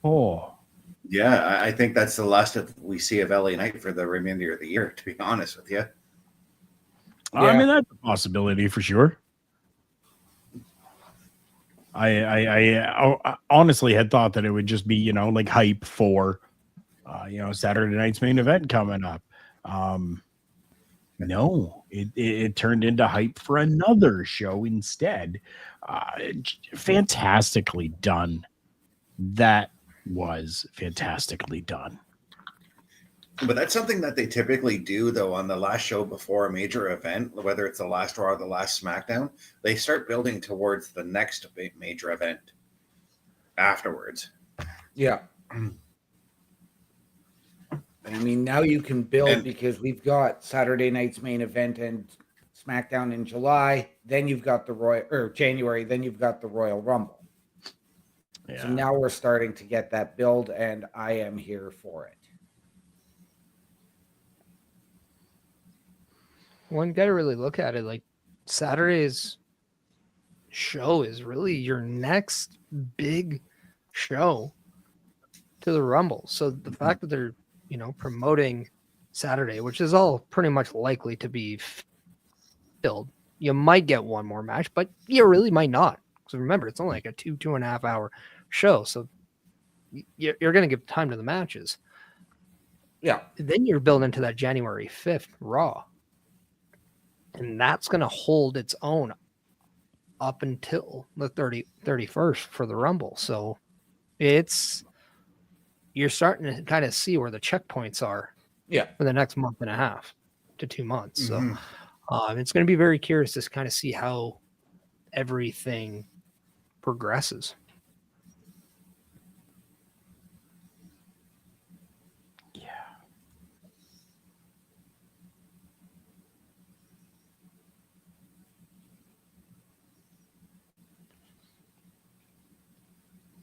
Oh, Yeah, I think that's the last that we see of LA Knight for the remainder of the year, to be honest with you. I mean, that's a possibility for sure. I honestly had thought that it would just be, like hype for, Saturday night's main event coming up. No, it turned into hype for another show instead. Fantastically done. That was fantastically done. But that's something that they typically do, though, on the last show before a major event, whether it's the last Raw or the last SmackDown. They start building towards the next major event afterwards. Yeah. I mean, now you can build because we've got Saturday night's main event and SmackDown in July. Then you've got the January. Then you've got the Royal Rumble. Yeah. So now we're starting to get that build, and I am here for it. One got to really look at it like Saturday's show is really your next big show to the Rumble. So the fact that they're, promoting Saturday, which is all pretty much likely to be filled, you might get one more match, but you really might not. Because remember, it's only like a 2.5 hour show. So you're going to give time to the matches. Yeah. Then you're building to that January 5th Raw. And that's going to hold its own up until the 31st for the Rumble. So you're starting to kind of see where the checkpoints are for the next month and a half to 2 months. So it's going to be very curious to kind of see how everything progresses.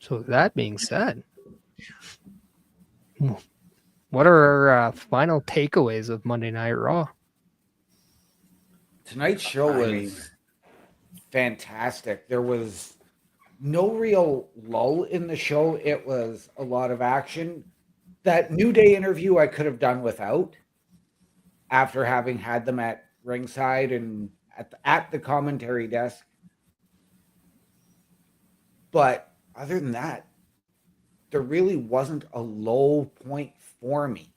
So with that being said, what are our final takeaways of Monday Night Raw? Tonight's show was fantastic. There was no real lull in the show. It was a lot of action. That New Day interview I could have done without after having had them at ringside and at the commentary desk. But other than that, there really wasn't a low point for me.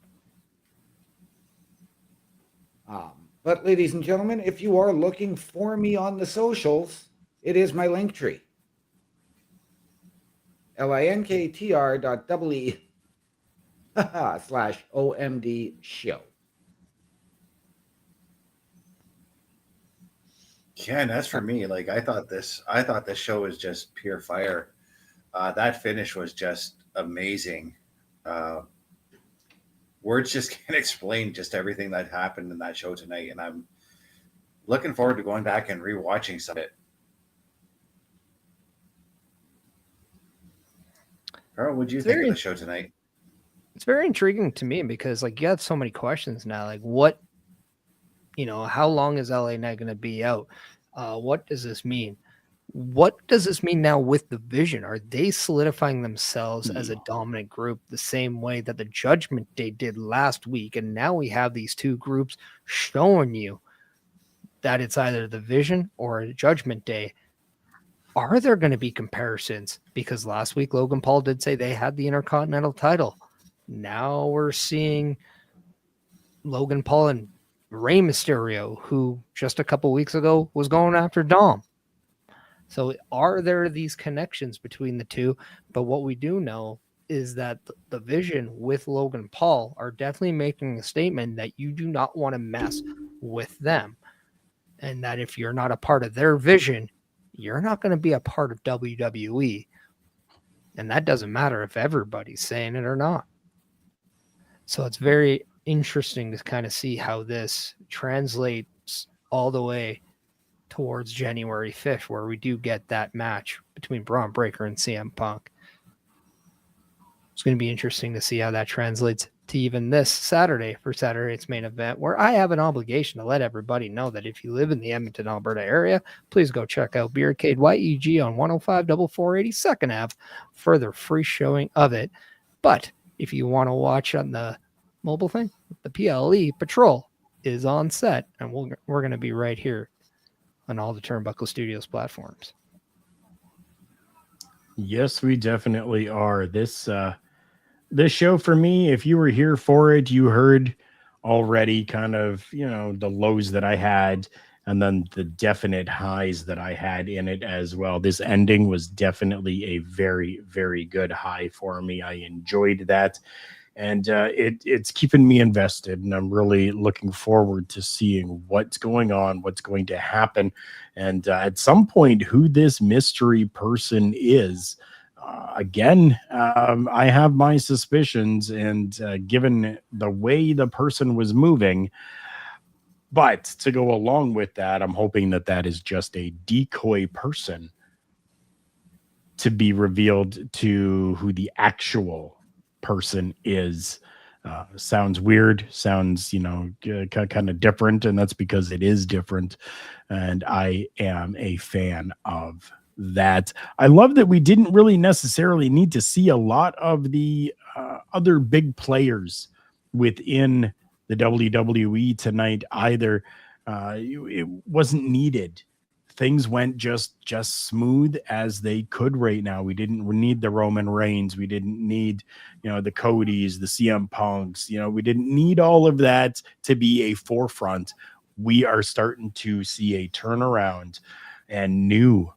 But ladies and gentlemen, if you are looking for me on the socials, it is my link tree. linktr.ee/OMD show. Yeah, and as for me, like I thought this show was just pure fire. That finish was just amazing. Words just can't explain just everything that happened in that show tonight, and I'm looking forward to going back and rewatching some of it. Carl, what do you think of the show tonight? It's very intriguing to me because, like, you have so many questions now. Like, what, how long is LA Knight going to be out? What does this mean? What does this mean now with the Vision? Are they solidifying themselves as a dominant group the same way that the Judgment Day did last week? And now we have these two groups showing you that it's either the Vision or a Judgment Day. Are there going to be comparisons? Because last week Logan Paul did say they had the Intercontinental title. Now we're seeing Logan Paul and Rey Mysterio, who just a couple weeks ago was going after Dom. So are there these connections between the two? But what we do know is that the Vision with Logan Paul are definitely making a statement that you do not want to mess with them. And that if you're not a part of their vision, you're not going to be a part of WWE. And that doesn't matter if everybody's saying it or not. So it's very interesting to kind of see how this translates all the way towards January 5th, where we do get that match between Braun Breaker and CM Punk. It's going to be interesting to see how that translates to even this Saturday for Saturday's main event, where I have an obligation to let everybody know that if you live in the Edmonton, Alberta area, please go check out Beercade YEG on 105-440 82nd Ave for the free showing of it. But if you want to watch on the mobile thing, the PLE Patrol is on set, and we're going to be right here on all the Turnbuckle Studios platforms. Yes, we definitely are. This show for me, if you were here for it, you heard already kind of, the lows that I had and then the definite highs that I had in it as well. This ending was definitely a very, very good high for me. I enjoyed that. And it's keeping me invested, and I'm really looking forward to seeing what's going on, what's going to happen, and at some point, who this mystery person is. Again, I have my suspicions, and given the way the person was moving, but to go along with that, I'm hoping that that is just a decoy person to be revealed to who the actual person is. Sounds weird, sounds kind of different, and that's because it is different, and I am a fan of that. I love that we didn't really necessarily need to see a lot of the other big players within the WWE tonight either. It wasn't needed. Things went just smooth as they could right now. We didn't need the Roman Reigns. We didn't need, the Codys, the CM Punks. We didn't need all of that to be a forefront. We are starting to see a turnaround and new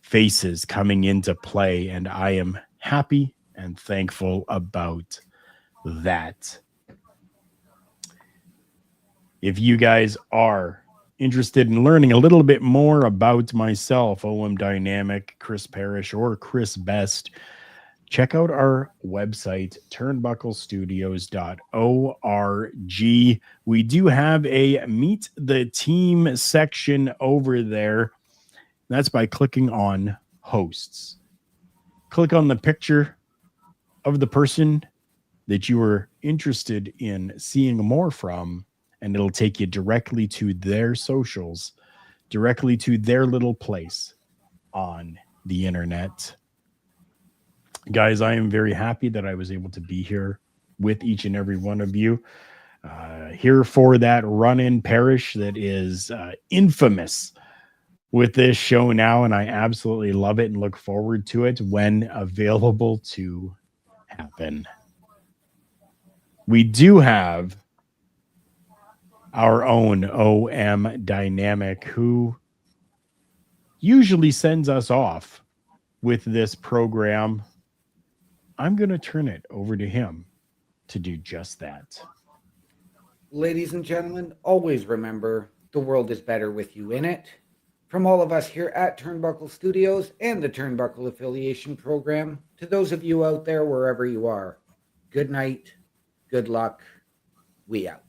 faces coming into play, and I am happy and thankful about that. If you guys are interested in learning a little bit more about myself, OM Dynamic, Chris Parrish, or Chris Best, check out our website, turnbucklestudios.org. We do have a Meet the Team section over there. That's by clicking on Hosts. click on the picture of the person that you are interested in seeing more from, and it'll take you directly to their socials, directly to their little place on the internet. Guys, I am very happy that I was able to be here with each and every one of you. Here for that run-in parish that is infamous with this show now, and I absolutely love it and look forward to it when available to happen. We do have our own OM Dynamic, who usually sends us off with this program. I'm going to turn it over to him to do just that. Ladies and gentlemen, always remember the world is better with you in it. From all of us here at Turnbuckle Studios and the Turnbuckle Affiliation Program, to those of you out there wherever you are, good night, good luck, we out.